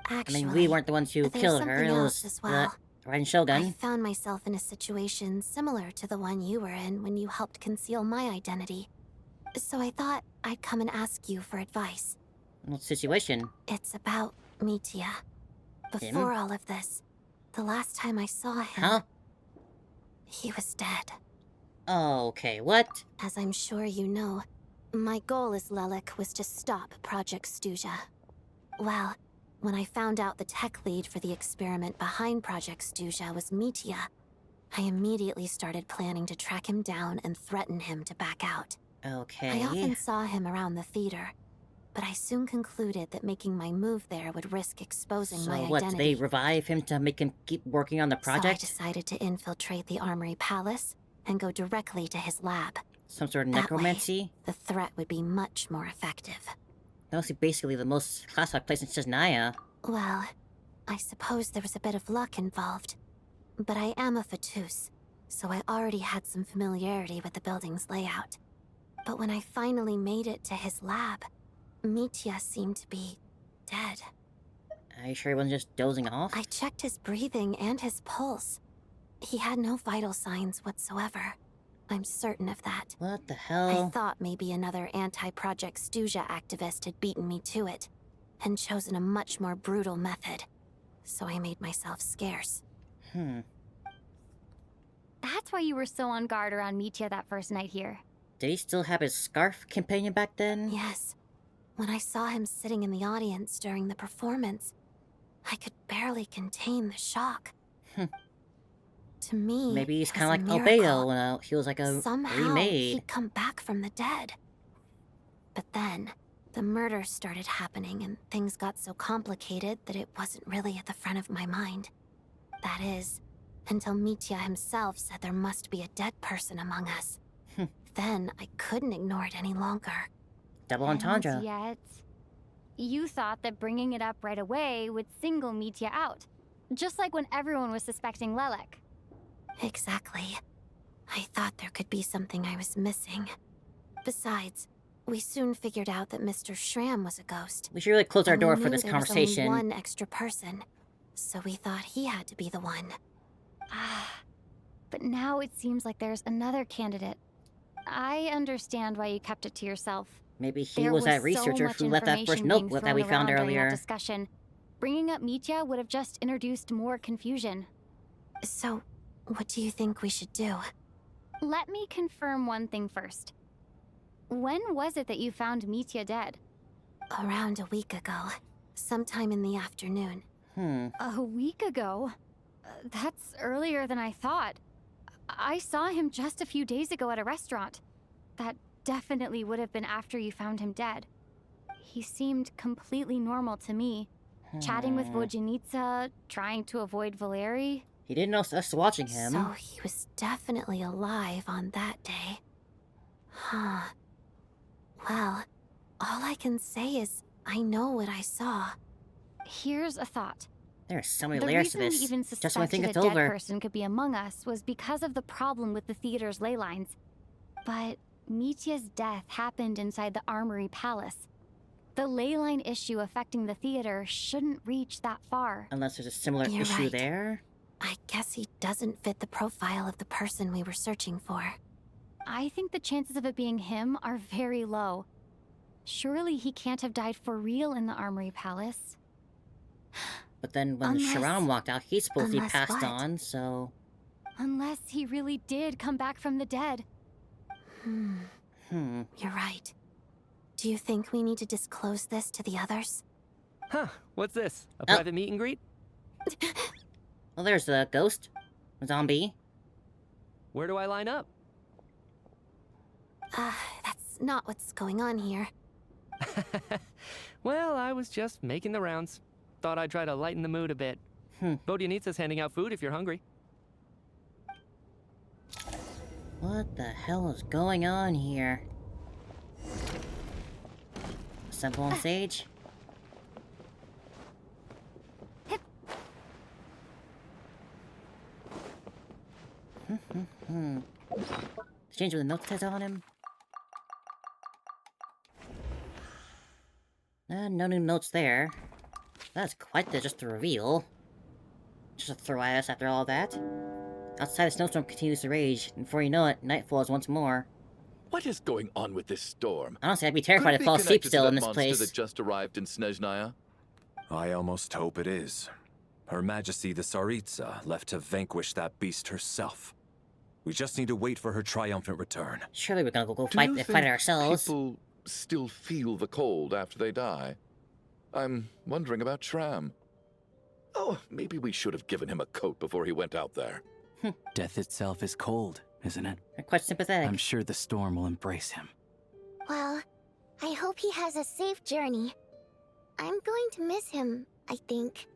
Actually, I mean, we weren't the ones who there's killed her. It something was else as well. the Riding Shogun. I found myself in a situation similar to the one you were in when you helped conceal my identity. So I thought I'd come and ask you for advice. What situation? It's about Mitya. Before all of this, the last time I saw him, he was dead. Okay, what? As I'm sure you know, my goal as Lelek was to stop Project Stuja. Well, when I found out the tech lead for the experiment behind Project Stuja was Mitya, I immediately started planning to track him down and threaten him to back out. Okay. I often saw him around the theater, but I soon concluded that making my move there would risk exposing So my what, identity. they revive him to make him keep working on the project? So I decided to infiltrate the Armory Palace and go directly to his lab. Some sort of That necromancy? way, the threat would be much more effective. That was basically the most classified place in Chesnaya. Well, I suppose there was a bit of luck involved. But I am a Fatus, so I already had some familiarity with the building's layout. But when I finally made it to his lab, Mitya seemed to be dead. Are you sure he wasn't just dozing off? I checked his breathing and his pulse. He had no vital signs whatsoever. I'm certain of that. What the hell? I thought maybe another anti-Project Stuja activist had beaten me to it, and chosen a much more brutal method. So I made myself scarce. That's why you were so on guard around Mitya that first night here. Did he still have his scarf companion back then? Yes. When I saw him sitting in the audience during the performance, I could barely contain the shock. To me, Maybe he's it kind of was like a miracle. Obeo when he was like a Somehow, remade. he'd come back from the dead. But then, the murders started happening and things got so complicated that it wasn't really at the front of my mind. That is, until Mitya himself said there must be a dead person among us. Then I couldn't ignore it any longer. Double entendre. And yet, you thought that bringing it up right away would single Mitya out. Just like when everyone was suspecting Lelek. Exactly. I thought there could be something I was missing. Besides, we soon figured out that Mr. Shram was a ghost. We should really close our And we door for knew this there was conversation. only one extra person, so we thought he had to be the one. But now it seems like there's another candidate. I understand why you kept it to yourself. Maybe he There was that so researcher much who left that first information notebook being that we thrown found around during that earlier. discussion. Bringing up Mitya would have just introduced more confusion. So, what do you think we should do? Let me confirm one thing first. When was it that you found Mitya dead? Around a week ago. Sometime in the afternoon. A week ago? That's earlier than I thought. I saw him just a few days ago at a restaurant. That definitely would have been after you found him dead. He seemed completely normal to me. Chatting with Vodyanitsa, trying to avoid Valeri. He didn't know us watching him. So he was definitely alive on that day. Huh. Well, all I can say is I know what I saw. Here's a thought. There's so many The layers to reason this. we even Just when I think suspected it's a dead over. person could be among us was because of the problem with the theater's ley lines. But Mitya's death happened inside the Armory Palace. The ley line issue affecting the theater shouldn't reach that far. Unless there's a similar You're issue right. there. I guess he doesn't fit the profile of the person we were searching for. I think the chances of it being him are very low. Surely he can't have died for real in the Armory Palace. But then when Sharon walked out, he's supposed to be unless passed what? on, so... Unless he really did come back from the dead. You're right. Do you think we need to disclose this to the others? Huh, what's this? A private meet and greet? Well, there's the ghost. A zombie. Where do I line up? That's not what's going on here. Well, I was just making the rounds. Thought I'd try to lighten the mood a bit. Vodyanitsa's handing out food if you're hungry. What the hell is going on here? Assemble on stage? Change with the milk taste on him? No new notes there. That's quite just the reveal. Just a throw at us after all that. Outside, the snowstorm continues to rage, and before you know it, night falls once more. What is going on with this storm? Honestly, I'd be terrified to fall asleep still in this place. That just arrived in Snezhnaya? I almost hope it is. Her Majesty the Tsaritsa left to vanquish that beast herself. We just need to wait for her triumphant return. Surely we're gonna go Do you fight think it ourselves. People still feel the cold after they die. I'm wondering about Shram. Oh, maybe we should have given him a coat before he went out there. Death itself is cold, isn't it? I'm quite sympathetic. I'm sure the storm will embrace him. Well, I hope he has a safe journey. I'm going to miss him, I think.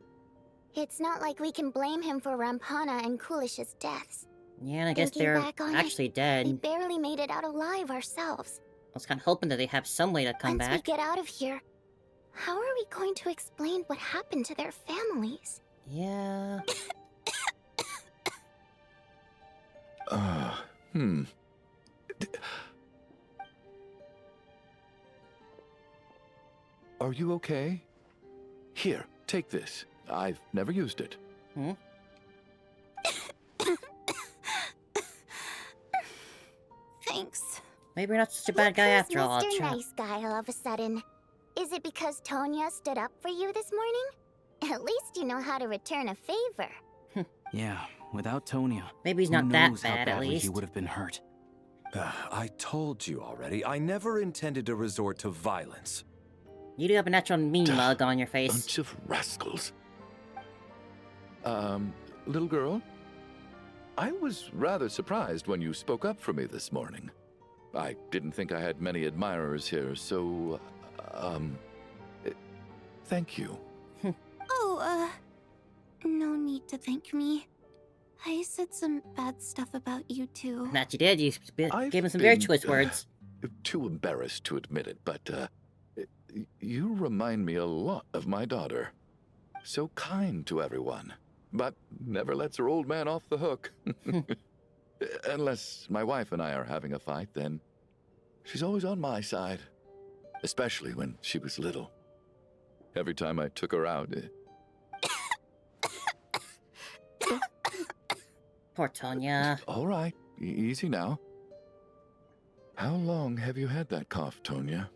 It's not like we can blame him for Rampana and Kulish's deaths. Yeah, and I guess Thinking they're back on actually dead. We barely made it out alive ourselves. I was kind of hoping that they have some way to come Once we back. get out of here, how are we going to explain what happened to their families? Yeah. Are you okay? Here, take this. I've never used it. Thanks. Maybe you're not such a bad guy after all. Mr. Nice Guy all of a sudden. Is it because Tonya stood up for you this morning? At least you know how to return a favor. Yeah, without Tonya, maybe he's who not that knows how bad, at badly he least. would have been hurt. I told you already, I never intended to resort to violence. You do have a natural mean mug on your face. Bunch of rascals. Little girl? I was rather surprised when you spoke up for me this morning. I didn't think I had many admirers here, so, thank you. No need to thank me. I said some bad stuff about you too. That you did. You gave him some I've very been, choice words. Too embarrassed to admit it, but, you remind me a lot of my daughter. So kind to everyone, but never lets her old man off the hook. Unless my wife and I are having a fight, then she's always on my side. Especially when she was little. Every time I took her out... Poor Tonya. All right, easy now. How long have you had that cough, Tonya?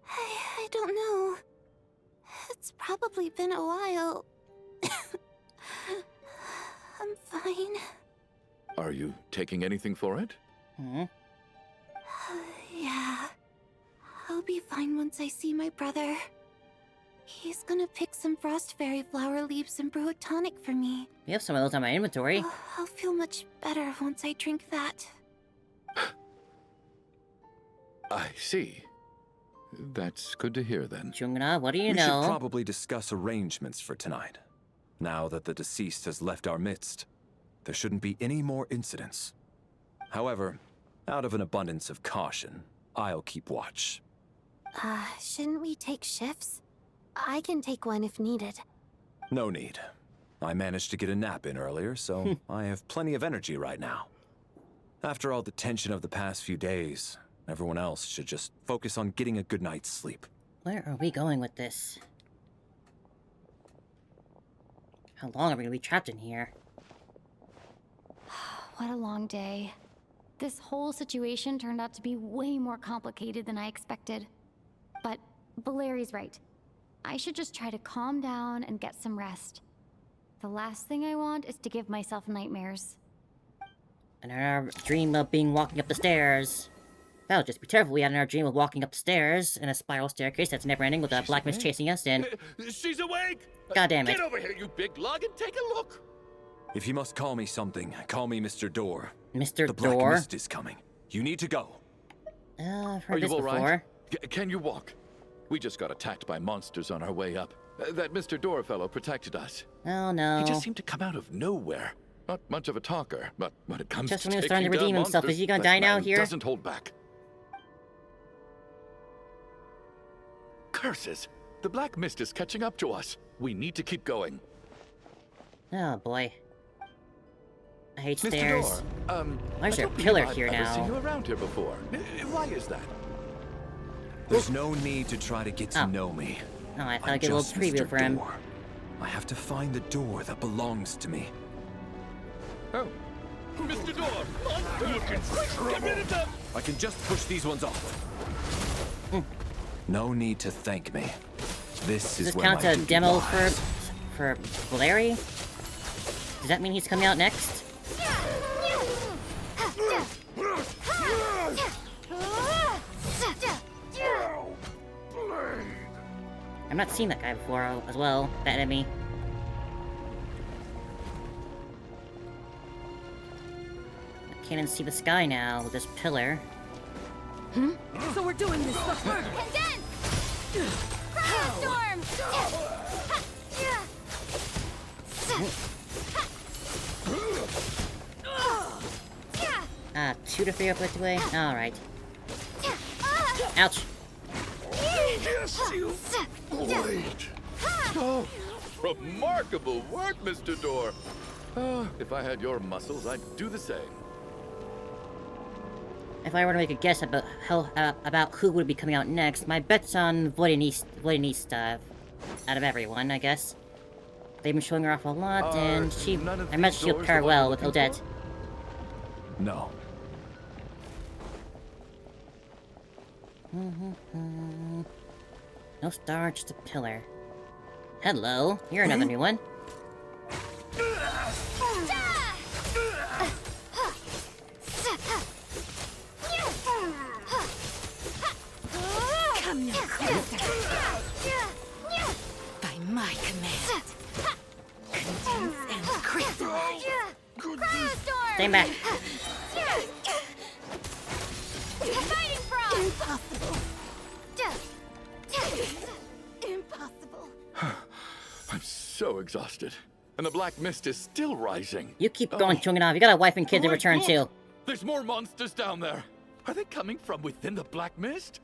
I don't know. It's probably been a while. I'm fine. Are you taking anything for it? Yeah. I'll be fine once I see my brother. He's gonna pick some frost fairy flower leaves and brew a tonic for me. You have some of those on my inventory. I'll feel much better once I drink that. I see. That's good to hear then. Chungna, what do you We know? should probably discuss arrangements for tonight. Now that the deceased has left our midst, there shouldn't be any more incidents. However, out of an abundance of caution, I'll keep watch. Shouldn't we take shifts? I can take one if needed. No need. I managed to get a nap in earlier, so I have plenty of energy right now. After all the tension of the past few days, everyone else should just focus on getting a good night's sleep. Where are we going with this? How long are we gonna be trapped in here? What a long day. This whole situation turned out to be way more complicated than I expected. But Valeri's right. I should just try to calm down and get some rest. The last thing I want is to give myself nightmares. And our dream of being walking up the stairs. That'll just be terrible. We had our dream of walking up the stairs in a spiral staircase that's never ending with a black mist chasing us and... She's awake! God damn it. Get over here, you big lug, and take a look! If you must call me something, call me Mr. Door. Mr. The Black Door? Mist is coming. You need to go. I've Are heard you this all before. right? Can you walk? We just got attacked by monsters on our way up. That Mr. Door fellow protected us. Oh no. He just seemed to come out of nowhere. Not much of a talker, but when it comes Just to when he was taking starting to redeem down himself, monsters, is he gonna that die now man here? Doesn't hold back. Curses! The Black Mist is catching up to us. We need to keep going. Oh boy. I hate Mr. stairs. Door, Why is I there a don't pillar believe here I've ever seen now? you around here before. Why is that? There's no need to try to get to know me. Oh, I thought I'm I'd get a little just preview Mr. for him. Door. I have to find the door that belongs to me. Oh. Mr. Door! Monster! Get rid of them! I can just push these ones off. No need to thank me. This Does is this where count my a duty demo lies. for Valeri? Does that mean he's coming out next? I've not seen that guy before as well, that enemy. I can't even see the sky now with this pillar. So we're doing this. Condense! Cryo Ah, 2 to 3 up the way? Alright. Ouch. Yes, you blade! Oh, remarkable work, Mr. Door. Oh, if I had your muscles, I'd do the same. If I were to make a guess about who would be coming out next, my bet's on Voidenista out of everyone, I guess. They've been showing her off a lot, and I imagine she'll pair well with Odette. No. No star, just a pillar. Hello, you're another new one. Come no closer. By my command. Condense and crystallize. Stay back. Fighting frog! Impossible. Impossible. I'm so exhausted. And the Black Mist is still rising. You keep going, chewing it off. You got a wife and kid to Wait, return look! to. There's more monsters down there. Are they coming from within the Black Mist?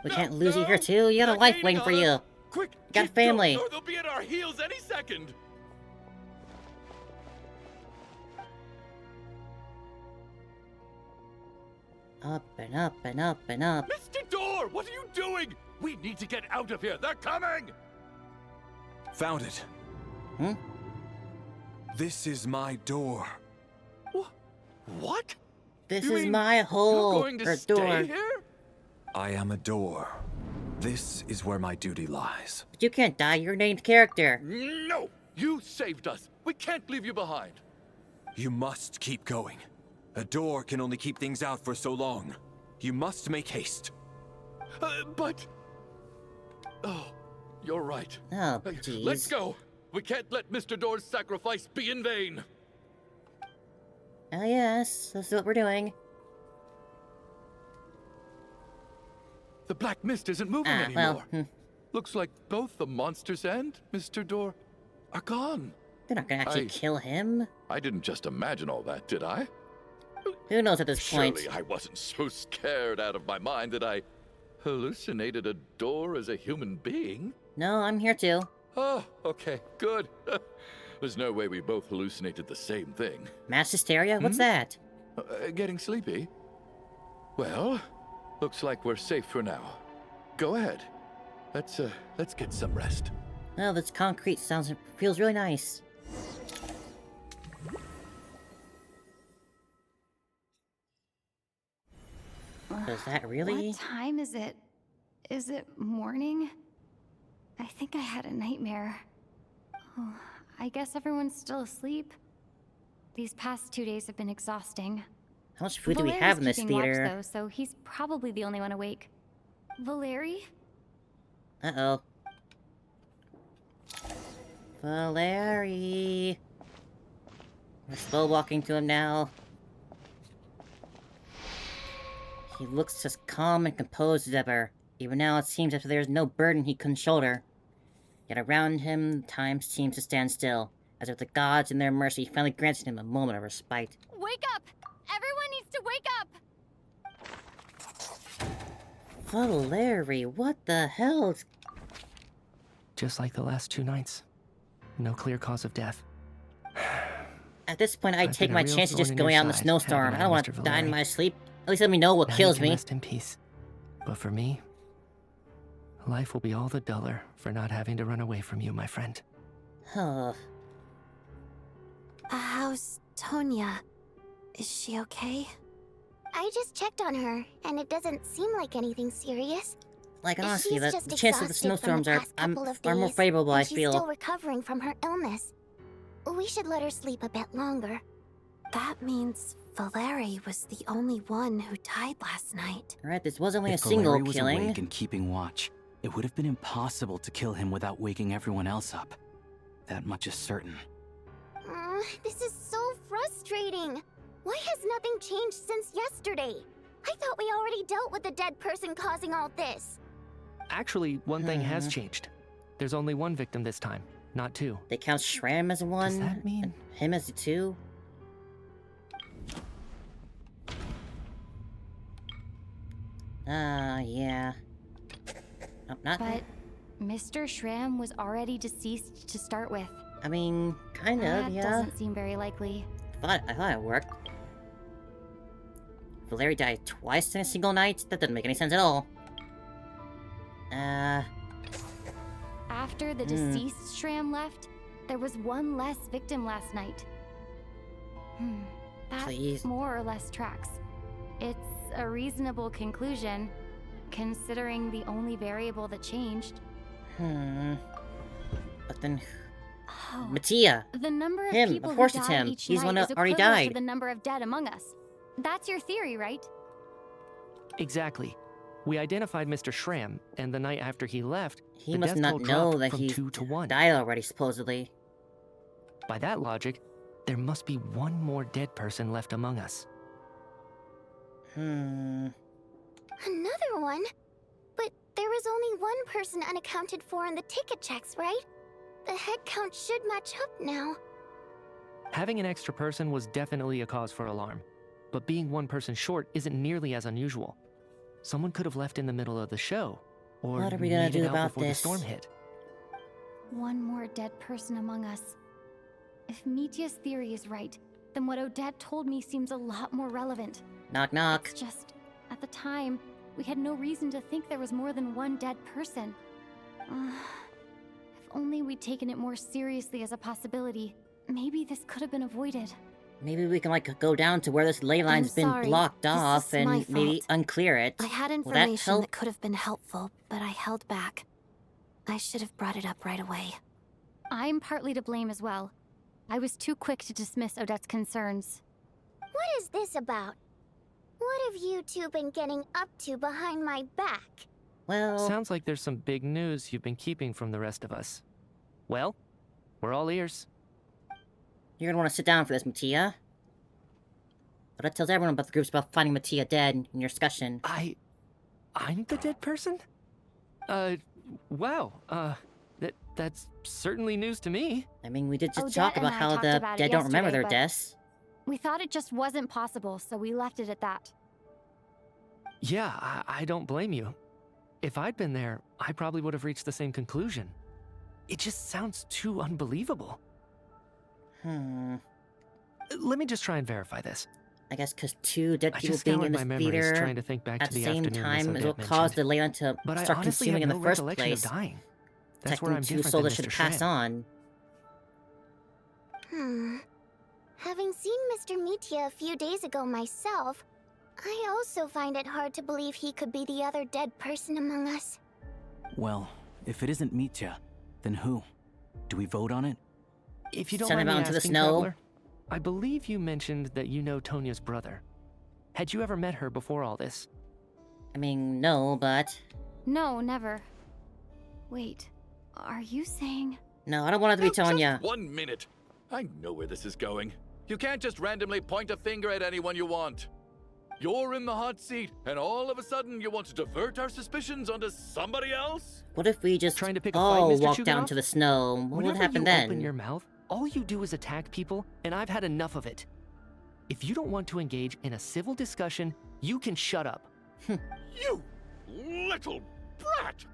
We can't lose you here too. You got a wife waiting for you. Quick, You got a keep going, family. or they'll be at our heels any second. Up and up and up and up. Mr. Door, what are you doing? We need to get out of here. They're coming. Found it. Hmm? This is my door. What? This You is mean my hole You're going to or stay door. here? I am a door. This is where my duty lies. But you can't die. You're a named character. No, you saved us. We can't leave you behind. You must keep going. A door can only keep things out for so long. You must make haste. But... Oh, you're right. Oh, Let's jeez. go. We can't let Mr. Door's sacrifice be in vain. Oh yes, this is what we're doing. The Black Mist isn't moving Ah, anymore. well, Looks like both the monsters and Mr. Door are gone. They're not gonna actually kill him. I didn't just imagine all that, did I? Who knows at this point? Surely I wasn't so scared out of my mind that I hallucinated a door as a human being. No, I'm here too. Oh, okay, good. There's no way we both hallucinated the same thing. Mass hysteria? What's that? Getting sleepy? Well, looks like we're safe for now. Go ahead. Let's get some rest. Oh, this concrete feels really nice. Is that really? What time is it? Is it morning? I think I had a nightmare. Oh, I guess everyone's still asleep. These past 2 days have been exhausting. How much food do we Valeri's have in this keeping watch, theater? though, so he's probably the only one awake. Valeri? Uh-oh. Valeri. We're slow walking to him now. He looks as calm and composed as ever. Even now it seems as if there's no burden he couldn't shoulder. Yet around him, time seems to stand still, as if the gods in their mercy finally granted him a moment of respite. Wake up! Everyone needs to wake up! Valeri, what the hell? Just like the last 2 nights. No clear cause of death. At this point, I'd I've take been a my real chance of thorn just in going your out in the side, snowstorm. haven't I don't want Mr. to die in Valeri? my sleep. At least let me know what Now kills you can me. rest in peace. But for me, life will be all the duller for not having to run away from you, my friend. Huh. How's Tonya? Is she okay? I just checked on her, and it doesn't seem like anything serious. Like, honestly, She's the just chances of the exhausted from snowstorms the are, past couple of are more days, favorable, and I she's feel. still recovering from her illness. We should let her sleep a bit longer. That means Valeri was the only one who died last night. Right, this was only If a single Valeri was killing. awake and keeping watch, it would have been impossible to kill him without waking everyone else up. That much is certain. This is so frustrating. Why has nothing changed since yesterday? I thought we already dealt with the dead person causing all this. Actually, one thing has changed. There's only 1 victim this time, not 2. They count Shram as one, Does that mean and him as a 2. Yeah. Oh, not. But Mr. Shram was already deceased to start with. I mean, kind of, That yeah. doesn't seem very likely. I thought it worked. Valeri died twice in a single night? That doesn't make any sense at all. After the deceased Shram left, there was 1 less victim last night. That Please. more or less tracks. It's a reasonable conclusion, considering the only variable that changed. But then... Oh, Mattia! the number of Him, people of course who it's die him. each He's the one night that is already equivalent died. to the number of dead among us. That's your theory, right? Exactly. We identified Mr. Shram, and the night after he left, He the must death not toll know dropped that from he 2 to 1. died already, supposedly. By that logic, there must be 1 more dead person left among us. Another one? But there was only 1 person unaccounted for in the ticket checks, right? The head count should match up now. Having an extra person was definitely a cause for alarm, but being 1 person short isn't nearly as unusual. Someone could have left in the middle of the show, or What are we gonna made it do out about before this? the storm hit. 1 more dead person among us. If Mitya's theory is right, then what Odette told me seems a lot more relevant. Knock knock. It's just, at the time, we had no reason to think there was more than 1 dead person. If only we'd taken it more seriously as a possibility, maybe this could have been avoided. Maybe we can, like, go down to where this ley line's I'm been sorry. blocked This off is my and maybe fault. unclear it. I had Will that information help? that could have been helpful, but I held back. I should have brought it up right away. I'm partly to blame as well. I was too quick to dismiss Odette's concerns. What is this about? What have you 2 been getting up to behind my back? Well... Sounds like there's some big news you've been keeping from the rest of us. Well, we're all ears. You're gonna want to sit down for this, Mattia. But that tells everyone about the groups about finding Mattia dead in your discussion. I'm the dead person? Wow, that's certainly news to me. I mean, we did just Odette talk and about I how talked the about it dead don't remember yesterday, their but deaths. We thought it just wasn't possible, so we left it at that. Yeah, I don't blame you. If I'd been there, I probably would have reached the same conclusion. It just sounds too unbelievable. Let me just try and verify this. I guess because 2 dead I people just being in scoured this my memories theater trying to think back at to the the same afternoon Miss time is Odette what caused the mentioned. ley line to But I start honestly consuming in have the no first recollection place. of dying. That's Protecting where I'm 2 different souls than that should Mr. pass Shram. on. Having seen Mr. Mitya a few days ago myself, I also find it hard to believe he could be the other dead person among us. Well, if it isn't Mitya, then who? Do we vote on it? If you don't Send mind him me out into the asking, snow. Traveler, I believe you mentioned that you know Tonya's brother. Had you ever met her before all this? I mean, no, but... No, never. Wait, are you saying... No, I don't want it to be Tonya. Just 1 minute. I know where this is going. You can't just randomly point a finger at anyone you want. You're in the hot seat, and all of a sudden you want to divert our suspicions onto somebody else? What if we just Trying to pick a all fight, Mr. walk down Chuganov? to the snow? What would Whenever happen you then? open your mouth, all you do is attack people, and I've had enough of it. If you don't want to engage in a civil discussion, you can shut up. You little brat!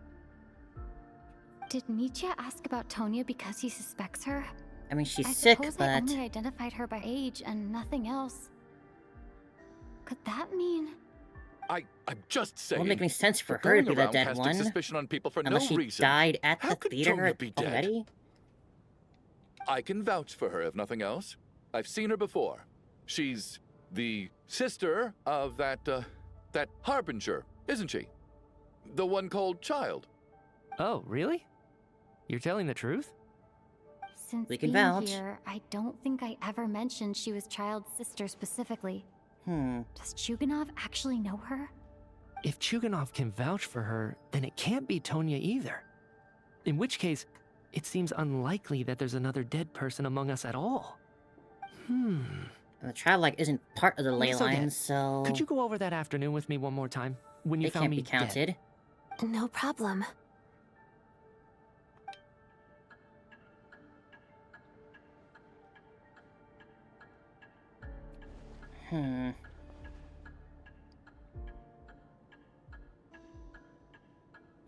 Did Mitya ask about Tonya because he suspects her? I mean, she's I sick, suppose but... I only identified her by age and nothing else. Could that mean... I'm just saying. It won't make any sense for You're her to going be the around dead casting one. suspicion on people for Unless no she reason. died at How the could theater Tonya be dead? already? I can vouch for her, if nothing else. I've seen her before. She's the sister of that harbinger, isn't she? The one called Child. Oh, really? You're telling the truth? Since We can being vouch. here, I don't think I ever mentioned she was Child's sister specifically. Does Chuganov actually know her? If Chuganov can vouch for her, then it can't be Tonya either. In which case, it seems unlikely that there's another dead person among us at all. And the Traveler isn't part of the ley Miss Odette, lines, so... Could you go over that afternoon with me one more time? When you They found can't me be counted. dead? No problem.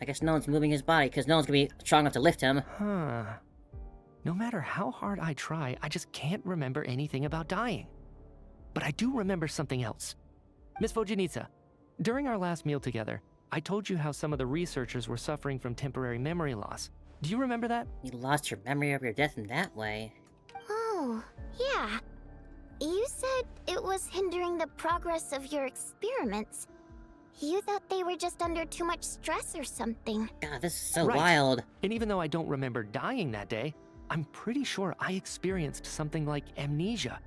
I guess no one's moving his body, because no one's gonna be strong enough to lift him. Huh. No matter how hard I try, I just can't remember anything about dying. But I do remember something else. Miss Vojanitsa, during our last meal together, I told you how some of the researchers were suffering from temporary memory loss. Do you remember that? You lost your memory of your death in that way. Oh, yeah. You said it was hindering the progress of your experiments. You thought they were just under too much stress or something. God, this is so Right. wild. And even though I don't remember dying that day, I'm pretty sure I experienced something like amnesia.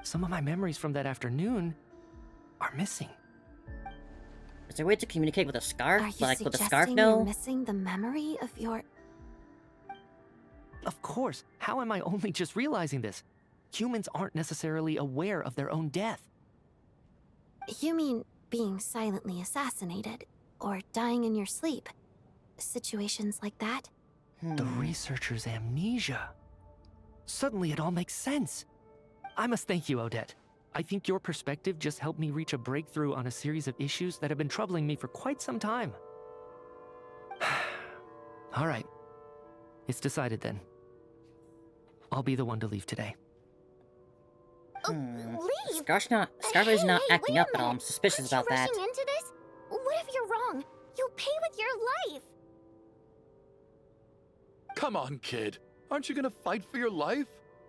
Some of my memories from that afternoon are missing. Is there a way to communicate with a scarf? Are you Like, with a suggesting scarf you're know? missing the memory of your... Of course, how am I only just realizing this? Humans aren't necessarily aware of their own death. You mean being silently assassinated, or dying in your sleep? Situations like that? The researcher's amnesia. Suddenly it all makes sense. I must thank you, Odette. I think your perspective just helped me reach a breakthrough on a series of issues that have been troubling me for quite some time. All right. It's decided then. I'll be the one to leave today. Leave? Scarf is not acting up at all. I'm suspicious about that. Rushing into this? What if you're wrong? You'll pay with your life. Come on, kid. Aren't you gonna fight for your life?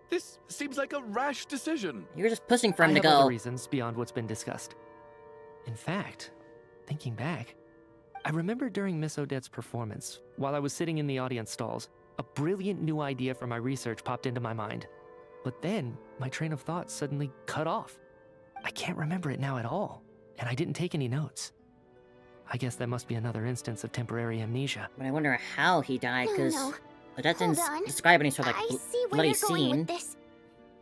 This seems like a rash decision. You're just pushing for him I to have other go. reasons beyond what's been discussed. In fact, thinking back, I remember during Miss Odette's performance, while I was sitting in the audience stalls, a brilliant new idea for my research popped into my mind. But then, my train of thought suddenly cut off. I can't remember it now at all, and I didn't take any notes. I guess that must be another instance of temporary amnesia. But I wonder how he died, because No. that didn't Hold on. describe any sort of I like see where bloody you're going scene. with this.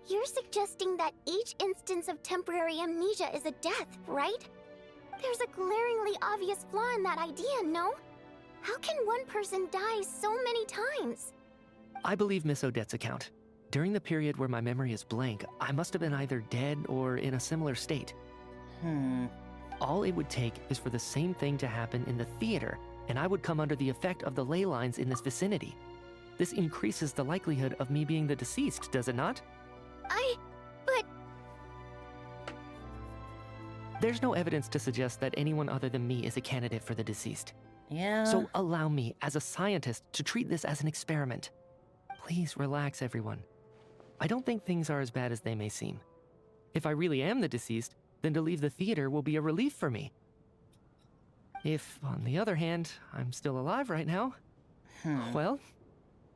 You're suggesting that each instance of temporary amnesia is a death, right? There's a glaringly obvious flaw in that idea, no? How can one person die so many times? I believe Miss Odette's account. During the period where my memory is blank, I must have been either dead or in a similar state. All it would take is for the same thing to happen in the theater, and I would come under the effect of the ley lines in this vicinity. This increases the likelihood of me being the deceased, does it not? But... There's no evidence to suggest that anyone other than me is a candidate for the deceased. Yeah. So allow me, as a scientist, to treat this as an experiment. Please relax, everyone. I don't think things are as bad as they may seem. If I really am the deceased, then to leave the theater will be a relief for me. If, on the other hand, I'm still alive right now, well,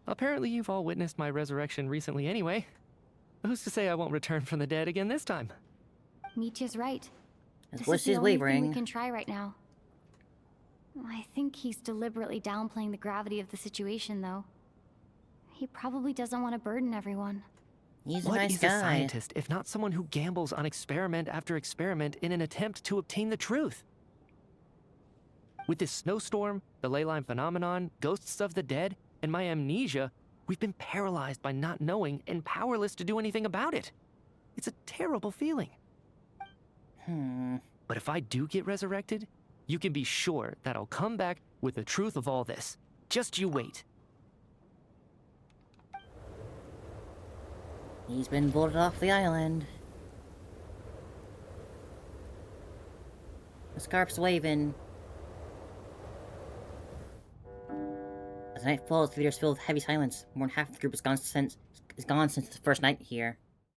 apparently you've all witnessed my resurrection recently anyway. Who's to say I won't return from the dead again this time? Nietzsche's right. His This voice is the is only thing wavering. we can try right now. I think he's deliberately downplaying the gravity of the situation, though. He probably doesn't want to burden everyone. He's a What nice is guy. a scientist if not someone who gambles on experiment after experiment in an attempt to obtain the truth? With this snowstorm, the ley line phenomenon, ghosts of the dead, and my amnesia, we've been paralyzed by not knowing and powerless to do anything about it. It's a terrible feeling. But if I do get resurrected, you can be sure that I'll come back with the truth of all this. Just you wait. He's been voted off the island. The scarf's waving. As night falls, the theater's filled with heavy silence. More than half the group is gone since the first night here.